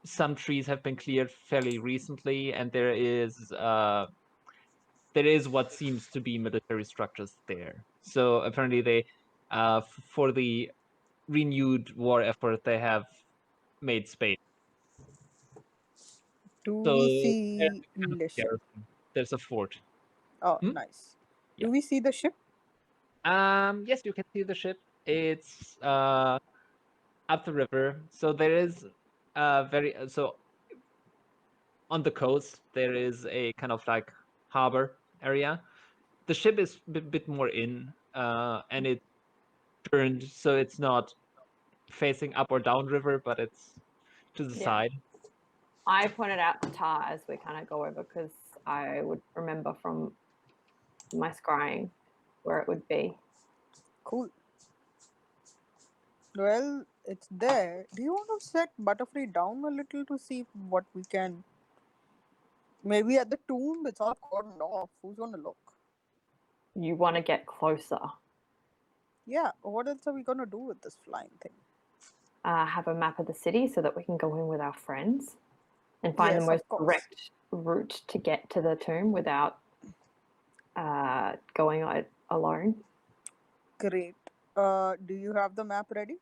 A: some trees have been cleared fairly recently, and there is what seems to be military structures there. So apparently they, for the renewed war effort, they have made space.
E: Do
A: So
E: we
A: there's
E: see
A: a kind of
E: the ship?
A: garrison. There's a fort.
E: Oh,
A: Hmm?
E: nice.
A: Yeah.
E: Do we see the ship?
A: Yes, you can see the ship. It's up the river. So there is so on the coast there is a kind of like harbor area. The ship is a bit more in, and it's turned so it's not facing up or down river, but it's to the side.
D: I pointed out the tar as we kind of go over because I would remember from my scrying where it would be.
E: Cool. Well, it's there. Do you want to set Butterfree down a little to see what we can? Maybe at the tomb, it's all cordoned off. Who's gonna look?
D: You want to get closer.
E: Yeah. What else are we gonna do with this flying thing?
D: Have a map of the city so that we can go in with our friends and find
E: Yes,
D: the most
E: of course.
D: direct route to get to the tomb without going alone.
E: Great. Do you have the map ready?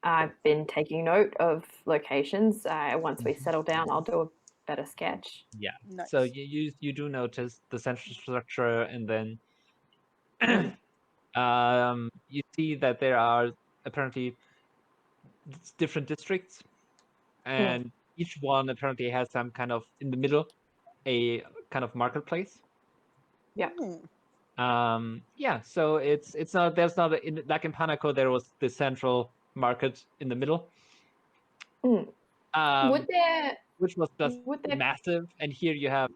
D: I've been taking note of locations. Once we settle down, I'll do a better sketch.
A: Yeah.
E: Nice.
A: So you do notice the central structure, and then you see that there are apparently different districts, and each one apparently has some kind of in the middle a kind of marketplace.
D: Yeah.
A: Yeah. So it's not there's not like in Panaco there was the central market in the middle.
D: Would there?
A: Which was just massive, and here you have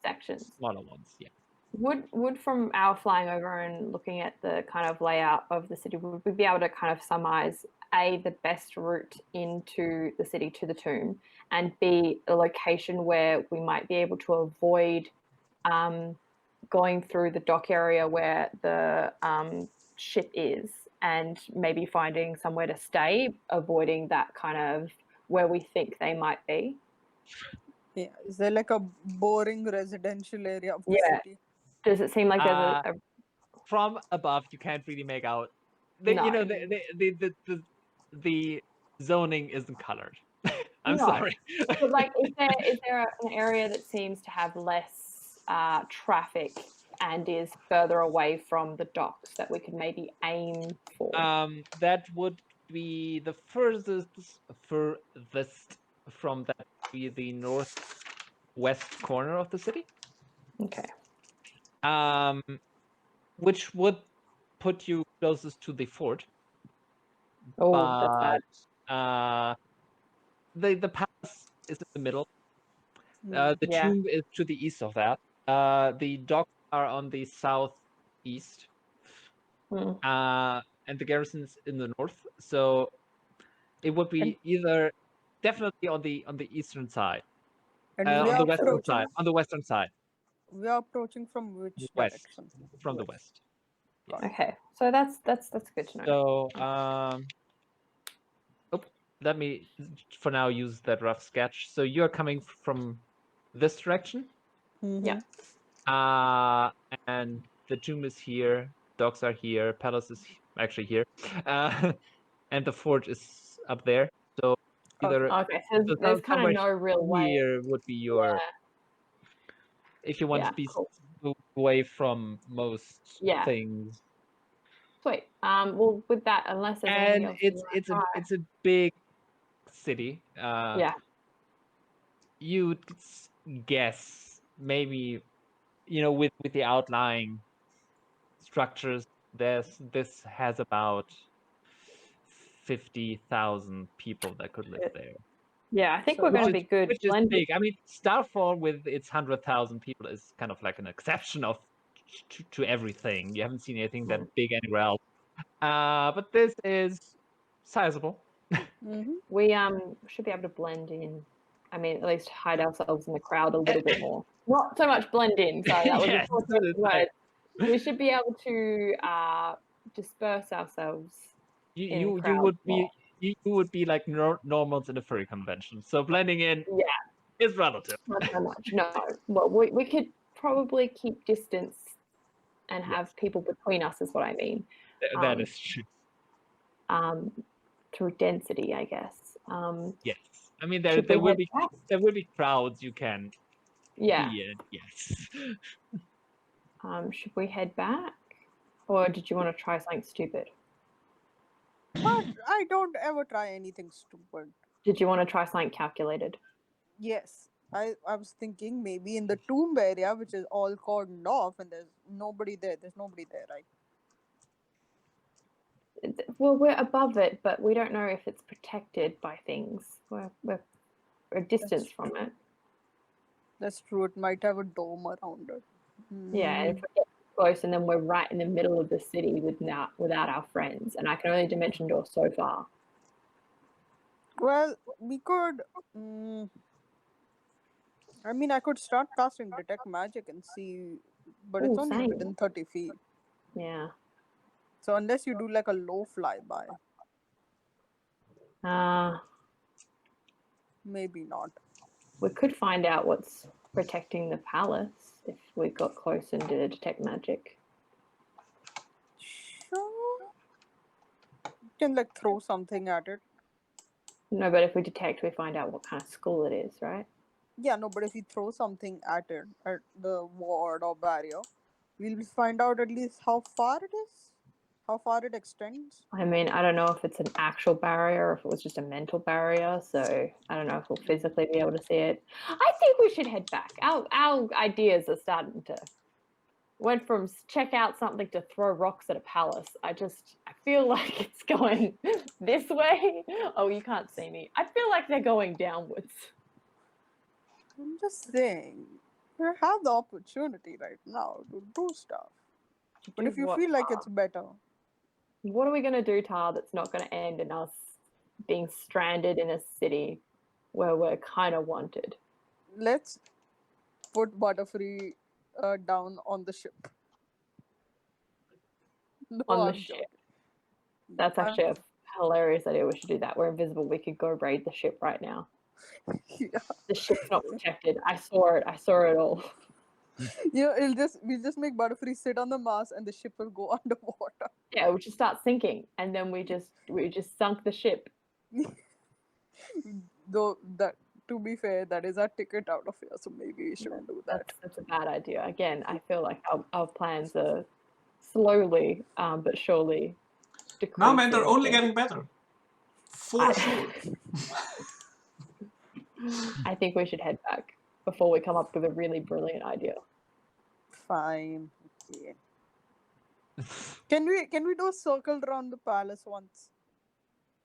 D: sections,
A: smaller ones. Yeah.
D: Would from our flying over and looking at the kind of layout of the city, would we be able to kind of surmise the best route into the city to the tomb, and B, a location where we might be able to avoid going through the dock area where the ship is, and maybe finding somewhere to stay, avoiding that kind of where we think they might be?
E: Yeah. Is there like a boring residential area of the city?
D: Does it seem like there's a
A: from above you can't really make out
D: No.
A: you know the zoning isn't colored. I'm
D: No.
A: sorry.
D: But like, is there an area that seems to have less traffic and is further away from the docks that we could maybe aim for?
A: That would be the furthest from that would be the northwest corner of the city.
D: Okay.
A: Which would put you closest to the fort.
D: Oh, that's
A: bad. The palace is in the middle. The tomb is to the east of that. The docks are on the southeast. And the garrison's in the north. So it would be either definitely on the eastern side.
E: And
A: on the western side. On the western side.
E: We are approaching from which
A: west,
E: direction?
A: from the west.
D: Yeah. Okay, so that's good to know.
A: So let me for now use that rough sketch. So you're coming from this direction.
D: Yeah.
A: And the tomb is here. Docks are here. Palace is actually here. And the fort is up there. So either
D: so there's kind of no real way.
A: Here would be your if you want to be away from most things.
D: Sweet. Well, with that, unless there's anything else.
A: It's a big city. You'd guess maybe with the outlying structures This has about 50,000 people that could live there.
D: Yeah, I think
E: So
D: we're going to
A: Which
D: be good.
A: which is
D: blended.
A: big. I mean, Starfall with its 100,000 people is kind of like an exception to everything. You haven't seen anything that big anywhere else. But this is sizable.
D: We should be able to blend in. I mean, at least hide ourselves in the crowd a little bit more. Not so much blend in. Sorry, that was
A: Yes,
D: a
A: that is right.
D: word. We should be able to disperse ourselves.
A: You would be like normals in a furry convention. So blending in is relative.
D: Not so much. No. Well, we could probably keep distance and have people between us, is what I mean.
A: That is true.
D: Through density, I guess.
A: Yes. I mean, there will be crowds you can be in. Yes.
D: Should we head back, or did you want to try something stupid?
E: But I don't ever try anything stupid.
D: Did you want to try something calculated?
E: Yes. I was thinking maybe in the tomb area, which is all cordoned off, and there's nobody there. There's nobody there, right?
D: Well, we're above it, but we don't know if it's protected by things. We're a distance from it.
E: That's true. It might have a dome around it.
D: Yeah, if we get close, and then we're right in the middle of the city without our friends, and I can only dimension door so far.
E: Well, we could. I mean, I could start casting detect magic and see, but it's only within 30 feet.
D: Yeah.
E: So unless you do like a low flyby, maybe not.
D: We could find out what's protecting the palace if we got close and did a detect magic.
E: Sure. You can like throw something at it.
D: No, but if we detect, we find out what kind of school it is, right?
E: Yeah, no, but if we throw something at it, at the ward or barrier, we'll find out at least how far it is, how far it extends.
D: I mean, I don't know if it's an actual barrier or if it was just a mental barrier, so I don't know if we'll physically be able to see it. I think we should head back. Our ideas are starting to went from check out something to throw rocks at a palace. I feel like it's going this way. Oh, you can't see me. I feel like they're going downwards.
E: I'm just saying, we have the opportunity right now to do stuff. But if you feel like it's better.
D: What are we going to do, Tar, that's not going to end in us being stranded in a city where we're kind of wanted?
E: Let's put Butterfree down on the ship. No,
D: on the
E: I'm
D: ship.
E: joking.
D: That's actually a hilarious idea. We should do that. We're invisible. We could go raid the ship right now.
E: Yeah.
D: The ship's not protected. I saw it. I saw it all.
E: You know, we'll just make Butterfree sit on the mast and the ship will go underwater.
D: Yeah, we just start sinking, and then we just sunk the ship.
E: Though that, to be fair, that is our ticket out of here, so maybe we shouldn't do that.
D: That's a bad idea. Again, I feel like our plans are slowly but surely decreasing.
B: No, man, they're only getting better. For sure.
D: I think we should head back before we come up with a really brilliant idea.
E: Fine. Okay. Can we do a circle around the palace once?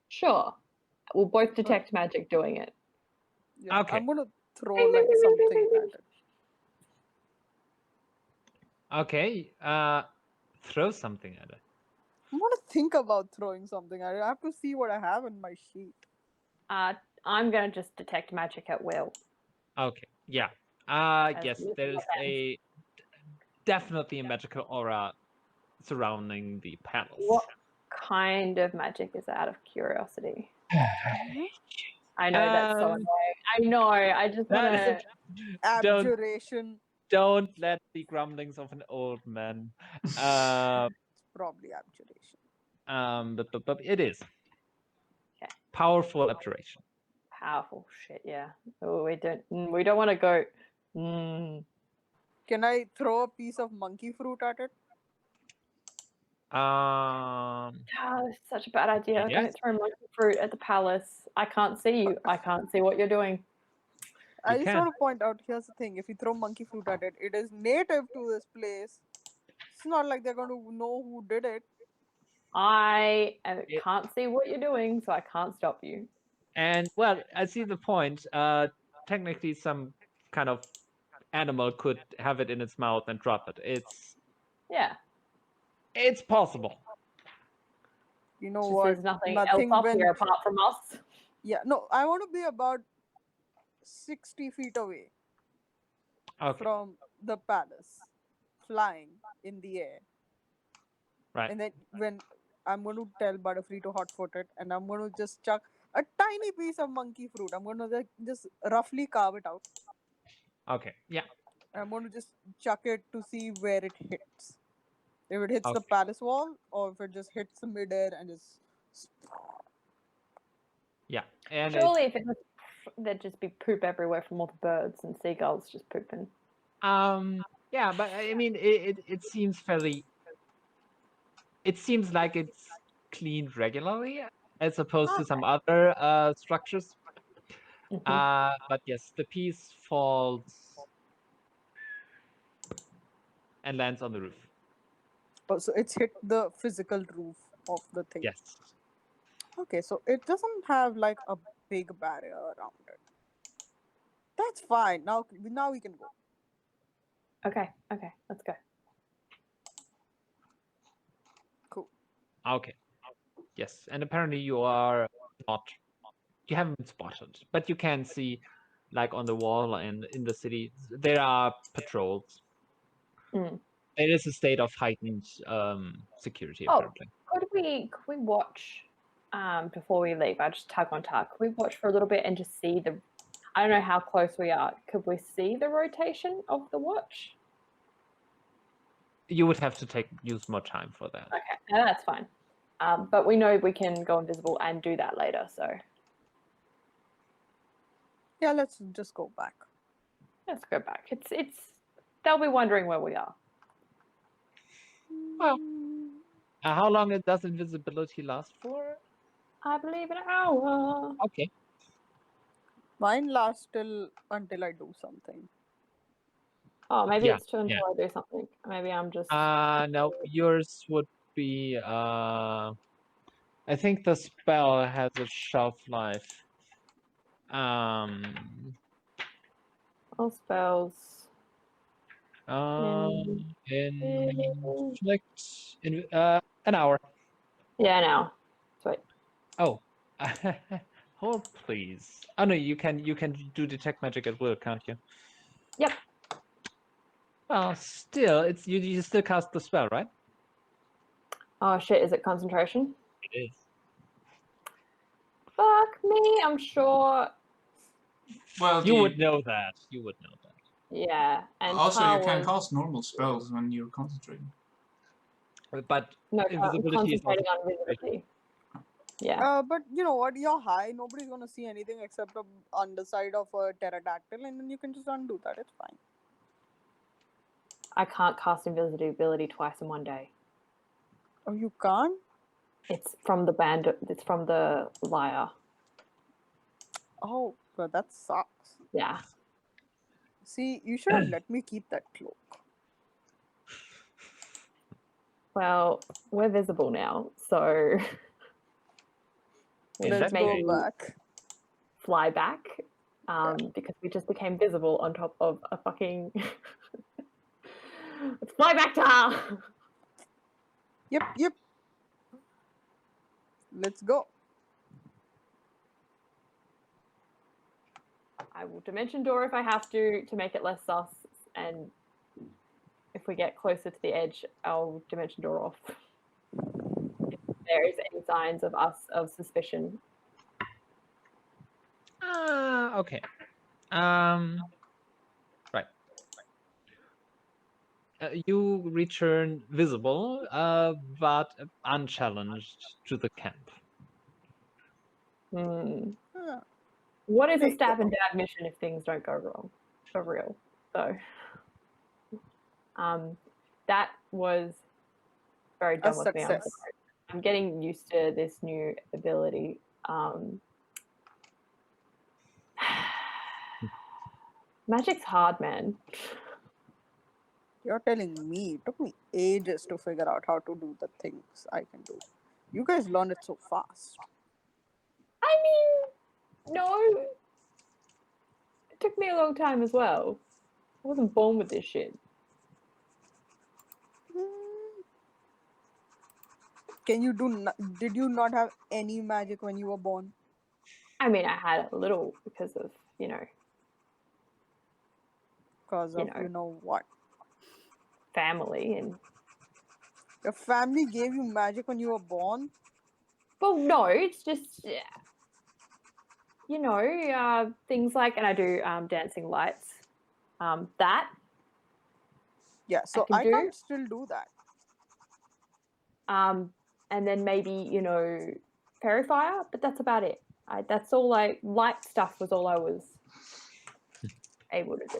D: Sure. We'll both detect magic doing it.
E: Yeah,
A: Okay.
E: I'm gonna throw like something at it.
A: Okay. Throw something at it.
E: I'm gonna think about throwing something at it. I have to see what I have in my sheet.
D: I'm gonna just detect magic at will.
A: Okay. Yeah. Yes, there's definitely a magical aura surrounding the palace.
D: What kind of magic is out of curiosity? I know that's so annoying. I know. I just want to.
E: Abjuration.
A: Don't let the grumblings of an old man.
E: It's probably abjuration.
A: But it is.
D: Okay.
A: Powerful abjuration.
D: Powerful shit. Yeah. Oh, we don't want to go.
E: Can I throw a piece of monkey fruit at it?
D: It's such a bad idea.
A: Yes.
D: Don't throw monkey fruit at the palace. I can't see you. I can't see what you're doing.
E: I just want to point out, here's the thing. If you throw monkey fruit at it, it is native to this place. It's not like they're going to know who did it.
D: I can't see what you're doing, so I can't stop you.
A: And well, I see the point. Technically, some kind of animal could have it in its mouth and drop it. It's possible.
E: You know
D: Just
E: what?
D: there's nothing else up here apart from us.
E: Yeah, no, I want to be about 60 feet away from the palace, flying in the air.
A: Right.
E: And then when I'm going to tell Butterfree to hot-foot it, and I'm going to just chuck a tiny piece of monkey fruit. I'm going to just roughly carve it out.
A: Okay, yeah.
E: I'm going to just chuck it to see where it hits. If it hits the palace wall, or if it just hits the midair and just...
A: Yeah, and
D: surely if it was, there'd just be poop everywhere from all the birds and seagulls just pooping.
A: Yeah, but I mean, it seems fairly. It seems like it's cleaned regularly, as opposed to some other structures. But yes, the piece falls and lands on the roof.
E: Oh, so it's hit the physical roof of the thing.
A: Yes.
E: Okay, so it doesn't have like a big barrier around it. That's fine. Now we can go.
D: Okay, let's go.
E: Cool.
A: Okay. Yes, and apparently you are not. You haven't been spotted, but you can see, like on the wall and in the city, there are patrols. It is a state of heightened security, apparently.
D: Could we watch before we leave? I just tug on tug. Could we watch for a little bit and just see the? I don't know how close we are. Could we see the rotation of the watch?
A: You would have to use more time for that.
D: Okay, no, that's fine. But we know we can go invisible and do that later. So
E: yeah, let's just go back.
D: Let's go back. It's. They'll be wondering where we are.
A: Well, how long does invisibility last for?
D: I believe an hour.
A: Okay.
E: Mine lasts until I do something.
D: Oh, maybe it's until I do something. Maybe I'm just.
A: No, yours would be. I think the spell has a shelf life.
D: All spells.
A: Inflict in an hour.
D: Yeah, an hour. Sweet.
A: Oh. Hold please. Oh no, you can do detect magic at will, can't you?
D: Yep.
A: Well, still, it's you still cast the spell, right?
D: Oh shit! Is it concentration?
A: It is.
D: Fuck me! I'm sure.
B: Well,
A: you would know that. You would know that.
D: Yeah, and
B: also you can cast normal spells when you're concentrating.
A: But
D: no,
A: invisibility is
D: concentrating on invisibility.
E: Yeah. But you know what? You're high. Nobody's gonna see anything except the underside of a pterodactyl, and then you can just undo that. It's fine.
D: I can't cast invisibility twice in one day.
E: Oh, you can't?
D: It's from the band. It's from the lyre.
E: Oh, but that sucks.
D: Yeah.
E: See, you should have let me keep that cloak.
D: Well, we're visible now, so
E: let's go back.
D: Fly back, because we just became visible on top of a fucking. Let's fly back to her.
E: Yep. Let's go.
D: I will dimension door if I have to make it less sus, and if we get closer to the edge, I'll dimension door off. If there is any signs of suspicion.
A: Okay. Right. You return visible, but unchallenged to the camp.
D: What is a stab and dab mission if things don't go wrong? For real. So, that was very dumb with me. I'm getting used to this new ability. Magic's hard, man.
E: You're telling me it took me ages to figure out how to do the things I can do. You guys learned it so fast.
D: I mean, no. It took me a long time as well. I wasn't born with this shit.
E: Can you do? Did you not have any magic when you were born?
D: I mean, I had a little because of,
E: Because of you know what?
D: family and.
E: Your family gave you magic when you were born?
D: Well, no, it's just things like, and I do dancing lights. That.
E: Yeah, so I can't still do that.
D: And then maybe, fairy fire, but that's about it. That's all light stuff was all I was able to do.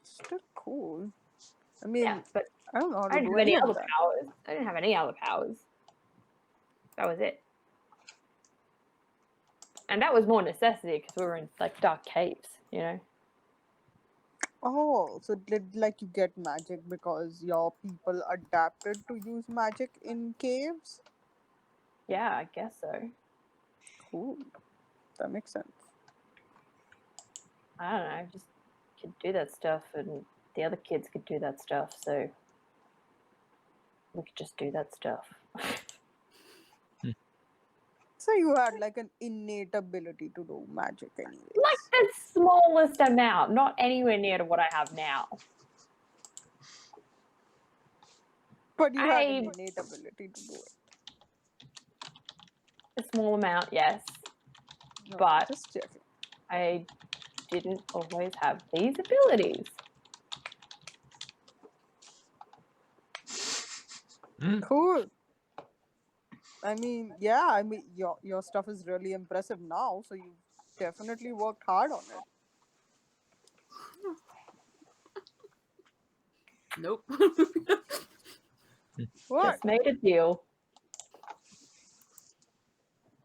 E: Still cool. I mean,
D: yeah, but
E: I don't know how to
D: I didn't
E: do
D: have any
E: of
D: other
E: that.
D: powers. I didn't have any other powers. That was it. And that was more necessity because we were in dark caves,
E: Oh, so did you get magic because your people adapted to use magic in caves?
D: Yeah, I guess so.
E: Cool. That makes sense.
D: I don't know, I just could do that stuff and the other kids could do that stuff, so we could just do that stuff.
E: So you had an innate ability to do magic anyways.
D: The smallest amount, not anywhere near to what I have now.
E: But you had an innate ability to do it.
D: A small amount, yes.
E: No,
D: but
E: just checking.
D: I didn't always have these abilities.
E: Cool. I mean, your stuff is really impressive now, so you definitely worked hard on it.
C: Nope.
E: What?
D: Just made a deal.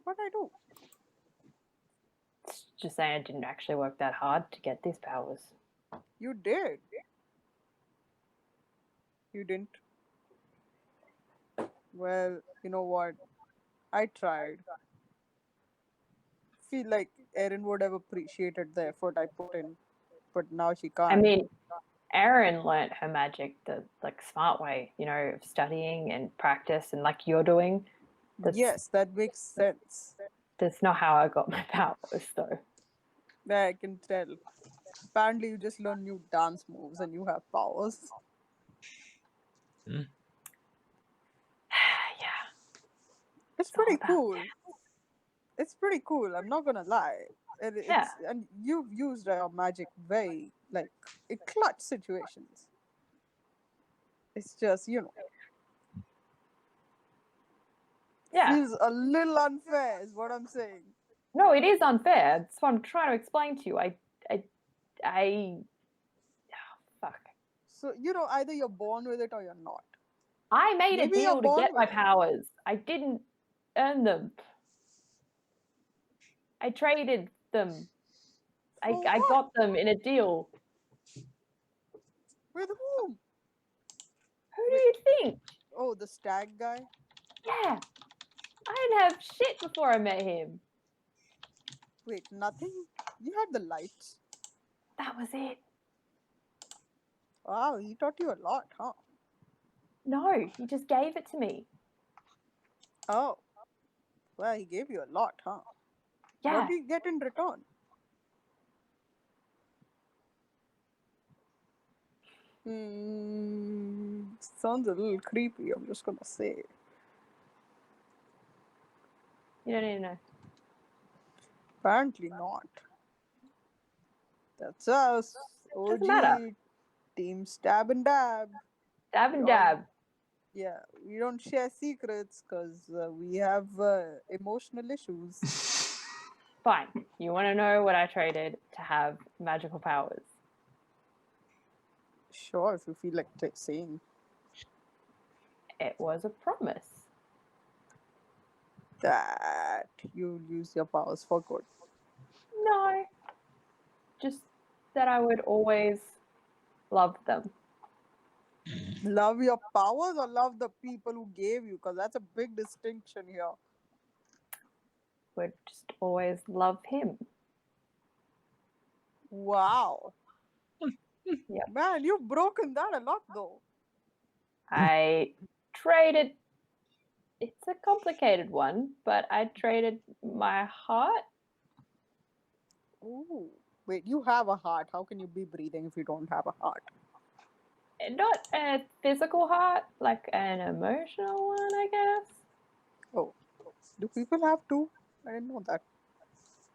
E: What'd I do?
D: Just saying I didn't actually work that hard to get these powers.
E: You did. You didn't. Well, you know what? I tried. Feel like Erin would have appreciated the effort I put in, but now she can't.
D: I mean, Erin learnt her magic the smart way, of studying and practice, and like you're doing.
E: Yes, that makes sense.
D: That's not how I got my powers, though.
E: Yeah, I can tell. Apparently, you just learn new dance moves and you have powers.
D: Yeah.
E: It's pretty cool. It's pretty cool. I'm not gonna lie. And you've used your magic very in clutch situations. It's just feels a little unfair, is what I'm saying.
D: No, it is unfair. That's what I'm trying to explain to you. Fuck.
E: So either you're born with it or you're not.
D: I made a deal to get my powers. I didn't earn them. I traded them. I got them in a deal.
E: With whom?
D: Who do you think?
E: Oh, the stag guy?
D: Yeah. I didn't have shit before I met him.
E: Wait, nothing? You had the lights.
D: That was it.
E: Wow, he taught you a lot, huh?
D: No, he just gave it to me.
E: Oh. Well, he gave you a lot, huh?
D: Yeah.
E: What do you get in return? Sounds a little creepy, I'm just gonna say.
D: You don't need to know.
E: Apparently not. That's us.
D: Doesn't matter.
E: Team Stab and Dab.
D: Dab and Dab.
E: Yeah, we don't share secrets because we have emotional issues.
D: Fine. You want to know what I traded to have magical powers?
E: Sure, if you feel like saying.
D: It was a promise.
E: That you'll use your powers for good.
D: No. Just that I would always love them.
E: Love your powers or love the people who gave you? Because that's a big distinction here.
D: Would just always love him.
E: Wow.
D: Yeah.
E: Man, you've broken that a lot though.
D: I traded. It's a complicated one, but I traded my heart.
E: Ooh. Wait, you have a heart. How can you be breathing if you don't have a heart?
D: Not a physical heart, like an emotional one, I guess.
E: Oh. Do people have two? I didn't know that.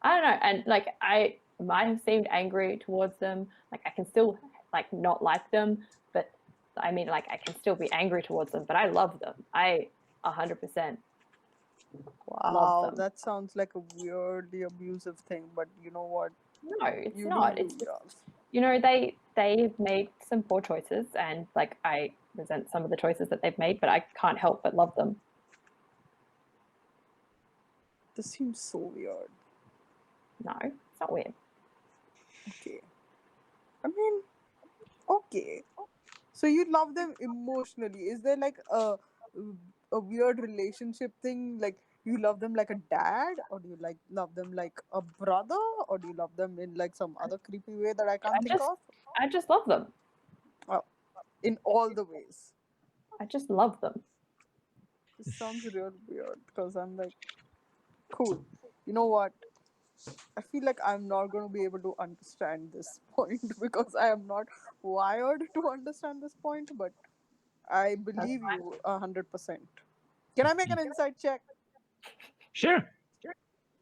D: I don't know. And like I might have seemed angry towards them. Like I can still like not like them, but I mean like I can still be angry towards them, but I love them. I 100% love
E: Wow,
D: them.
E: that sounds like a weirdly abusive thing, but you know what?
D: No, it's
E: You
D: not.
E: do
D: It's
E: you,
D: just, you know, they've made some poor choices, and like I resent some of the choices that they've made, but I can't help but love them.
E: This seems so weird.
D: No, it's not weird.
E: Okay. I mean, okay. So you love them emotionally. Is there like a weird relationship thing? Like you love them like a dad, or do you like love them like a brother, or do you love them in like some other creepy way that I can't think of?
D: I just love them.
E: Oh, in all the ways.
D: I just love them.
E: This sounds real weird because I'm like, cool. You know what? I feel like I'm not going to be able to understand this point because I am not wired to understand this point, but I believe you 100%. Can I make an insight check?
A: Sure.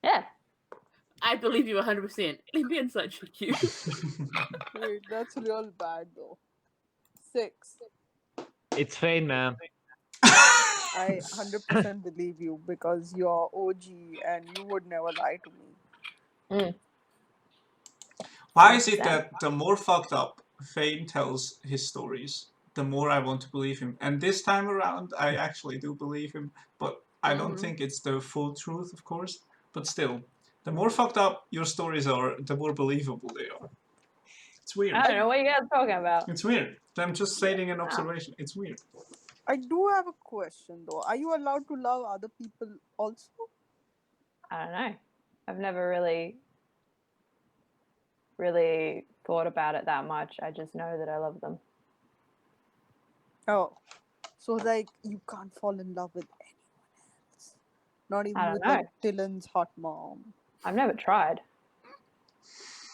D: Yeah.
C: I believe you 100%. Let me inside check you.
E: Wait, that's real bad though. 6.
A: It's Phane, man.
E: I 100% believe you because you're OG and you would never lie to me.
B: Why is it that the more fucked up Phane tells his stories, the more I want to believe him? And this time around, I actually do believe him, but I don't think it's the full truth, of course. But still, the more fucked up your stories are, the more believable they are. It's weird.
D: I don't know what you guys are talking about.
B: It's weird. I'm just stating an observation. It's weird.
E: I do have a question though. Are you allowed to love other people also?
D: I don't know. I've never really thought about it that much. I just know that I love them.
E: Oh. So like you can't fall in love with anyone else. Not even with like Dyllan's hot mom.
D: I've never tried.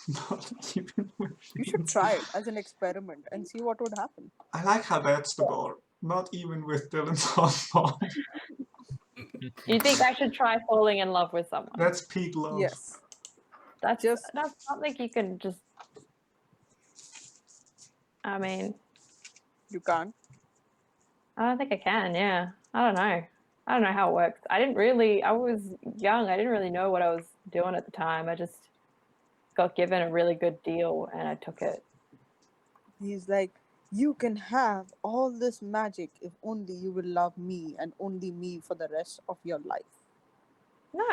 B: Not even with
E: You should try it as an experiment and see what would happen.
B: I like how that's the bar. Not even with Dyllan's hot mom.
D: You think I should try falling in love with someone?
B: That's peak love.
E: Yes.
D: That's something you can just. I mean,
E: you can't.
D: I don't think I can. Yeah, I don't know. I don't know how it works. I was young. I didn't really know what I was doing at the time. I just got given a really good deal and I took it.
E: He's like, you can have all this magic if only you will love me and only me for the rest of your life.
D: No,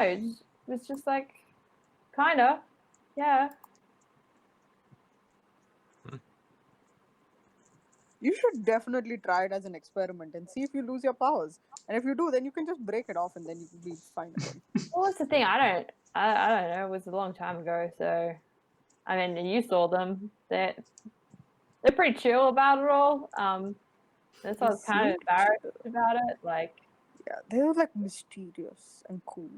D: it's just like, kinda, yeah.
E: You should definitely try it as an experiment and see if you lose your powers. And if you do, then you can just break it off and then you can be fine again.
D: Well, that's the thing. I don't know. It was a long time ago, so I mean, you saw them. They're pretty chill about it all. That's why I was kind of embarrassed about it. Like,
E: yeah, they're like mysterious and cool.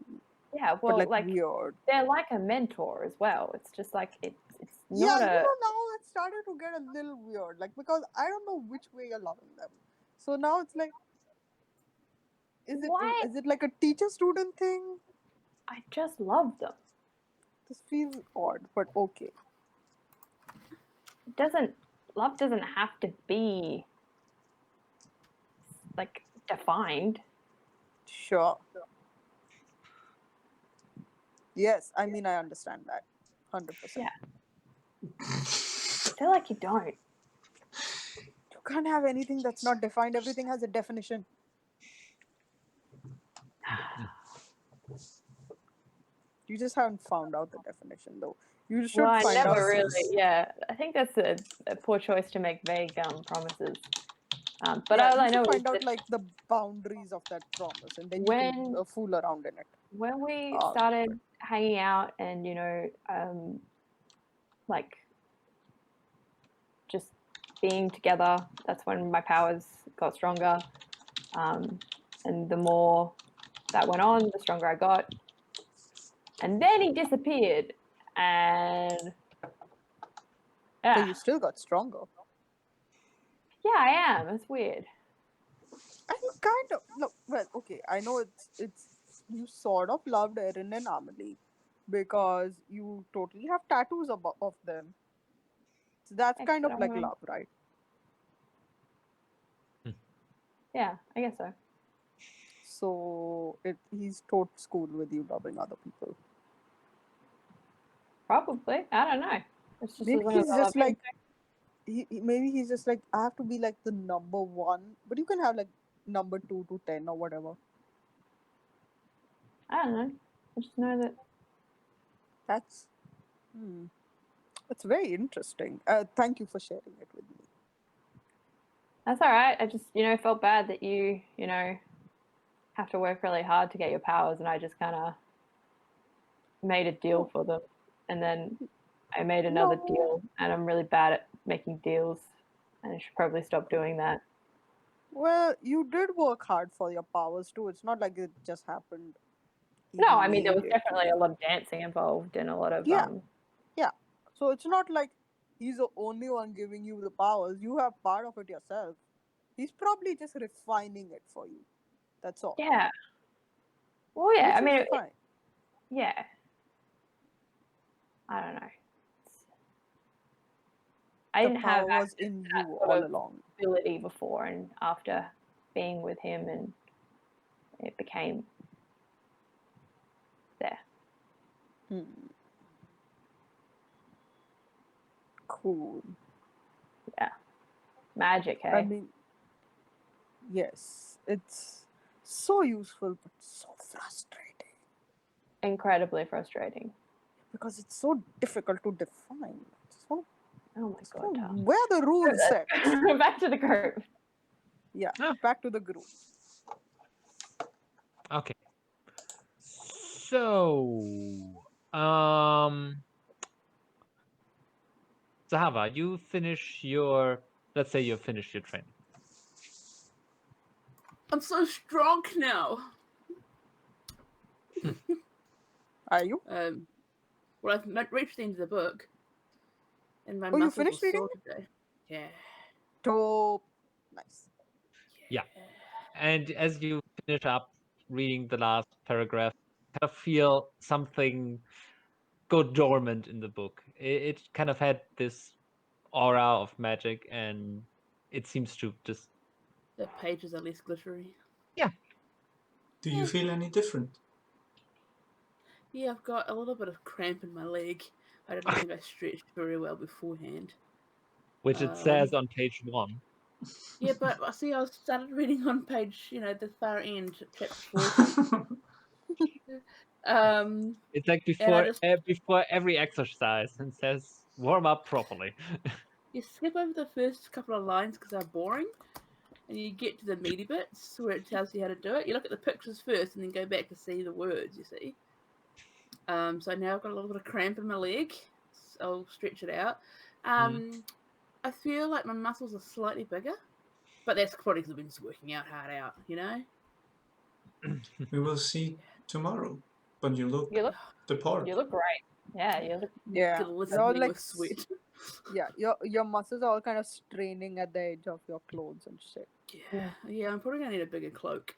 D: Yeah, well,
E: but like weird.
D: They're like a mentor as well. It's just like it's
E: yeah,
D: not
E: you know, now it started to get a little weird. Like because I don't know which way you're loving them. So now it's like, is it like a teacher-student thing?
D: I just love them.
E: This feels odd, but okay.
D: Love doesn't have to be like defined.
E: Sure. Yes, I mean I understand that. 100%.
D: Yeah. I feel like you don't.
E: You can't have anything that's not defined. Everything has a definition. You just haven't found out the definition, though. You should find out.
D: Yeah, I think that's a poor choice to make vague promises. But
E: yeah,
D: all I
E: you
D: know
E: should
D: is
E: find out
D: that
E: like the boundaries of that promise, and then you
D: when
E: can fool around in it.
D: when we
E: Um,
D: started hanging out and like just being together, that's when my powers got stronger. And the more that went on, the stronger I got. And then he disappeared, and
E: But
D: yeah,
E: you still got stronger.
D: yeah, I am. It's weird.
E: And you kind of look well. Okay, I know it's you sort of loved Erin and Amelie because you totally have tattoos of them. So that's kind of like love, right?
D: Yeah, I guess so.
E: So he's taught school with you loving other people.
D: Probably. I don't know. It's just
E: Maybe
D: as long as
E: he's
D: I
E: just
D: love him.
E: like maybe he's just like I have to be like the number one, but you can have like number 2 to 10 or whatever.
D: I don't know. I just know that.
E: That's it's very interesting. Thank you for sharing it with me.
D: That's all right. I just, felt bad that you have to work really hard to get your powers, and I just kind of made a deal for them, and then I made another deal, and I'm really bad at making deals, and I should probably stop doing that.
E: Well, you did work hard for your powers too. It's not like it just happened.
D: No, I mean, there was definitely a lot of dancing involved and a lot of
E: yeah. So it's not like he's the only one giving you the powers. You have part of it yourself. He's probably just refining it for you. That's all.
D: Yeah. Well, yeah.
E: Which
D: I mean,
E: is fine.
D: Yeah. I don't know. I didn't have
E: was in you all along.
D: Ability before, and after being with him, and it became there.
E: Cool.
D: Yeah. Magic, hey?
E: I mean, yes, it's so useful, but so frustrating.
D: Incredibly frustrating.
E: Because it's so difficult to define. So,
D: oh my god, Tom.
E: Where are the rules set?
D: Back to the group.
E: Yeah, back to the group.
A: Okay. So, Zahavah, you finish your, let's say you finished your training.
C: I'm so strong now.
E: Are you?
C: Well, I've reached the end of the book, and my
E: you finished reading
C: today. Yeah.
E: Dope. Nice.
A: Yeah. And as you finish up reading the last paragraph, you kind of feel something go dormant in the book. It kind of had this aura of magic, and it seems to just...
C: The pages are less glittery.
A: Yeah.
B: Do you feel any different?
C: Yeah, I've got a little bit of cramp in my leg. I don't think I stretched very well beforehand.
A: Which it says on page 1.
C: Yeah, but I see I started reading on page, the far end, chapter 4.
A: It's like before every exercise, and says warm up properly.
C: You skip over the first couple of lines because they're boring, and you get to the meaty bits where it tells you how to do it. You look at the pictures first and then go back to see the words, you see. So now I've got a little bit of cramp in my leg. So I'll stretch it out. I feel like my muscles are slightly bigger, but that's probably because I've been just working out hard out,
B: We will see tomorrow. But you look the part.
D: You look great. Yeah, you look
C: glistening with sweat.
E: Yeah, your muscles are all kind of straining at the edge of your clothes and shit.
C: Yeah, I'm probably gonna need a bigger cloak.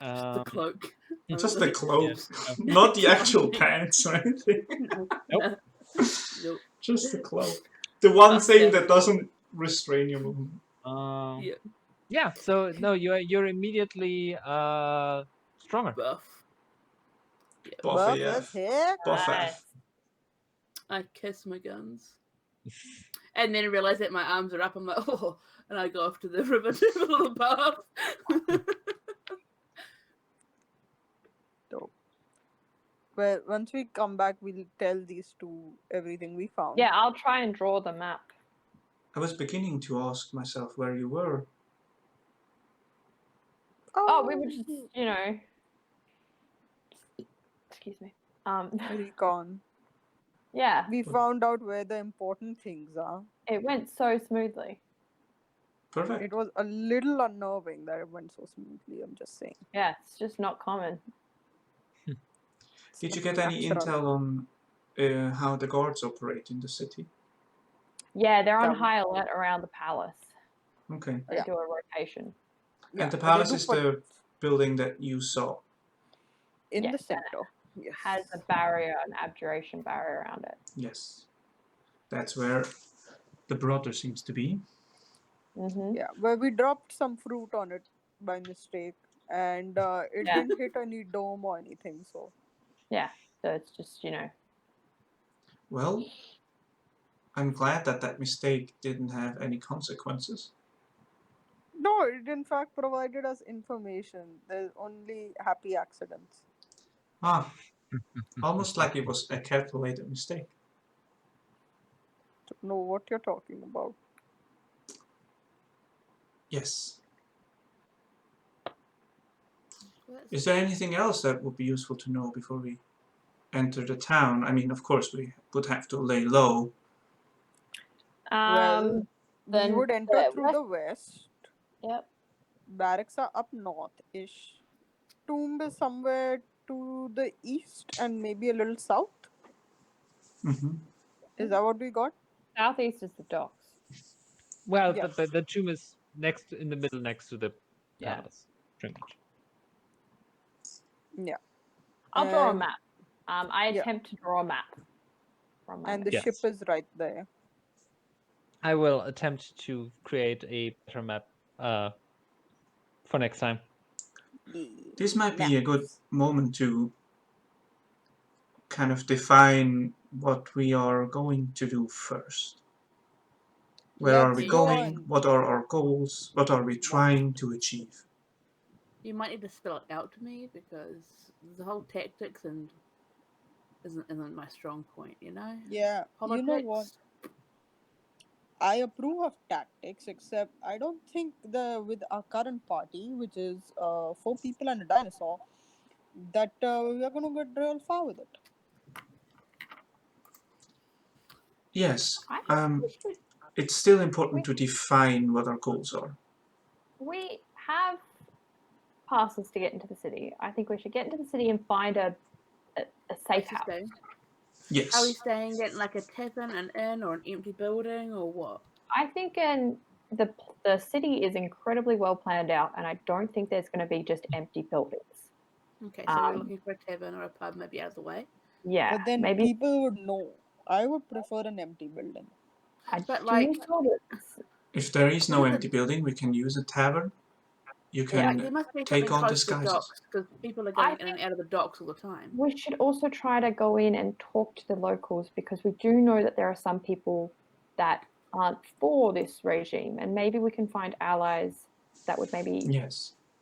C: Just the cloak.
B: Just the cloak, not the actual pants or anything.
C: Nope.
B: Just the cloak. The one thing that doesn't restrain your movement.
A: Yeah. So no, you're immediately stronger.
C: Buff.
E: Yeah. Buff as heck.
B: Buff
C: I kiss my guns. And then realize that my arms are up. I'm like, oh, and I go off to the river to have a little bath.
E: Dope. Well, once we come back, we'll tell these two everything we found.
D: Yeah, I'll try and draw the map.
B: I was beginning to ask myself where you were.
D: Oh, we were just, excuse me.
E: Recon.
D: Yeah,
E: We found out where the important things are.
D: it went so smoothly.
B: Perfect.
E: It was a little unnerving that it went so smoothly, I'm just saying.
D: Yeah, it's just not common.
B: Did you get any intel on how the guards operate in the city?
D: Yeah, they're on high alert around the palace.
B: Okay.
D: They do a rotation.
E: Yeah,
B: And the palace is the building that you saw?
E: In the center.
D: Yes. Has a barrier, an abjuration barrier around it.
B: Yes. That's where the brother seems to be.
E: Yeah, where we dropped some fruit on it by mistake, and it didn't hit any dome or anything, so.
D: Yeah, so it's just,
B: Well, I'm glad that mistake didn't have any consequences.
E: No, it in fact provided us information. There's only happy accidents.
B: Ah, almost like it was a calculated mistake.
E: Don't know what you're talking about.
B: Yes. Is there anything else that would be useful to know before we enter the town? I mean, of course, we would have to lay low.
E: Well, we would enter through the west.
D: Yep.
E: Barracks are up north-ish. Tomb is somewhere to the east and maybe a little south. Is that what we got?
D: Southeast is the docks.
A: Well, the tomb is in the middle next to the palace.
E: Yeah.
D: I'll draw a map. I attempt to draw a map.
E: And the ship is right there.
A: I will attempt to create a better map for next time.
B: This might be a good moment to kind of define what we are going to do first. Where are we going? What are our goals? What are we trying to achieve?
C: You might need to spell it out to me, because the whole tactics and isn't my strong point,
E: Yeah,
C: Politics.
E: You know what? I approve of tactics, except I don't think with our current party, which is 4 people and a dinosaur, that we are going to get real far with it.
B: Yes. It's still important to define what our goals are.
D: We have passes to get into the city. I think we should get into the city and find a safe house.
B: Yes.
C: Are we staying at like a tavern, an inn, or an empty building, or what?
D: I think the city is incredibly well planned out, and I don't think there's going to be just empty buildings.
C: Okay, so we're looking for a tavern or a pub maybe out of the way.
D: Yeah,
E: but then
D: maybe
E: people would know. I would prefer an empty building.
B: If there is no empty building, we can use a tavern. You can
C: there must be
B: take on
C: close to the
B: disguises.
C: docks, because people are going in and out of the docks all the time.
D: We should also try to go in and talk to the locals, because we do know that there are some people that aren't for this regime, and maybe we can find allies that would maybe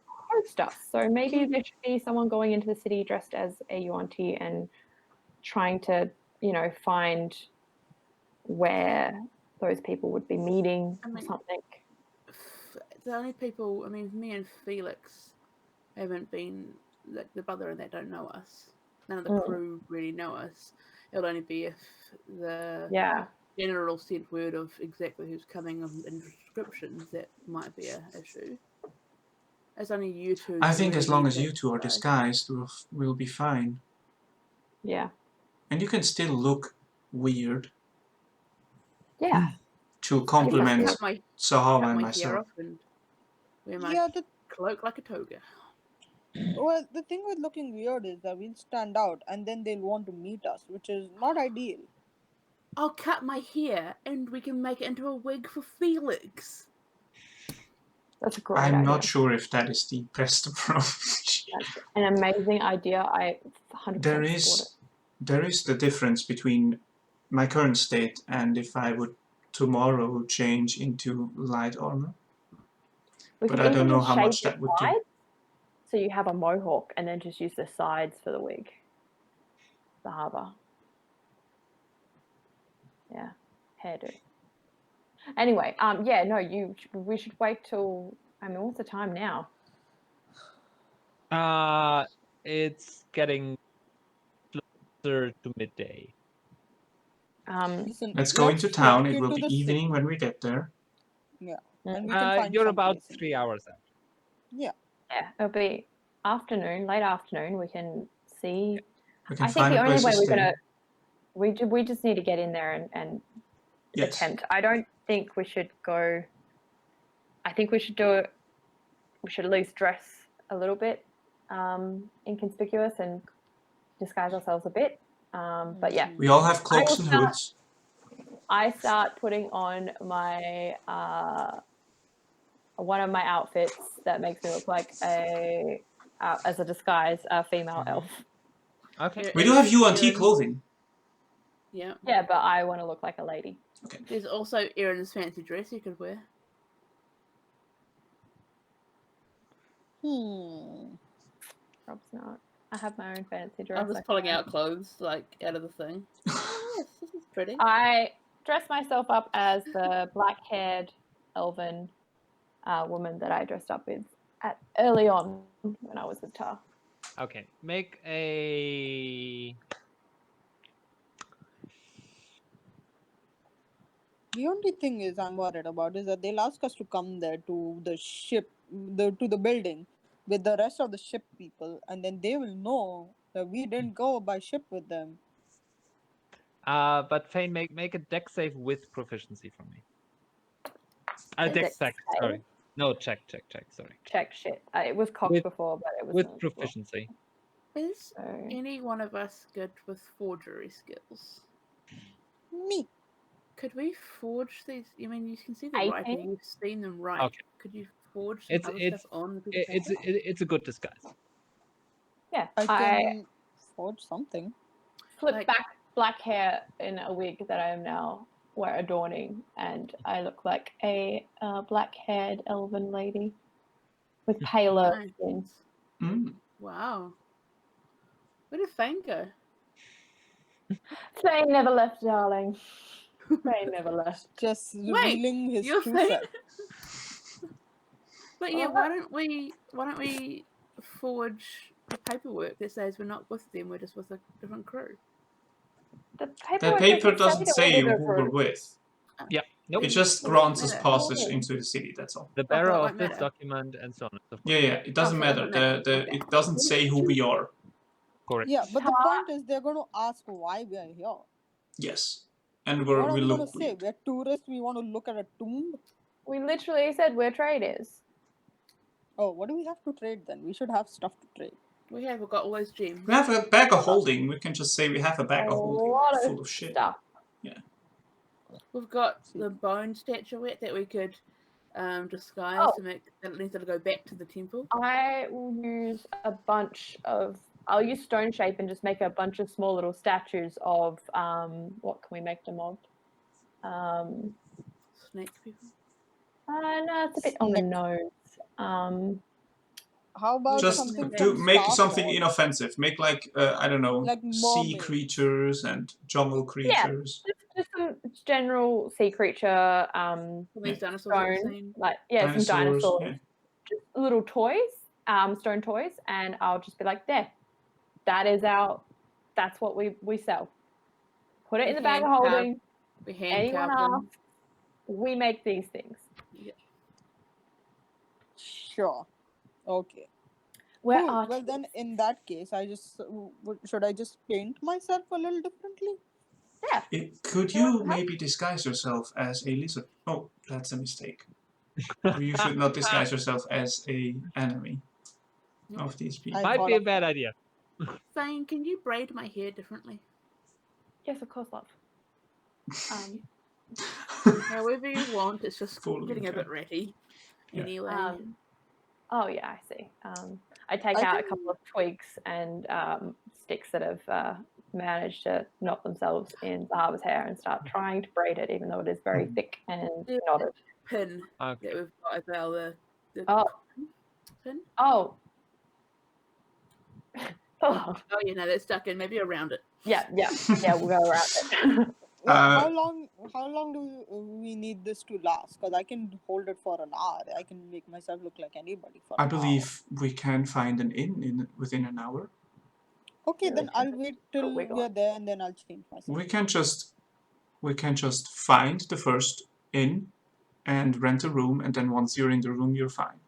D: host us. So maybe there should be someone going into the city dressed as a Yuan-Ti and trying to, find where those people would be meeting or something.
C: The only people, me and Felix haven't been, like the brother and that don't know us. None of the crew really know us. It'll only be if the general sent word of exactly who's coming in descriptions that might be an issue. It's only you two.
B: I think as long as you two are disguised, we'll be fine.
D: Yeah.
B: And you can still look weird.
D: Yeah.
B: To complement Zahavah and myself.
C: And wear my cloak like a toga.
E: Well, the thing with looking weird is that we'll stand out and then they'll want to meet us, which is not ideal.
C: I'll cut my hair and we can make it into a wig for Felix.
D: That's a great idea.
B: I'm not sure if that is the best approach.
D: That's an amazing idea. I 100% support it.
B: There is the difference between my current state and if I would tomorrow change into light armor. But I don't know how much that would do.
D: So you have a mohawk and then just use the sides for the wig. Zahavah. Yeah, hairdo. Anyway, yeah, no, we should wait till. I mean, what's the time now?
A: It's getting closer to midday.
E: Listen,
B: Let's go into
E: trek
B: town. It will
E: into
B: be
E: the
B: evening
E: city.
B: when we get there.
E: Yeah, and we can find
A: You're
E: some
A: about
E: place in
A: 3
E: the-
A: hours out.
E: Yeah.
D: Yeah, it'll be afternoon, late afternoon. We can see.
B: We can
D: I think
B: find
D: the
B: a
D: only
B: place
D: way
B: to
D: we're
B: stay.
D: gonna we just need to get in there and
B: Yes.
D: attempt. I don't think we should go. I think we should do it. We should at least dress a little bit inconspicuous and disguise ourselves a bit. But yeah,
B: We all have cloaks and
D: start-
B: hoods.
D: I start putting on my one of my outfits that makes me look like as a disguise, a female elf.
A: Okay.
B: We do have UNT
C: Aaron-
B: clothing.
C: Yeah.
D: Yeah, but I want to look like a lady.
C: There's also Aaron's fancy dress you could wear.
D: Rob's not. I have my own fancy dress.
C: I'm just pulling out clothes like out of the thing. Oh, yes, this is pretty.
D: I dress myself up as the black-haired elven woman that I dressed up with early on when I was with Tar.
A: Okay. Make a.
E: The only thing is I'm worried about is that they'll ask us to come there to the ship, to the building with the rest of the ship people, and then they will know that we didn't go by ship with them.
A: But Phane, make a deck save with proficiency for me.
D: A
A: Deck
D: dex
A: check.
D: save?
A: Sorry. No, check. Sorry.
D: Check shit. It was cocked
A: With-
D: before, but it was
A: With proficiency.
C: Is
D: So,
C: any one of us good with forgery skills?
E: Me.
C: Could we forge these? I mean, you can see the
D: 18?
C: writing. You've seen them write.
A: Okay.
C: Could you forge some other stuff on the piece of
A: It's
C: paper?
A: it's a good disguise.
D: yeah,
E: I
D: I
E: can forge something.
D: flip
C: like-
D: back black hair in a wig that I am now adorning, and I look like a black-haired elven lady with paler
C: Nice.
D: skin.
B: Mm.
C: Wow. Where did Phane go?
D: Fane never left, darling. Fane never left.
E: Just revealing his
C: you're
E: true
C: Phane?
E: self.
C: But yeah,
D: What?
C: why don't we forge the paperwork that says we're not with them, we're just with a different crew?
D: The
B: That paper doesn't
D: that
B: say
D: we're
B: who
D: with a
B: we're
D: group.
B: with.
A: Nope.
B: It just
C: Well,
B: grants us
C: yeah.
B: passage
D: Oh.
B: into the city, that's all.
A: The bearer
C: it
A: of
C: won't
A: this
C: matter.
A: document and so on and so forth.
B: Yeah, it doesn't
C: so it
B: matter.
C: doesn't matter. Okay.
B: It doesn't say who we are.
A: Correct.
E: Yeah, but the
D: Tar-
E: point is they're going to ask why we are here.
B: Yes. And
E: What are
B: we
E: we going
B: look
E: to say?
B: weird.
E: We're tourists, we want to look at a tomb?
D: We literally said we're traders.
E: Oh, what do we have to trade then? We should have stuff to trade.
C: We've got all those gems.
B: We have a bag of holding. We can just say we have a bag
D: A
B: of holding
D: lot
B: full of shit.
D: stuff.
C: We've got the bone statuette that we could disguise
D: Oh.
C: to make that needs to go back to the temple.
D: I will use a bunch of. I'll use stone shape and just make a bunch of small little statues of. What can we make them of?
C: Snake people.
D: No, it's a bit on the
E: Snake.
D: nose.
E: How about
B: Just
E: something
B: make
E: from
B: something
E: Star
B: inoffensive. Make like I don't know,
E: Like
B: sea
E: mermaids.
B: creatures and jungle creatures.
D: Just some general sea creature.
C: All these dinosaurs that we've
D: Stone,
C: seen.
D: like some dinosaurs.
B: Yeah.
D: Just little toys, stone toys, and I'll just be like, there. That's what we sell. Put it in the bag of
C: hand-carved-
D: holding.
C: We hand
D: Anyone
C: carve them.
D: asks, we make these things.
E: Sure. Okay.
D: We're
E: Cool. Well,
D: artists.
E: then in that case, should I just paint myself a little differently?
B: Could you maybe disguise yourself as a lizard? Oh, that's a mistake. You should not disguise yourself as a enemy of these people.
E: I
A: Might
E: thought
A: be a
E: of
A: bad
E: that.
A: idea.
C: Phane, can you braid my hair differently?
D: Yes, of course, love.
C: However you want, it's just
B: Full
C: getting a
B: okay.
C: bit ratty.
B: Yeah.
C: Anyway.
D: Oh yeah, I see. I take
E: I
D: out a
E: can-
D: couple of twigs and sticks that have managed to knot themselves in Zahavah's hair and start trying to braid it, even though it is very thick and
C: Yeah.
D: knotted.
C: Pin
A: Okay.
C: that we've got as well. The
D: Oh.
C: pin?
D: Oh. Oh.
C: Oh, yeah, no, that's stuck in. Maybe around it.
D: Yeah, we'll go around it.
E: How long do we need this to last? Because I can hold it for an hour. I can make myself look like anybody for
B: I
E: an hour.
B: believe we can find an inn within an hour.
E: Okay,
D: Yeah,
E: then I'll wait till
D: wiggle.
E: we are there, and then I'll change myself.
B: We can just find the first inn and rent a room, and then once you're in the room, you're fine.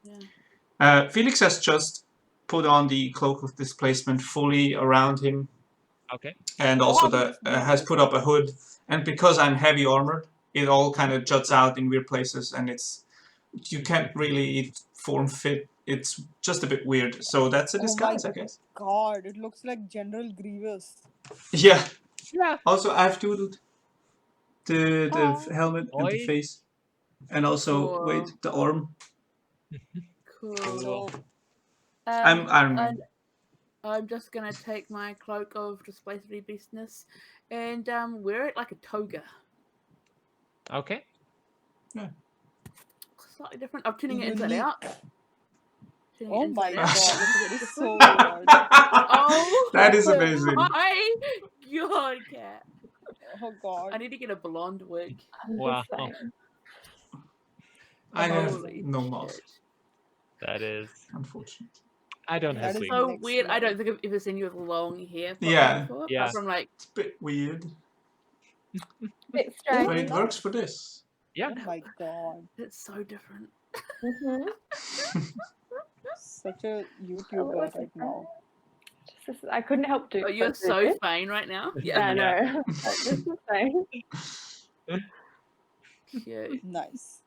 C: Yeah.
B: Felix has just put on the cloak of displacement fully around him.
A: Okay.
B: And also has put up a hood. And because I'm heavy armored, it all kind of juts out in weird places, and you can't really form fit. It's just a bit weird. So that's a disguise, I guess.
E: God, it looks like General Grievous.
B: Yeah.
A: Yeah.
B: Also, I've doodled the helmet and the
A: Oi.
B: face, and also
C: Cool.
B: the arm.
C: Cool. I'm just gonna take my cloak of displacement beastness and wear it like a toga.
A: Okay.
B: Yeah.
C: Slightly different. I'm turning it inside
E: Unique.
C: out. Turning it
E: Oh my
C: inside
E: God,
C: out.
E: this is so weird.
C: Oh,
B: That is amazing.
C: my God, cat.
E: Oh God.
C: I need to get a blonde wig.
A: Wow.
B: I have
C: Holy
B: no
C: shit.
B: mask,
A: That is.
B: unfortunately.
A: I don't
E: That
A: have
E: is
A: wigs.
C: So
E: next
C: weird. I
E: level.
C: don't think I've ever seen you with long hair.
B: Yeah.
C: Before,
A: Yeah.
C: apart from like.
B: It's a bit weird,
D: Bit
B: but
D: strange.
B: it works for this.
A: Yeah.
E: Oh my God.
C: It's so different.
E: Such a YouTuber right now.
D: I couldn't help to.
C: Oh, you're
D: but do
C: so
D: this.
C: Phane right now.
D: Yeah, I know. This is Phane.
C: Cute.
E: Nice.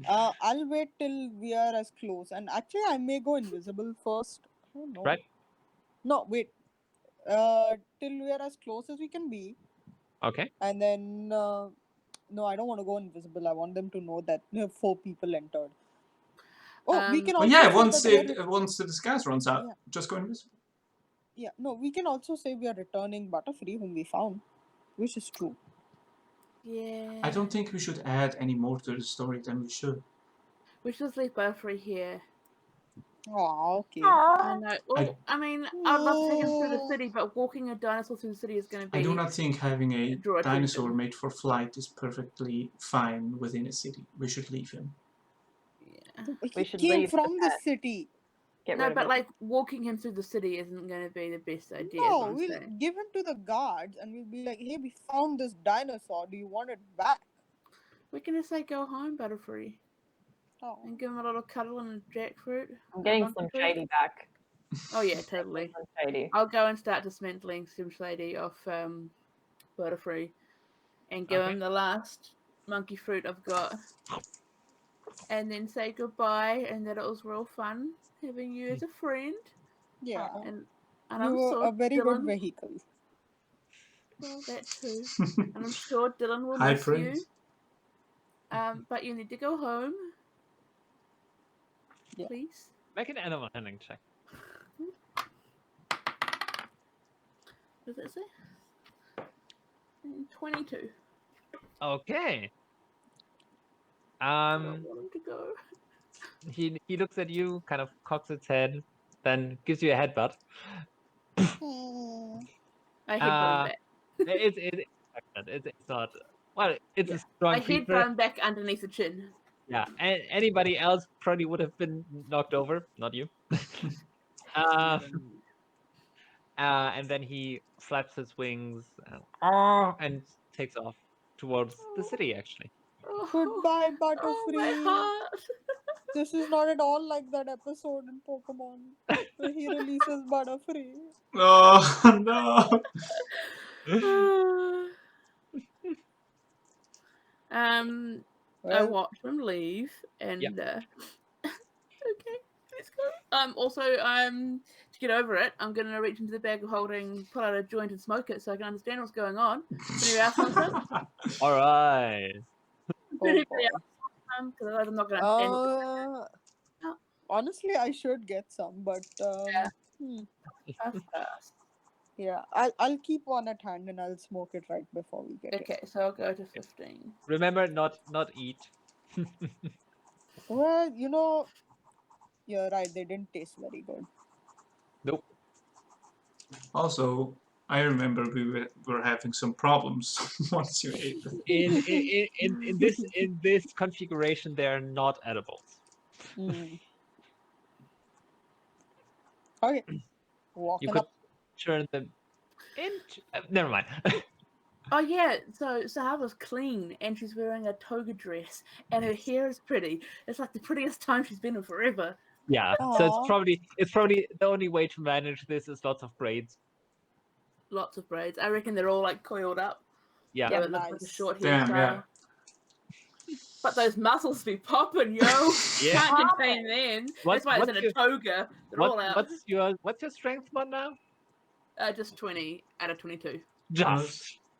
E: I'll wait till we are as close. And actually, I may go invisible first. I don't know.
A: Right.
E: No, wait. Till we are as close as we can be.
A: Okay.
E: And then, no, I don't want to go invisible. I want them to know that 4 people entered. Oh, we can
B: Oh
E: also
B: yeah,
E: say that
B: once the disguise runs out,
E: Yeah.
B: just go invisible.
E: Yeah, no, we can also say we are returning Butterfree, whom we found, which is true.
C: Yeah.
B: I don't think we should add any more to the story than we should.
C: We should just leave Butterfree here.
E: Oh, okay.
C: I know. Well, I mean, I'd love to take him through the city, but walking a dinosaur through the city is going to be.
B: I do not think having a
C: draw
B: dinosaur
C: attention.
B: made for flight is perfectly fine within a city. We should leave him.
C: Yeah.
E: He
D: We should
E: came
D: leave
E: from
D: the
E: the
D: pet.
E: city.
D: Get
C: No,
D: rid of
C: but
D: it.
C: like walking him through the city isn't going to be the best idea. is
E: No,
C: what I'm
E: we'll
C: saying.
E: give him to the guards and we'll be like, hey, we found this dinosaur. Do you want it back?
C: We can just say go home, Butterfree,
E: Oh.
C: and give him a little cuddle and a jackfruit.
D: I'm getting
C: monkey
D: some
C: fruit.
D: shady back.
C: Oh yeah, totally.
D: Some shady.
C: I'll go and start dismantling some shady off Butterfree, and give him the last monkey fruit I've got, and then say goodbye, and that it was real fun having you as a friend.
E: Yeah.
C: And
E: You
C: I'm
E: were
C: sure
E: a very
C: Dyllan,
E: good vehicle.
C: well, that too. And I'm sure Dyllan will
B: Hi,
C: miss
B: Prince.
C: you. But you need to go home.
E: Yeah.
C: Please.
A: Make an animal handling check.
C: What does it say? 22.
A: Okay.
C: I don't want him to go.
A: He looks at you, kind of cocks its head, then gives you a headbutt.
C: I headbutt him back.
A: It's not. Well, it's a strong
C: I
A: creature.
C: headbutt him back underneath the chin.
A: Yeah, and anybody else probably would have been knocked over, not you. And then he flaps his wings and takes off towards the city, actually.
E: Goodbye,
C: Oh,
E: Butterfree.
C: my heart.
E: This is not at all like that episode in Pokemon where he releases Butterfree.
B: Oh no!
C: I watched him leave, and
A: Yep.
C: okay, let's go. Also, to get over it, I'm gonna reach into the bag of holding, pull out a joint, and smoke it so I can understand what's going on. Anybody else want some?
A: All right.
C: Anybody else want some? Because otherwise I'm not gonna understand.
E: Honestly, I should get some, but yeah, I'll keep one at hand and I'll smoke it right before we get
C: Okay, so I'll go to 15.
A: Remember, not eat.
E: Well, you're right. They didn't taste very good.
A: Nope.
B: Also, I remember we were having some problems once you ate them.
A: In this configuration, they are not edibles.
E: Okay.
A: You
E: Walking
A: could
E: up.
A: turn them into. Never mind.
C: Oh yeah, so Zahavah's clean and she's wearing a toga dress and her hair is pretty. It's like the prettiest time she's been in forever.
A: Yeah, so it's probably the only way to manage this is lots of braids.
C: Lots of braids. I reckon they're all like coiled up.
A: Yeah.
C: So it looks like a
E: Nice.
C: short
B: Damn,
C: hairstyle.
B: yeah.
C: But those muscles be popping, yo.
A: Yeah.
C: Can't contain them. That's why it's in a toga. They're all out.
A: What's your strength one now?
C: Just 20 out of 22.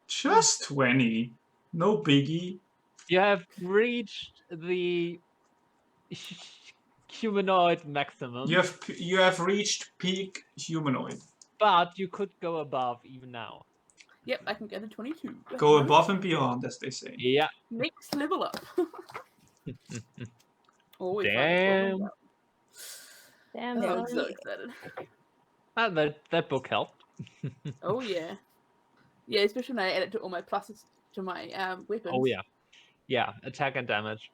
B: Just 20. No biggie.
A: You have reached the humanoid maximum.
B: You have reached peak humanoid.
A: But you could go above even now.
C: Yep, I can get a 22.
B: Go above and beyond, as they say.
A: Yeah.
C: Next level up. Always
A: Damn.
D: Damn,
C: Oh, I'm so excited.
A: That book helped.
C: Oh yeah. Yeah, especially when I add it to all my pluses to my weapons.
A: Oh yeah. Yeah, attack and damage.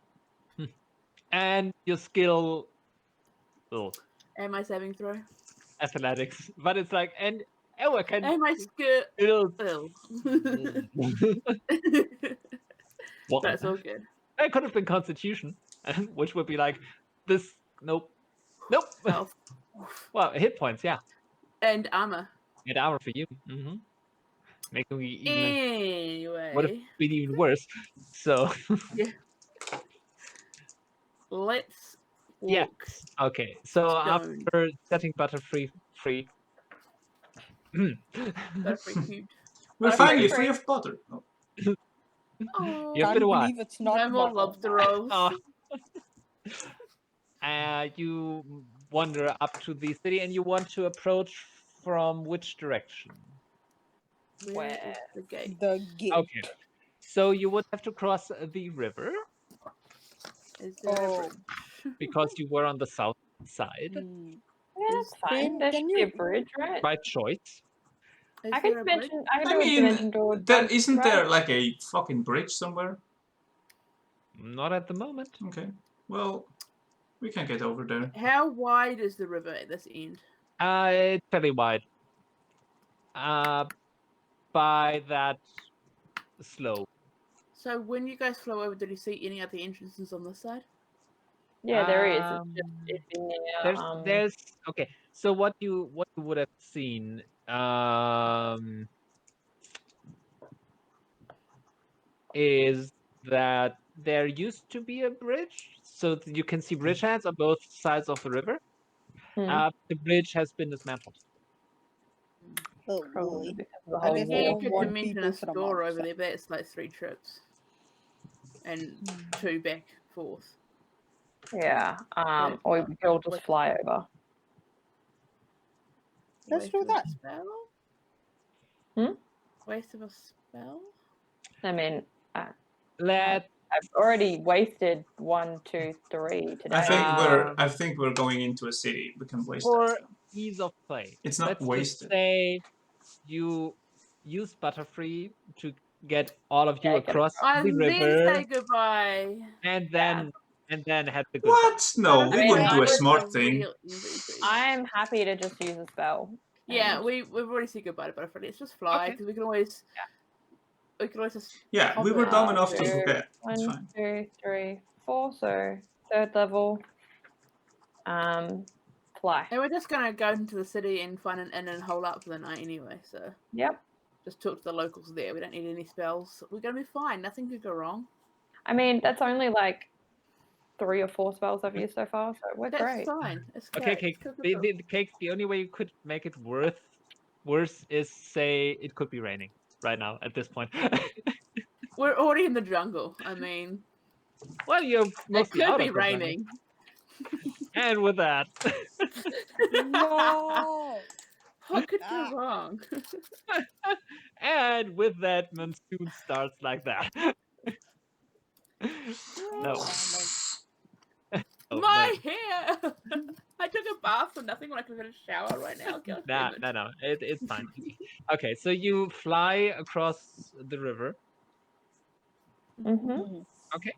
A: And your skill
C: And my saving throw.
A: athletics. But it's like I can
C: And my skill.
A: build.
C: That's all good.
A: It could have been Constitution, which would be like this. Nope.
C: Health.
A: Well, hit points, yeah.
C: And armor.
A: And armor for you. Making me even.
C: Anyway.
A: Would have been even worse. So.
C: Yeah. Let's walk.
A: Yeah. Okay. So
C: Stone.
A: after setting butter free.
C: Butterfree cubed.
B: We're finally free of butter. Oh.
C: Oh,
A: You've
E: Can't
A: been a while.
E: believe it's not
C: no more
E: butter.
C: lobster rolls.
A: You wander up to the city, and you want to approach from which direction?
C: Where is the gate?
E: The gate.
A: Okay. So you would have to cross the river
C: Is there a
E: Oh.
C: bridge?
A: because you were on the south side.
D: Yeah, that's fine.
E: Phane,
D: There
E: can
D: should be a
E: you-
D: bridge, right?
A: By choice.
C: Is
D: I
C: there
D: can
C: a bridge?
D: mention. I can
B: I
D: do a
B: mean,
D: dimension door.
B: isn't there like a fucking bridge somewhere?
A: Not at the moment.
B: Okay. Well, we can get over there.
C: How wide is the river at this end?
A: It's fairly wide. By that slope.
C: So when you guys flew over, did you see any other entrances on this side?
D: Yeah, there is. It's in there.
A: There's okay. So what you would have seen is that there used to be a bridge, so you can see bridge heads on both sides of the river. The bridge has been dismantled.
E: Oh,
D: Probably
E: really?
D: because of the
E: I
D: whole
E: guess
C: Yeah,
E: they
C: you
D: wall.
E: don't
C: could
E: want
C: dimension
E: people
C: a
E: from
C: store over
E: outside.
C: there, but it's like 3 trips. And 2 back forth.
D: Yeah.
C: Yeah.
D: Or we could all just fly over.
E: Let's
C: Waste
E: do
C: of a
E: that.
C: Spell? Waste of a spell?
D: I mean,
A: Let
D: I've already wasted 1, 2, 3 today.
B: I think we're going into a city. We can waste
A: for
B: that.
A: ease of play.
B: It's not
A: let's just
B: wasted.
A: say you use Butterfree to get all of you
D: Yeah, get
A: across
C: And
A: the
C: then
A: river,
C: say goodbye.
A: and then head the good.
B: What? No, we
D: mean,
B: wouldn't do a
C: That is
B: smart thing.
C: real MVP.
D: I'm happy to just use a spell.
C: Yeah,
D: and-
C: we've already said goodbye to Butterfree. Let's just fly
A: Okay.
C: because we can always. We can always just.
B: Yeah, we were dumb enough to
D: Two,
B: forget. It's
D: 1,
B: fine.
D: 2, 3, 4. So 3rd level. Fly.
C: And we're just gonna go into the city and find an inn and hole up for the night anyway. So
D: Yep.
C: just talk to the locals there. We don't need any spells. We're gonna be fine. Nothing could go wrong.
D: I mean, that's only like 3 or 4 spells I've used so far, so we're
C: That's
D: great.
C: fine. It's
A: Okay,
C: good.
A: Cake.
C: It's good,
A: The,
C: good,
A: the, the Cake. The only way you could make it worse is say it could be raining right now at this point.
C: We're already in the jungle. I mean,
A: Well, you're
C: it
A: mostly
C: could
A: out
C: be
A: of the jungle.
C: raining.
A: And with that,
E: No.
C: What could go
E: Ah.
C: wrong?
A: and with that, monsoon starts like that. No.
C: My hair! I took a bath for nothing when I could get a shower right now. God damn it.
A: No. It's fine. Okay, so you fly across the river.
D: Mm-hmm.
A: Okay.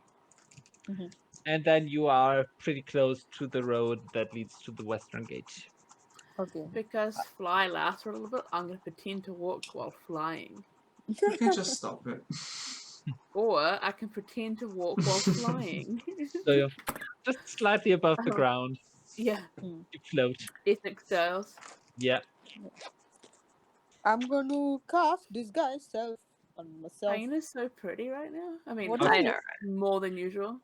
E: Mhm.
A: And then you are pretty close to the road that leads to the western gate.
E: Okay.
C: Because fly lasts for a little bit, I'm going to pretend to walk while flying.
B: You can just stop it.
C: Or I can pretend to walk while flying.
A: So you're just slightly above the
C: Uh-huh.
A: ground.
C: Yeah,
A: You float.
C: Essex styles.
A: Yeah.
E: I'm going to cast disguise self on myself.
C: Phane is so pretty right now. I mean,
E: What
D: I know.
C: more than usual.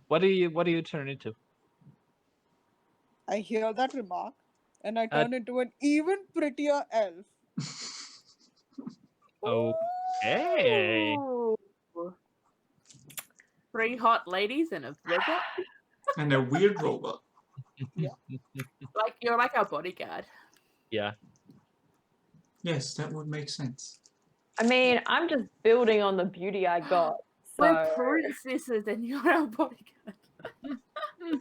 A: What do you turn into?
E: I hear that remark, and I turn into an even prettier elf.
A: Okay.
C: Ooh. 3 hot ladies and a robot.
B: And a weird robot.
C: Like you're like our bodyguard.
A: Yeah.
B: Yes, that would make sense.
D: I mean, I'm just building on the beauty I got.
C: We're
D: So,
C: princesses and you're our bodyguard.
D: oh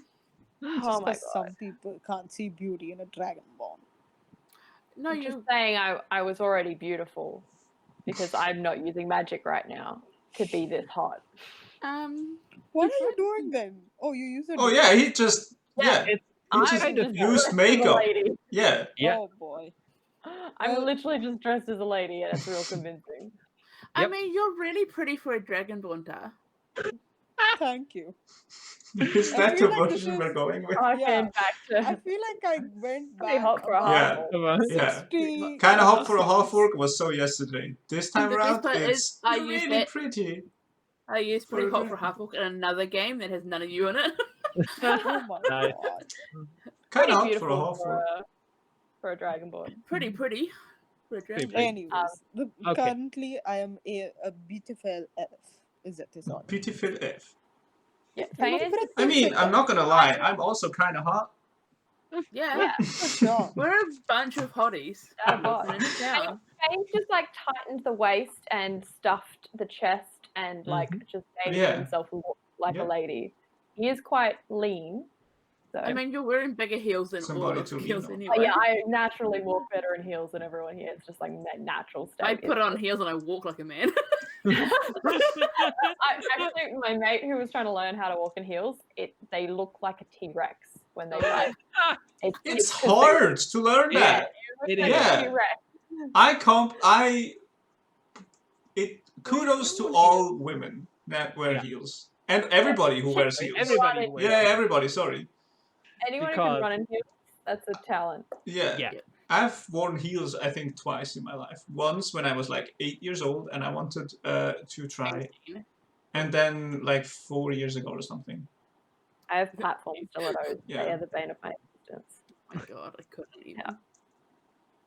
E: Just
D: my
E: because
D: god.
E: some people can't see beauty in a dragonborn.
C: No,
D: I'm
C: you.
D: just saying I was already beautiful because I'm not using magic right now to be this hot.
E: What are you doing then? Oh, you use a.
B: Oh yeah, he just he
D: I'm
B: just
A: kind of
D: just
B: used
D: dressed as a
B: makeup.
D: lady.
B: Yeah.
A: Yeah.
E: Oh boy.
D: I'm
E: Well-
D: literally just dressed as a lady, and it's real convincing.
C: I
A: Yep.
C: mean, you're really pretty for a dragonborn.
E: Thank you.
B: Is
E: I
B: that
E: feel
B: the
E: like this
B: version we're
E: is-
B: going with?
D: Okay, back
E: I
D: to
E: feel like I went
D: pretty
E: back
D: hot for a
E: about
B: Yeah.
D: half.
A: Come on.
B: Yeah.
E: 60.
B: Kind of hot for a half orc was so yesterday. This time
C: The
B: around,
C: best part is
B: it's
C: I use
B: really
C: that-
B: pretty.
C: I used pretty
B: For a
C: hot for half in another game that has none of you in it.
E: Oh my
A: Nice.
E: god.
B: Kind
D: Pretty
B: of hot for a
D: beautiful
B: half orc.
D: for a dragonborn.
C: pretty for a
A: Pretty
C: dragon.
A: pretty.
E: Anyways,
A: Okay.
E: currently I am a beautiful elf. Is that his honor?
B: Beautiful elf.
D: Yeah,
E: I'm a
D: Phane is
E: pretty
B: I mean,
E: sick
B: I'm
E: elf.
B: not gonna lie, I'm also kind of hot.
C: Yeah.
D: yeah,
E: For sure.
C: We're a bunch of hotties.
D: out of box.
C: living in town.
D: Fane's just like tightened the waist and stuffed the chest and like just made
B: Yeah.
D: himself look like
B: Yeah.
D: a lady. He is quite lean. So
C: I mean, you're wearing bigger heels than
B: Somebody
C: all
B: to
C: of
B: lean
C: heels
B: on.
C: anyway.
D: yeah, I naturally walk better in heels than everyone here. It's just like natural state.
C: I put on heels and I walk like a man.
D: Actually, my mate who was trying to learn how to walk in heels, they look like a T-Rex when they ride.
B: It's
D: 'cause they-
B: hard to learn
A: Yeah.
B: that.
D: It
A: It
D: looks like
B: is.
D: a T-Rex.
B: Kudos to all women that wear
A: Yeah.
B: heels. And everybody who wears heels.
A: Everybody.
D: Run in-
A: wears
B: Yeah,
A: it.
B: everybody, sorry.
D: Anyone who
A: Because-
D: can run in heels, that's a talent.
B: Yeah.
A: Yeah.
B: I've worn heels, I think, twice in my life. Once when I was like 8 years old and I wanted to try. And then like 4 years ago or something.
D: I have platform stilettos.
B: Yeah.
D: They are the bane of my existence.
C: Oh my god, I couldn't even.
D: Yeah.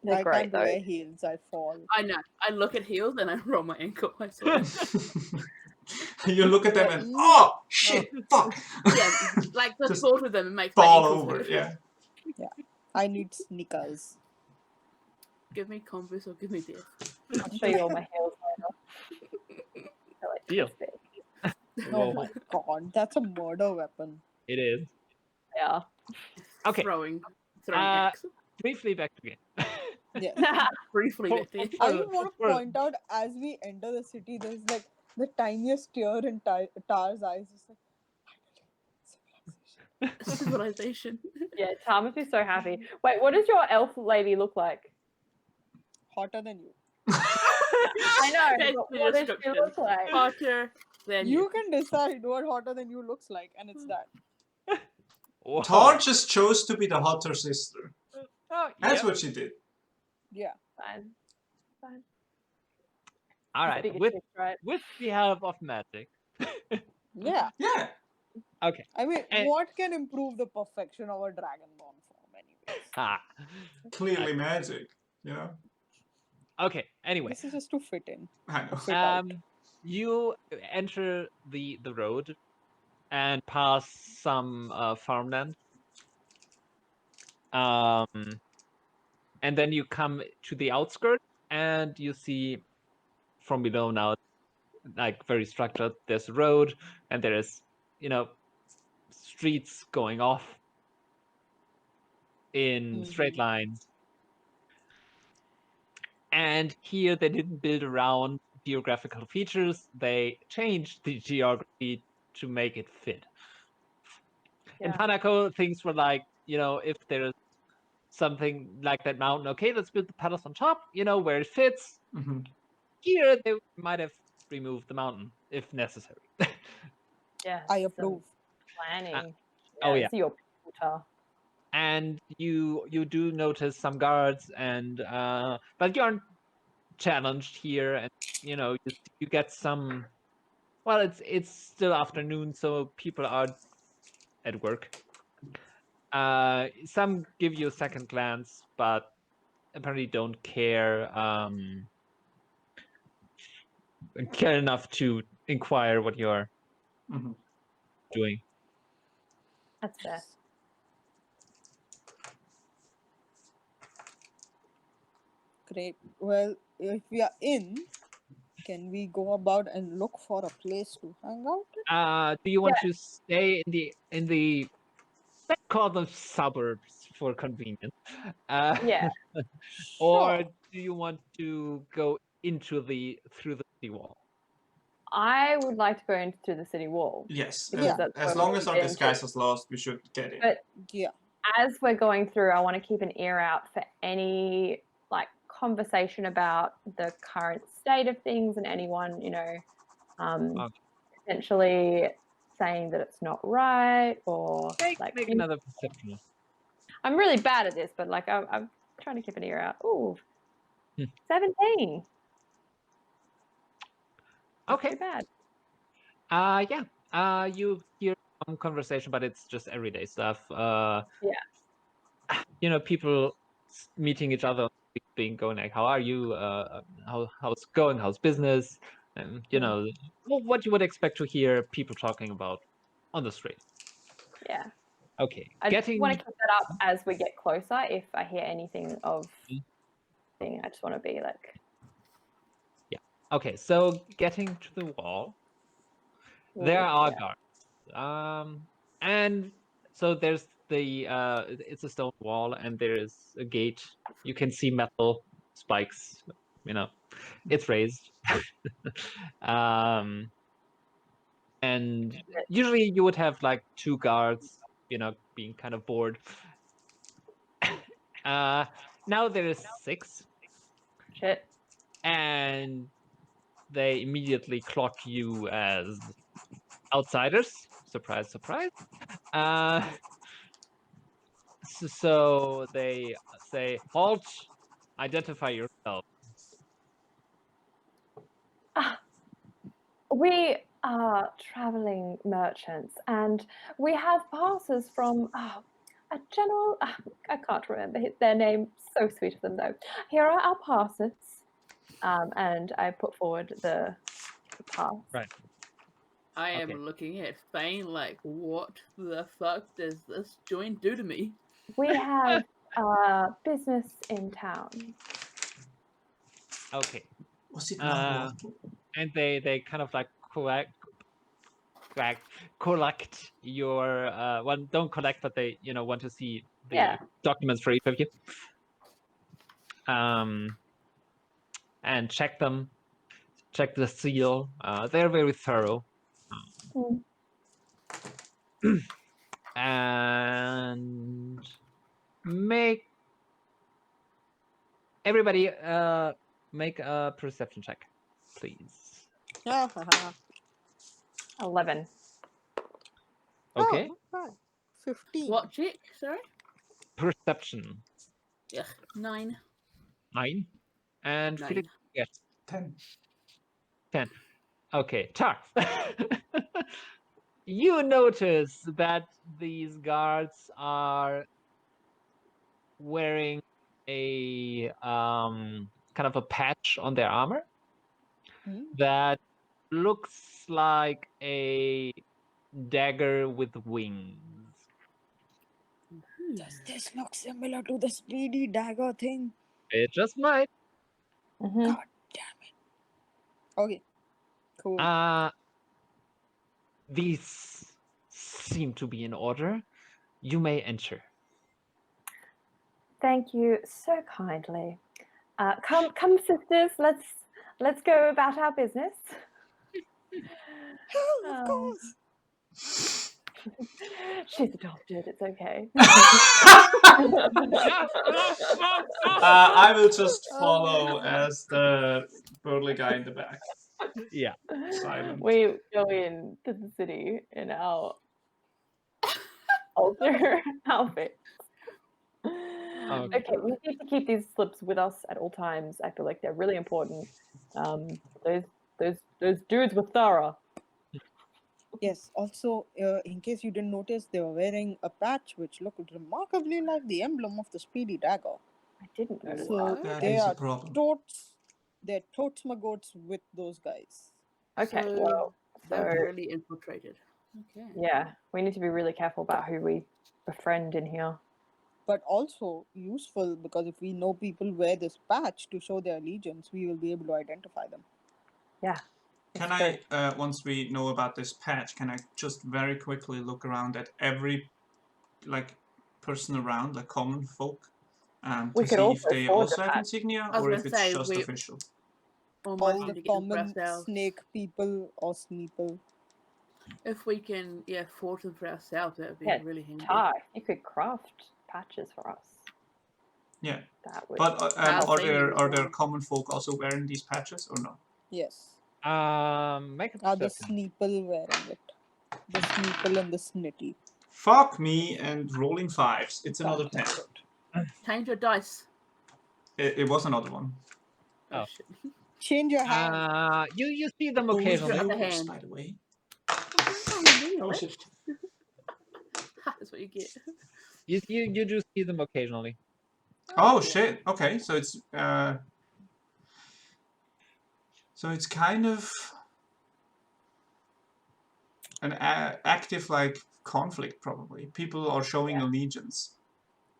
D: They're
E: I
D: great
E: can't
D: though.
E: wear heels. I fall.
C: I know. I look at heels and I roll my ankle. I swear.
B: You look at them and oh shit, fuck.
C: Yeah, like the
B: Just
C: thought of them makes my
B: fall
C: ankles
B: over.
C: hurt.
B: Yeah.
E: I need sneakers.
C: Give me Converse or give me death.
D: I'll show you all my heels later. They're like
A: Deal.
D: this big.
E: Oh
A: Whoa.
E: my god, that's a murder weapon.
A: It is.
D: Yeah.
A: Okay.
C: Throwing
A: Uh,
C: axe.
A: Briefly back again.
E: Yeah.
C: Briefly
A: for-
C: with it.
E: I just want to
A: for-
E: point out as we enter the city, there's like the tiniest tear in Tar's eyes. Just like,
C: Civilization.
D: Yeah, Tar must be so happy. Wait, what does your elf lady look like?
E: hotter than you.
D: I know.
C: That's
D: But
C: the
D: what does she
C: description.
D: look like?
C: Hotter than
E: You can decide what hotter than you looks like, and it's that.
A: Whoa.
B: Tar just chose to be the hotter sister.
A: Oh,
B: That's
A: yep.
B: what she did.
E: Yeah.
D: Fine. Fine.
A: All
D: It's a
A: right.
D: bigger
A: With
D: chick, right?
A: the help of magic.
E: Yeah.
B: Yeah.
A: Okay.
E: I mean,
A: And-
E: what can improve the perfection of a dragonborn form, anyways?
A: Ah.
B: Clearly magic. You know.
A: Okay. Anyway.
E: This is just to fit in.
B: I know.
E: Fit out.
A: You enter the road and pass some farmland. And then you come to the outskirts and you see from below now, like very structured, there's a road and there is, streets going off in straight lines. And here they didn't build around geographical features. They changed the geography to make it fit. In Panako, things were like, if there's something like that mountain, okay, let's build the palace on top, where it fits. Here, they might have removed the mountain if necessary.
D: Yeah,
E: I approve.
D: Planning.
A: Yeah.
D: It's your filter.
A: And you do notice some guards, and but you aren't challenged here, and you get some. Well, it's still afternoon, so people are at work. Some give you a second glance, but apparently don't care enough to inquire what you're doing.
D: That's fair.
E: Great. Well, if we are in, can we go about and look for a place to hang out?
A: Do you want to stay in the let's call them suburbs for convenience?
D: Yeah.
A: Or do you want to go through the city wall?
D: I would like to go into through the city wall.
B: Yes,
D: because that's
B: as
D: where
B: long
D: we
B: as our
D: get into.
B: disguise is lost, we should get in.
D: But
E: Yeah.
D: as we're going through, I want to keep an ear out for any conversation about the current state of things and anyone, potentially saying that it's not right or
A: make another perception.
D: I'm really bad at this, but I'm trying to keep an ear out. Ooh, 17.
A: Okay.
D: Too bad.
A: Yeah. You hear some conversation, but it's just everyday stuff. People meeting each other, being going like, "How are you? How's it going? How's business?" And what you would expect to hear people talking about on the street.
D: Yeah.
A: Okay.
D: I want to keep that up as we get closer. If I hear anything of thing, I just want to be like.
A: Yeah. Okay. So getting to the wall, there are guards. And so there's it's a stone wall, and there is a gate. You can see metal spikes. It's raised. And usually you would have like 2 guards, being kind of bored. Now there is 6.
D: Shit.
A: And they immediately clock you as outsiders. Surprise, surprise. So they say, "Halt! Identify yourself."
D: We are traveling merchants, and we have passes from a general. I can't remember their name. So sweet of them, though. Here are our passes, and I put forward the pass.
A: Right.
C: I am looking at Phane like, what the fuck does this joint do to me?
D: We have business in town.
A: Okay.
B: Was it
A: and they kind of like collect your don't collect, but they want to see the documents for each of you. And check them, check the seal. They're very thorough. And everybody make a perception check, please.
D: 11.
A: Okay.
E: 15.
C: What check? Sorry.
A: Perception.
C: Yeah, 9.
A: 9. And
C: 9.
A: Felix, yes.
B: 10.
A: 10. Okay, Tar. You notice that these guards are wearing a kind of a patch on their armor that looks like a dagger with wings.
E: Does this look similar to the speedy dagger thing?
A: It just might.
E: God damn it. Okay. Cool.
A: These seem to be in order. You may enter.
D: Thank you so kindly. Come, sisters. Let's go about our business.
E: Of course.
D: She's adopted. It's okay.
B: I will just follow as the burly guy in the back.
A: Yeah.
B: Silent.
D: We go into the city in our altar outfits. Okay, we need to keep these slips with us at all times. I feel like they're really important. Those dudes were thorough.
E: Yes. Also, in case you didn't notice, they were wearing a patch which looked remarkably like the emblem of the Speedy Dagger.
D: I didn't notice
E: So
B: That
E: they
B: is a
E: are
B: problem.
E: they're totes magotes with those guys.
D: Okay,
C: So
D: well,
C: they've
D: so
C: really infiltrated. Okay.
D: yeah, we need to be really careful about who we befriend in here.
E: But also useful because if we know people wear this patch to show their allegiance, we will be able to identify them.
D: Yeah.
B: Can
D: that's
B: I, once we know about this patch, can I just very quickly look around at every, person around, like common folk,
D: We
B: to
D: could
B: see if
D: also
B: they
D: forge
B: also
D: a
B: have
D: patch.
B: insignia
C: I was
B: or
C: gonna
B: if it's
C: say,
B: just
C: we-
B: official?
C: Almost
E: All
C: need
E: the
C: to get them for
E: common
C: ourselves.
E: snake people or sneeple.
C: If we can, forge them for ourselves, that would be
D: Yeah,
C: really handy.
D: Tar, you could craft patches for us.
B: Yeah.
D: That would.
B: But
C: I'll
B: are
C: send you
B: there
C: one.
B: common folk also wearing these patches or not?
E: Yes.
A: Make a
E: Are the
A: perception.
E: sneeple wearing it? The sneeple and the snitty.
B: Fuck me and rolling fives. It's another 10.
C: Change your dice.
B: It was another one.
C: Oh,
A: Oh.
C: shit.
E: Change your hand.
A: You see them
B: Who's
A: occasionally.
C: Other
B: yours,
C: hand.
B: by the way?
C: Oh,
B: shit.
C: That's what you get.
A: You do see them occasionally.
B: Oh shit. Okay, so it's kind of an active conflict probably. People are showing allegiance.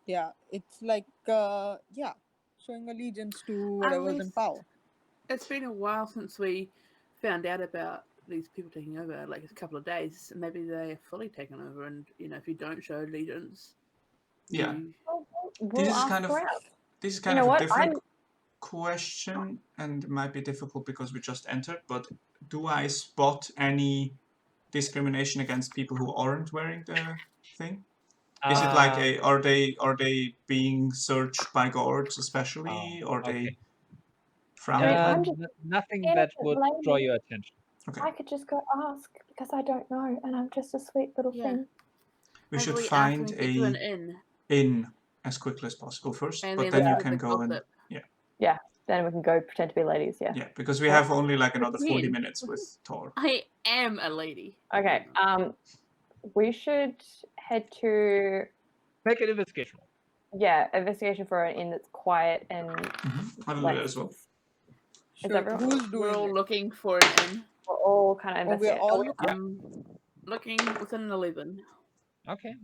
E: Yeah, it's like showing allegiance to whatever's in power.
C: It's been a while since we found out about these people taking over, like a couple of days. Maybe they're fully taken over, and if you don't show allegiance,
B: Yeah.
D: We'll
B: This is
D: ask
B: kind of
D: around.
B: a different question, and it might be difficult because we just entered. But do I spot any discrimination against people who aren't wearing the thing? Is it like are they being searched by guards especially, or they frowned upon?
A: Nothing that would draw your attention.
B: Okay.
D: I could just go ask because I don't know, and I'm just a sweet little thing.
B: We should
C: Maybe
B: find
C: get to an
B: inn as quickly as possible first,
C: and
B: but
C: then
B: then you
C: with
B: can
C: the
B: go and
C: gossip.
D: Yeah, then we can go pretend to be ladies. Yeah.
B: yeah, because we have only another 40
C: Pretend.
B: minutes with Tor.
C: I am a lady.
D: Okay. We should head to
A: Make an investigation.
D: investigation for an inn that's quiet and
B: I will do that as well.
D: Is everyone?
E: Who's
C: We're
E: doing
C: all
E: it?
C: looking for an inn.
D: We're all kind of
E: We're
D: investigating.
E: all looking.
C: I'm looking within an 11.
A: Okay.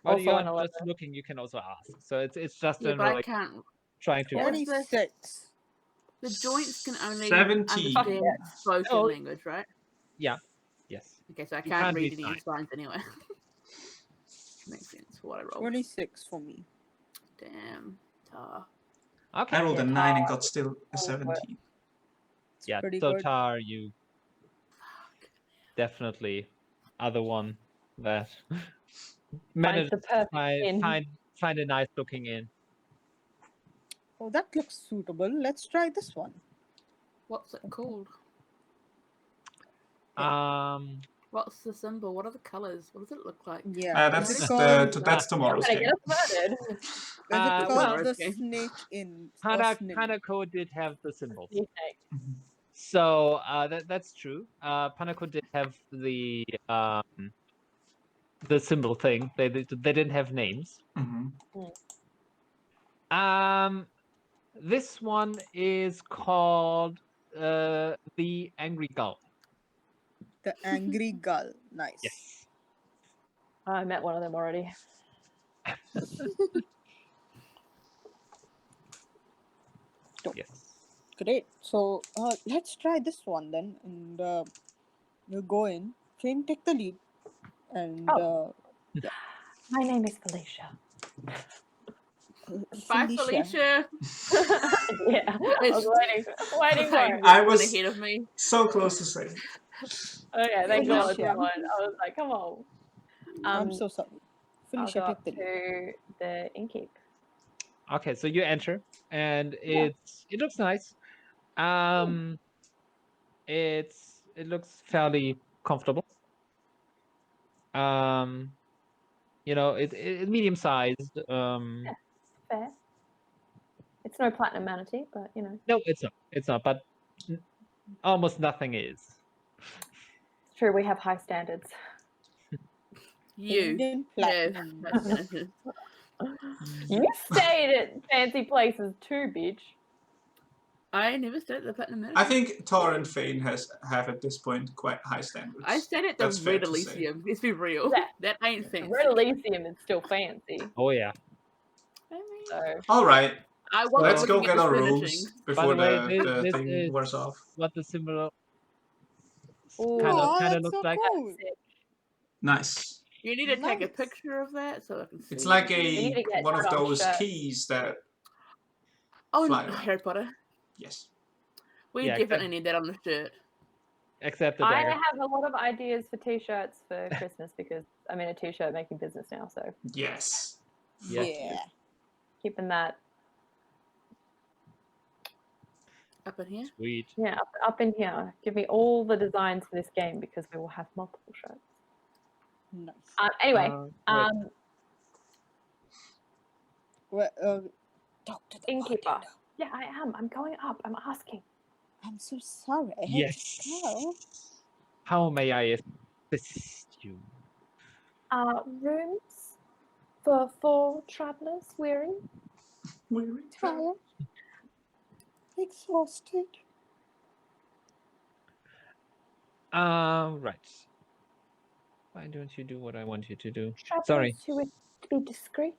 A: Well,
D: Also
A: you're
D: an 11.
A: just looking. You can also ask. So it's just
C: Yeah, but I can't.
A: trying to.
E: 26.
C: The joints can only
B: 17.
C: understand spoken
A: Oh.
C: language, right?
A: Yeah. Yes.
C: Okay, so I
A: You
C: can't
A: can't
C: read
A: read
C: any signs anyway. Makes sense for what I rolled.
E: 26 for me.
C: Damn.
A: Okay.
B: I rolled a 9 and got still a 17.
E: It's
A: Yeah.
E: pretty
A: So
E: good.
A: Tar, you definitely are the one that managed
D: the
A: to
D: perfect inn.
A: find a nice looking inn.
E: Oh, that looks suitable. Let's try this one.
C: What's it called? What's the symbol? What are the colors? What does it look like?
E: Yeah.
B: That's tomorrow's
D: Gonna
B: game.
D: get us murdered.
E: Is it called the Snake Inn?
A: Hanako did have the symbols.
D: Snake.
A: So that's true. Panako did have the symbol thing. They didn't have names. This one is called the Angry Gull.
E: The Angry Gull. Nice.
A: Yes.
D: I met one of them already.
A: Yes.
E: Great. So let's try this one then, and we'll go in. Phane, take the lead. And
D: My name is Felicia.
C: Bye, Felicia.
D: Yeah, I was waiting for it.
B: I was
C: ahead of me.
B: so close to saying.
D: Okay, thank God.
E: Felicia.
D: Someone. I was like, come on.
E: I'm so sorry.
D: I'll
E: Felicia,
D: go
E: take
D: up
E: the lead.
D: to the innkeep.
A: Okay, so you enter, and it looks nice. It looks fairly comfortable. It's medium sized.
D: Fair. It's no platinum manatee, but you know.
A: No, it's not. It's not. But almost nothing is.
D: It's true. We have high standards.
C: You
E: Indian
C: have
E: platinum.
D: You stayed at fancy places too, bitch.
C: I never stayed at the Platinum Manor.
B: I think Tor and Phane have at this point quite high standards.
C: I stayed at the
B: That's fair
C: Red
B: to say.
C: Elysium. Let's be real. That ain't fancy.
D: Red Elysium is still fancy.
A: Oh yeah.
C: I mean,
D: So
B: All right,
C: I wasn't
B: let's go
C: looking at
B: get
C: the
B: our
C: furnishings.
B: rooms before
A: By the way,
B: the
A: this
B: thing
A: is
B: wears off.
A: what the symbol
D: Ooh,
A: kind of
E: that's
A: looks
E: so
A: like.
E: cool.
B: Nice.
C: You need to take a
E: Nice.
C: picture of that so I can see.
B: It's like
D: We need to get
B: one of
D: that on
B: those
D: shirt.
B: keys that
C: Oh,
B: fly around.
C: Harry Potter.
B: Yes.
C: We
A: Yeah,
C: definitely need that on the shirt.
A: Except the
D: I
A: dagger.
D: have a lot of ideas for t-shirts for Christmas because I'm in a t-shirt making business now. So
B: Yes.
A: Yes.
E: Yeah.
D: keeping that,
C: Up in here.
A: Sweet.
D: yeah, up in here. Give me all the designs for this game because we will have multiple shirts.
E: Nice.
D: Anyway,
A: Right.
E: Well, talk to the
D: innkeeper.
E: bartender.
D: Yeah, I am. I'm going up. I'm asking.
E: I'm so sorry. I had
A: Yes.
E: to go.
A: How may I assist you?
D: Rooms for 4 travelers weary.
B: Weary.
E: Tired. Exhausted.
A: Right. Why don't you do what I want you to do?
D: Travelers
A: Sorry.
D: who would be discreet.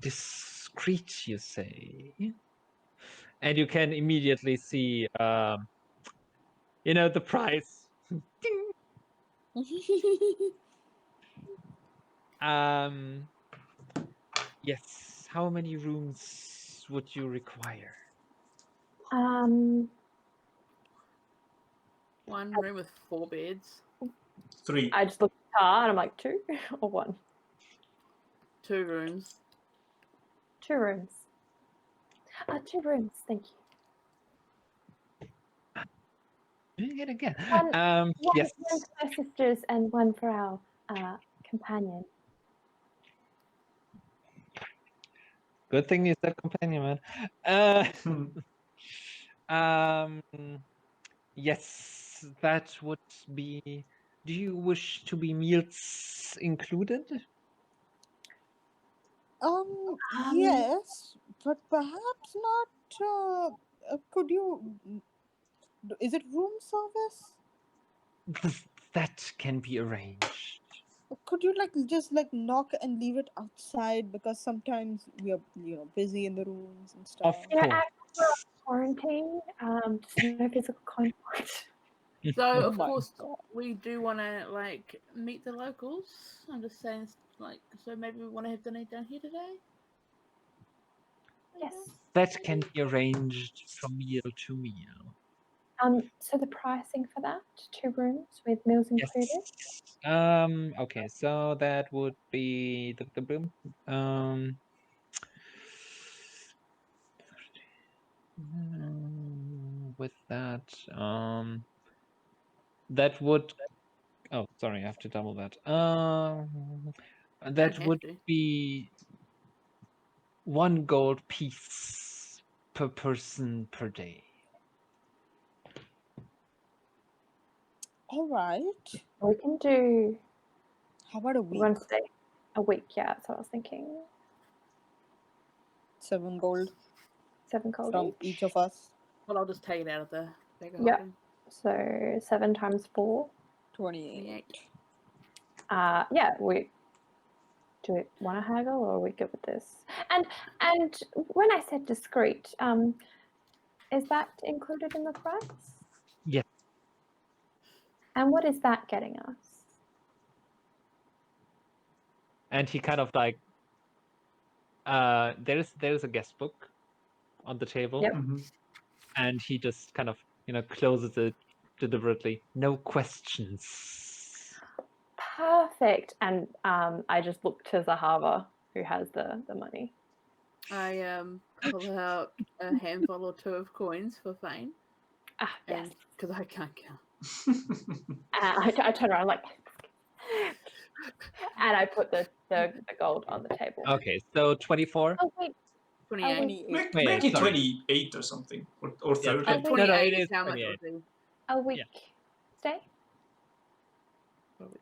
A: Discreet, you say? And you can immediately see, the price. Ding. Yes. How many rooms would you require?
C: One room with 4 beds.
B: 3.
D: I just looked at the car and I'm like 2 or 1.
C: 2 rooms.
D: 2 rooms. 2 rooms, thank you.
A: Doing it again.
D: One
A: Yes.
D: for my sisters and 1 for our companion.
A: Good thing you said companion, man. Yes, that would be. Do you wish to be meals included?
E: Yes, but perhaps not. Could you? Is it room service?
A: That can be arranged.
E: Could you just knock and leave it outside because sometimes we are busy in the rooms and stuff.
A: Of course.
D: Quarantine, just no physical contact.
C: So
E: Oh
C: of
E: my
C: course
E: God.
C: we do want to meet the locals. I'm just saying, so maybe we want to have dinner down here today.
D: Yes.
A: That can be arranged from meal to meal.
D: So the pricing for that, 2 rooms with meals included.
A: Yes. Okay, so that would be the boom. With that, that would. Oh, sorry, I have to double that. That would be 1 gold piece per person per day.
E: All right.
D: We can do.
E: How about a week?
D: 1 stay a week. Yeah, that's what I was thinking.
E: 7 gold
D: 7 gold
E: from each of us.
C: Well, I'll just take it out of the bag of
D: Yep.
C: holding.
D: So 7 times 4.
E: 28.
D: Yeah, we do we want to haggle or are we good with this? And when I said discreet, is that included in the price?
A: Yes.
D: And what is that getting us?
A: And he kind of like there's a guest book on the table.
D: Yep.
A: And he just kind of, closes it deliberately. No questions.
D: Perfect. And I just look to Zahavah, who has the money.
C: I pull out a handful or two of coins for Phane.
D: Yes.
C: Because I can't count.
D: I turn around like, and I put the gold on the table.
A: Okay, so 24.
D: Oh wait,
C: 28.
B: Make it
A: sorry.
B: 28 or something, or 30.
A: Yeah,
C: 28
A: no, it
C: is
A: is
C: how much it
A: 28.
C: would be.
D: a week stay.
C: A week.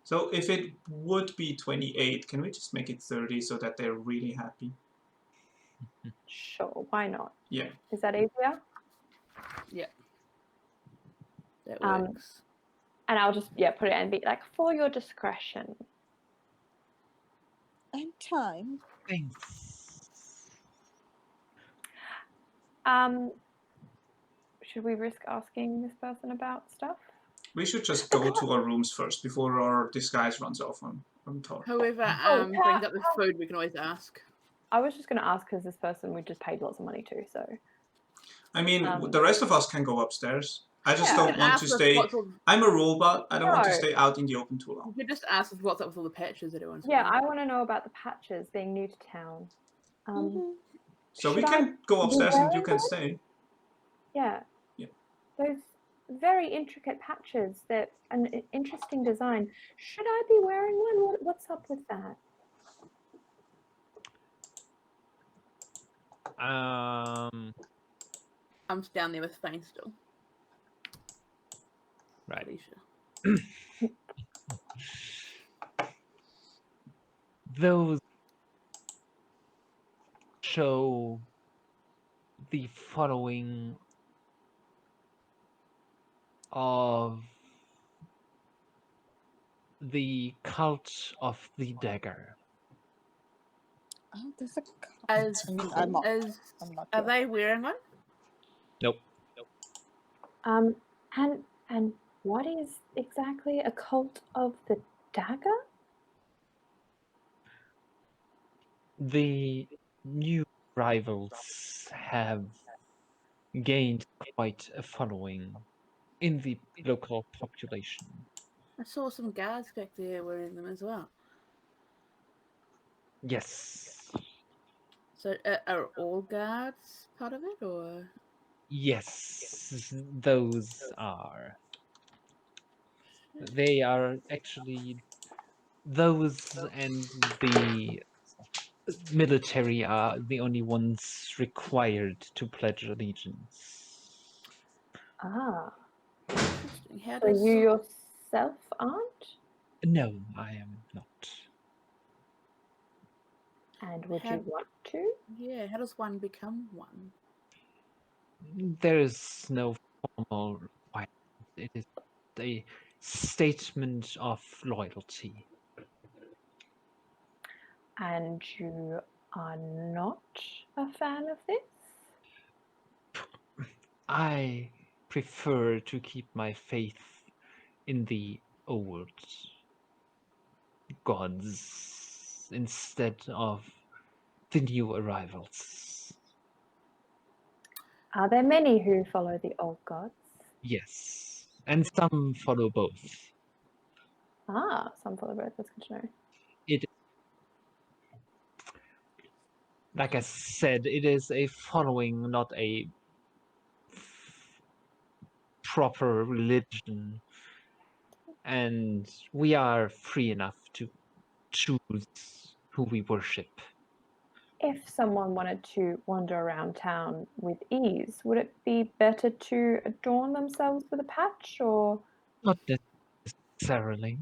B: So if it would be 28, can we just make it 30 so that they're really happy?
D: Sure, why not?
B: Yeah.
D: Is that easier?
C: Yeah. That works.
D: And I'll just put it and be like, for your discretion.
E: And time.
A: Thanks.
D: Should we risk asking this person about stuff?
B: We should just go to our rooms first before our disguise runs off on Tor.
C: Whoever brings up the food, we can always ask.
D: I was just going to ask because this person we just paid lots of money to, so.
B: I mean, the rest of us can go upstairs. I just
C: You
B: don't
C: can
B: want
C: ask
B: to
C: us
B: stay.
C: what's all-
B: I'm a robot. I don't want to
D: No.
B: stay out in the open too long.
C: You could just ask us what's up with all the patches that everyone's
D: Yeah,
C: wearing.
D: I want to know about the patches being new to town.
B: So we
D: should
B: can
D: I
B: go
D: be
B: upstairs and you
D: wearing
B: can
D: one?
B: stay.
D: Yeah.
B: Yeah.
D: Those very intricate patches, that an interesting design. Should I be wearing one? What's up with that?
A: Um,
C: I'm down there with Phane still.
A: right.
C: Alicia.
A: Those show the following of the cult of the dagger.
E: Oh, there's a
C: As,
E: I mean, I'm not
C: are
E: sure.
C: they wearing one?
A: Nope.
D: And what is exactly a cult of the dagger?
A: The new rivals have gained quite a following in the local population.
C: I saw some guards back there wearing them as well.
A: Yes.
C: So are all guards part of it, or?
A: Yes, those are. They are actually those, and the military are the only ones required to pledge allegiance.
D: Ah.
C: Interesting. How
D: So
C: does
D: you yourself aren't?
A: No, I am not.
D: And would you want to?
C: Yeah, how does one become one?
A: There is no formal requirement. It is a statement of loyalty.
D: And you are not a fan of this?
A: I prefer to keep my faith in the old gods instead of the new arrivals.
D: Are there many who follow the old gods?
A: Yes, and some follow both.
D: Ah, some follow both. That's good to know.
A: Like I said, it is a following, not a proper religion. And we are free enough to choose who we worship.
D: If someone wanted to wander around town with ease, would it be better to adorn themselves with a patch, or?
A: Not necessarily.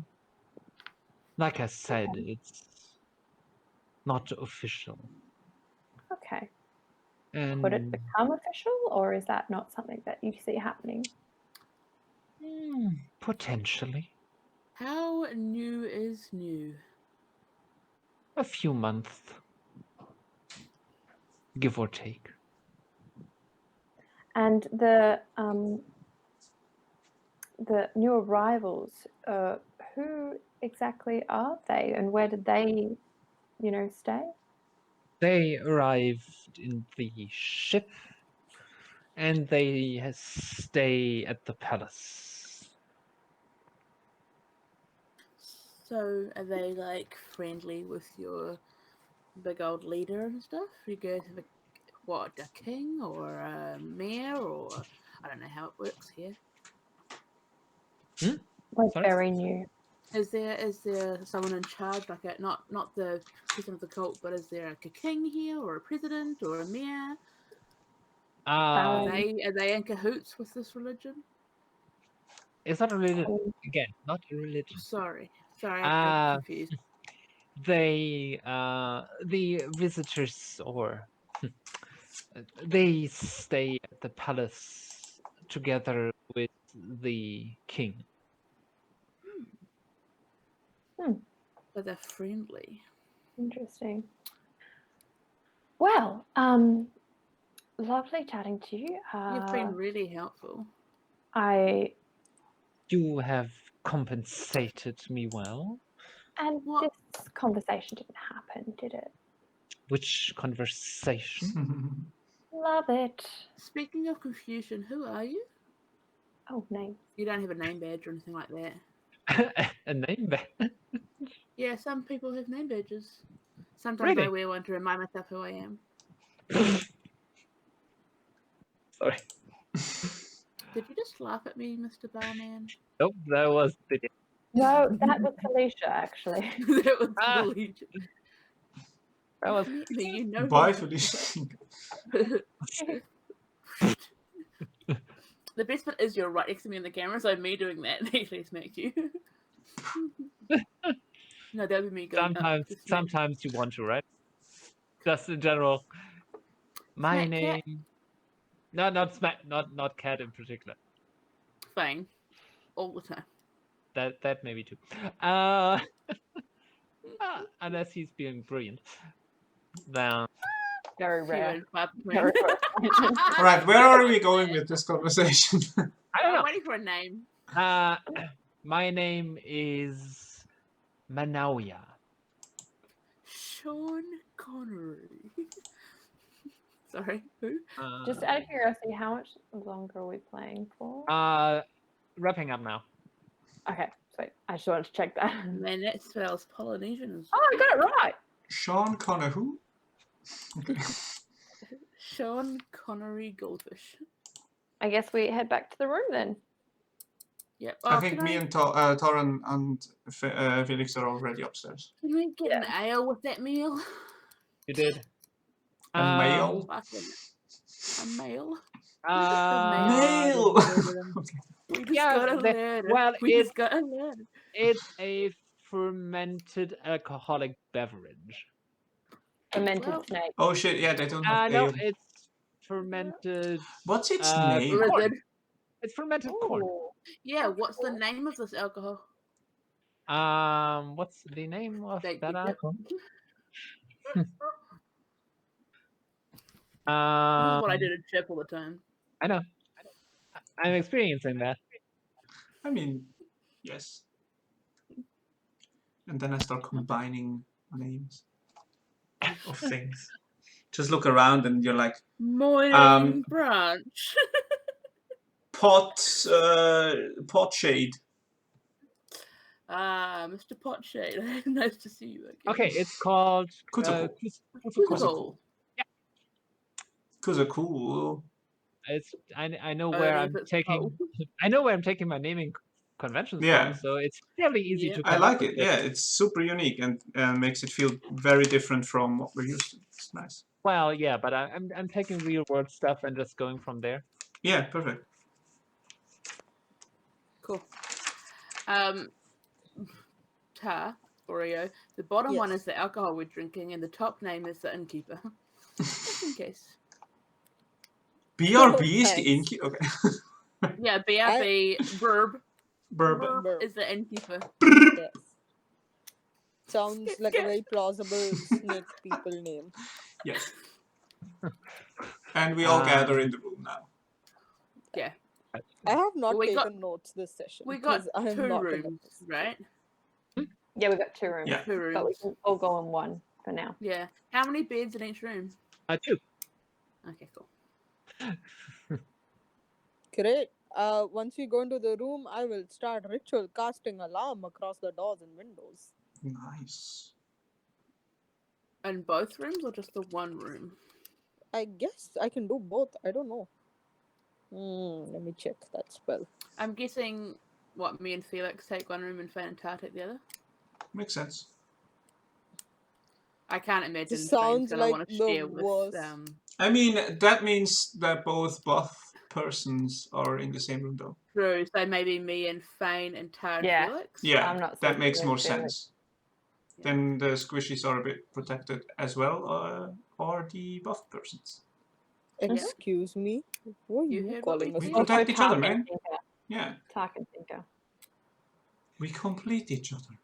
A: Like I said, it's not official.
D: Okay.
A: And
D: Could it become official, or is that not something that you see happening?
A: Potentially.
C: How new is new?
A: A few months, give or take.
D: And the new arrivals, who exactly are they, and where did they, stay?
A: They arrived in the ship, and they stay at the palace.
C: So are they like friendly with your big old leader and stuff? You guys have a king or a mayor, or I don't know how it works here.
D: Like
A: Sorry?
D: very new.
C: Is there someone in charge, like not the president of the cult, but is there like a king here, or a president, or a mayor? Are they in cahoots with this religion?
A: It's not a religion. Again, not a religion.
C: Sorry, I'm confused.
A: They, the visitors, or they stay at the palace together with the king.
C: But they're friendly.
D: Interesting. Well, lovely chatting to you.
C: You've been really helpful.
A: You have compensated me well.
D: And this conversation didn't happen, did it?
A: Which conversation?
D: Love it.
C: Speaking of confusion, who are you?
D: Oh, name.
C: You don't have a name badge or anything like that.
A: A name badge?
C: Yeah, some people have name badges. Sometimes
A: Really?
C: I wear one to remind myself who I am.
A: Sorry.
C: Did you just laugh at me, Mr. Barman?
A: Nope, that was the...
D: No, that was Felicia, actually.
C: That was Felicia.
A: That was...
C: You know.
B: Bye, Felicia.
C: The best bit is you're right next to me on the camera, so me doing that actually smacked you. No, that would be me going.
A: Sometimes you want to, right? Just in general. My
C: Smack
A: name.
C: cat.
A: No, not smack. Not cat in particular.
C: Fine. All the time.
A: That maybe too. Unless he's being brilliant. Then.
D: Very rare.
C: Very
B: All right, where are we going with this conversation?
A: I don't know.
C: I'm waiting for a name.
A: My name is Manawia.
C: Sean Connery. Sorry, who?
D: Just out of curiosity, how much longer are we playing for?
A: Wrapping up now.
D: Okay, sweet. I just wanted to check that.
C: Man, that spells Polynesian.
D: Oh, I got it right.
B: Sean Connor who? Okay.
C: Sean Connery Goldfish.
D: I guess we head back to the room then.
C: Yep.
B: I think me and Toran and Felix are already upstairs.
C: Can we get an ale with that meal?
A: You did.
B: A male?
C: A male?
B: Male!
C: We just got a letter.
A: Well,
C: just got a letter.
A: It's a fermented alcoholic beverage.
D: Fermented snake.
B: Oh shit, yeah, they don't have ale.
A: No, it's fermented...
B: What's its name?
A: Corn. It's fermented corn.
C: Yeah, what's the name of this alcohol?
A: What's the name of that alcohol?
C: This is what I did at chip all the time.
A: I know. I'm experiencing that.
B: I mean, yes. And then I start combining names of things. Just look around and you're like,
C: morning brunch.
B: Potshade.
C: Mr. Potshade. Nice to see you again.
A: Okay, it's called
B: Kuzuko.
A: Yeah.
B: Kuzuko.
A: It's I know where I'm taking I know where I'm taking my naming conventions from, so it's fairly easy to.
B: I like it. Yeah, it's super unique and makes it feel very different from what we're used to. It's nice.
A: Well, yeah, but I'm taking real world stuff and just going from there.
B: Yeah, perfect.
C: Cool. Oreo. The bottom one is the alcohol we're drinking, and the top name is the innkeeper. Just in case.
B: BRB is the innkeeper. Okay.
C: Yeah, BRB. Burb is the innkeeper.
E: Yes. Sounds like a very plausible snake people name.
B: Yes. And we all gather in the room now.
C: Yeah.
E: I have not taken notes this session.
C: We got
E: I am
C: 2
E: not
C: rooms, right?
D: Yeah, we've got 2 rooms.
B: Yeah.
C: 2 rooms.
D: But we can all go in one for now.
C: Yeah. How many beds in each room?
A: 2.
C: Okay, cool.
E: Great. Once we go into the room, I will start ritual casting alarm across the doors and windows.
B: Nice.
C: In both rooms or just the one room?
E: I guess I can do both. I don't know. Let me check that spell.
C: I'm guessing what me and Felix take one room and Phane and Tar take the other.
B: Makes sense.
C: I can't imagine
E: This
C: Phane's
E: sounds
C: gonna
E: like
C: want to
E: the
C: share with
E: worst.
B: I mean, that means that both persons are in the same room, though.
C: True, so maybe me and Phane and Tar
D: Yeah.
C: Felix.
B: Yeah,
D: I'm not
B: that
D: so
B: makes more
D: convinced,
B: sense. Then the squishies are a bit protected as well, or the buff persons.
E: Excuse me? What are
C: You
E: you
C: heard what
E: calling
C: we
E: us?
B: We
C: said?
B: protect each other,
D: Tark and
B: man.
D: Tinker.
B: Yeah,
D: Tark and Tinker.
B: we complete each other.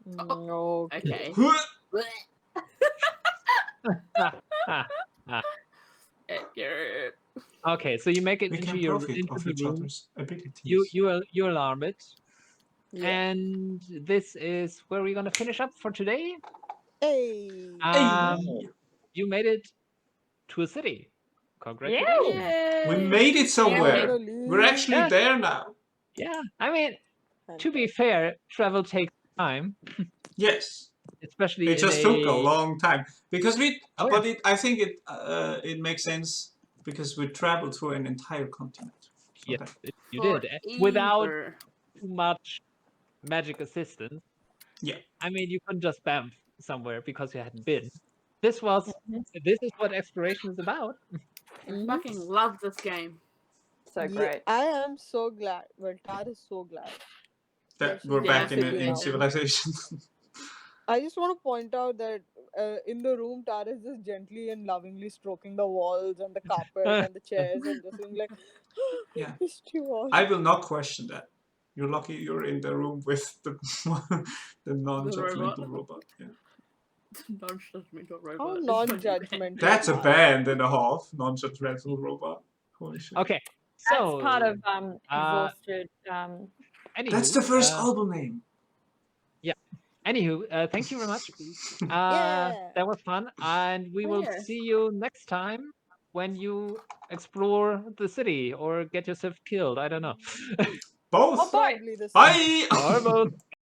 E: No.
C: Okay. Accurate.
A: Okay, so you make it
B: We
A: into
B: can
A: your
B: profit
A: into
B: of
A: the
B: each
A: room.
B: other's abilities.
A: You alarm it,
E: Yeah.
A: and this is where we're gonna finish up for today.
E: Hey.
A: You made it to a city.
D: Yeah.
A: Congratulations.
C: Yay!
B: We made it somewhere.
E: Finally.
B: We're actually
A: Yeah.
B: there now.
A: Yeah, I mean, to be fair, travel takes time,
B: Yes.
A: especially
B: It just took a long time because
A: Oh,
B: but I think it makes sense because we traveled through an entire continent. So
A: Yes,
B: that-
A: you did without
C: Forever.
A: too much magic assistance.
B: Yeah.
A: I mean, you couldn't just bamf somewhere because you hadn't been. This is what exploration is about.
C: I fucking love this game.
D: So great.
E: I am so glad. Well, Tar is so glad.
B: that
E: she
B: we're back
E: figured
B: in
E: out.
B: civilization.
E: I just want to point out that in the room, Tar is just gently and lovingly stroking the walls and the carpet and the chairs and just being like,
B: Yeah.
E: it's too hard.
B: I will not question that. You're lucky you're in the room with the non-judgmental robot. Yeah.
C: Non-judgmental robot.
E: How
C: is
E: non-judgmental?
B: That's a band and a half, non-judgmental robot. Holy shit.
A: Okay,
D: That's
A: so
D: part of exhausted.
A: anywho,
B: That's the first album name.
A: Anywho, thank you very much.
E: Yeah.
A: That was fun, and we will
C: yeah.
A: see you next time when you explore the city or get yourself killed. I don't know.
B: Both.
D: Bye.
E: Probably the same.
B: Bye.
A: Or both.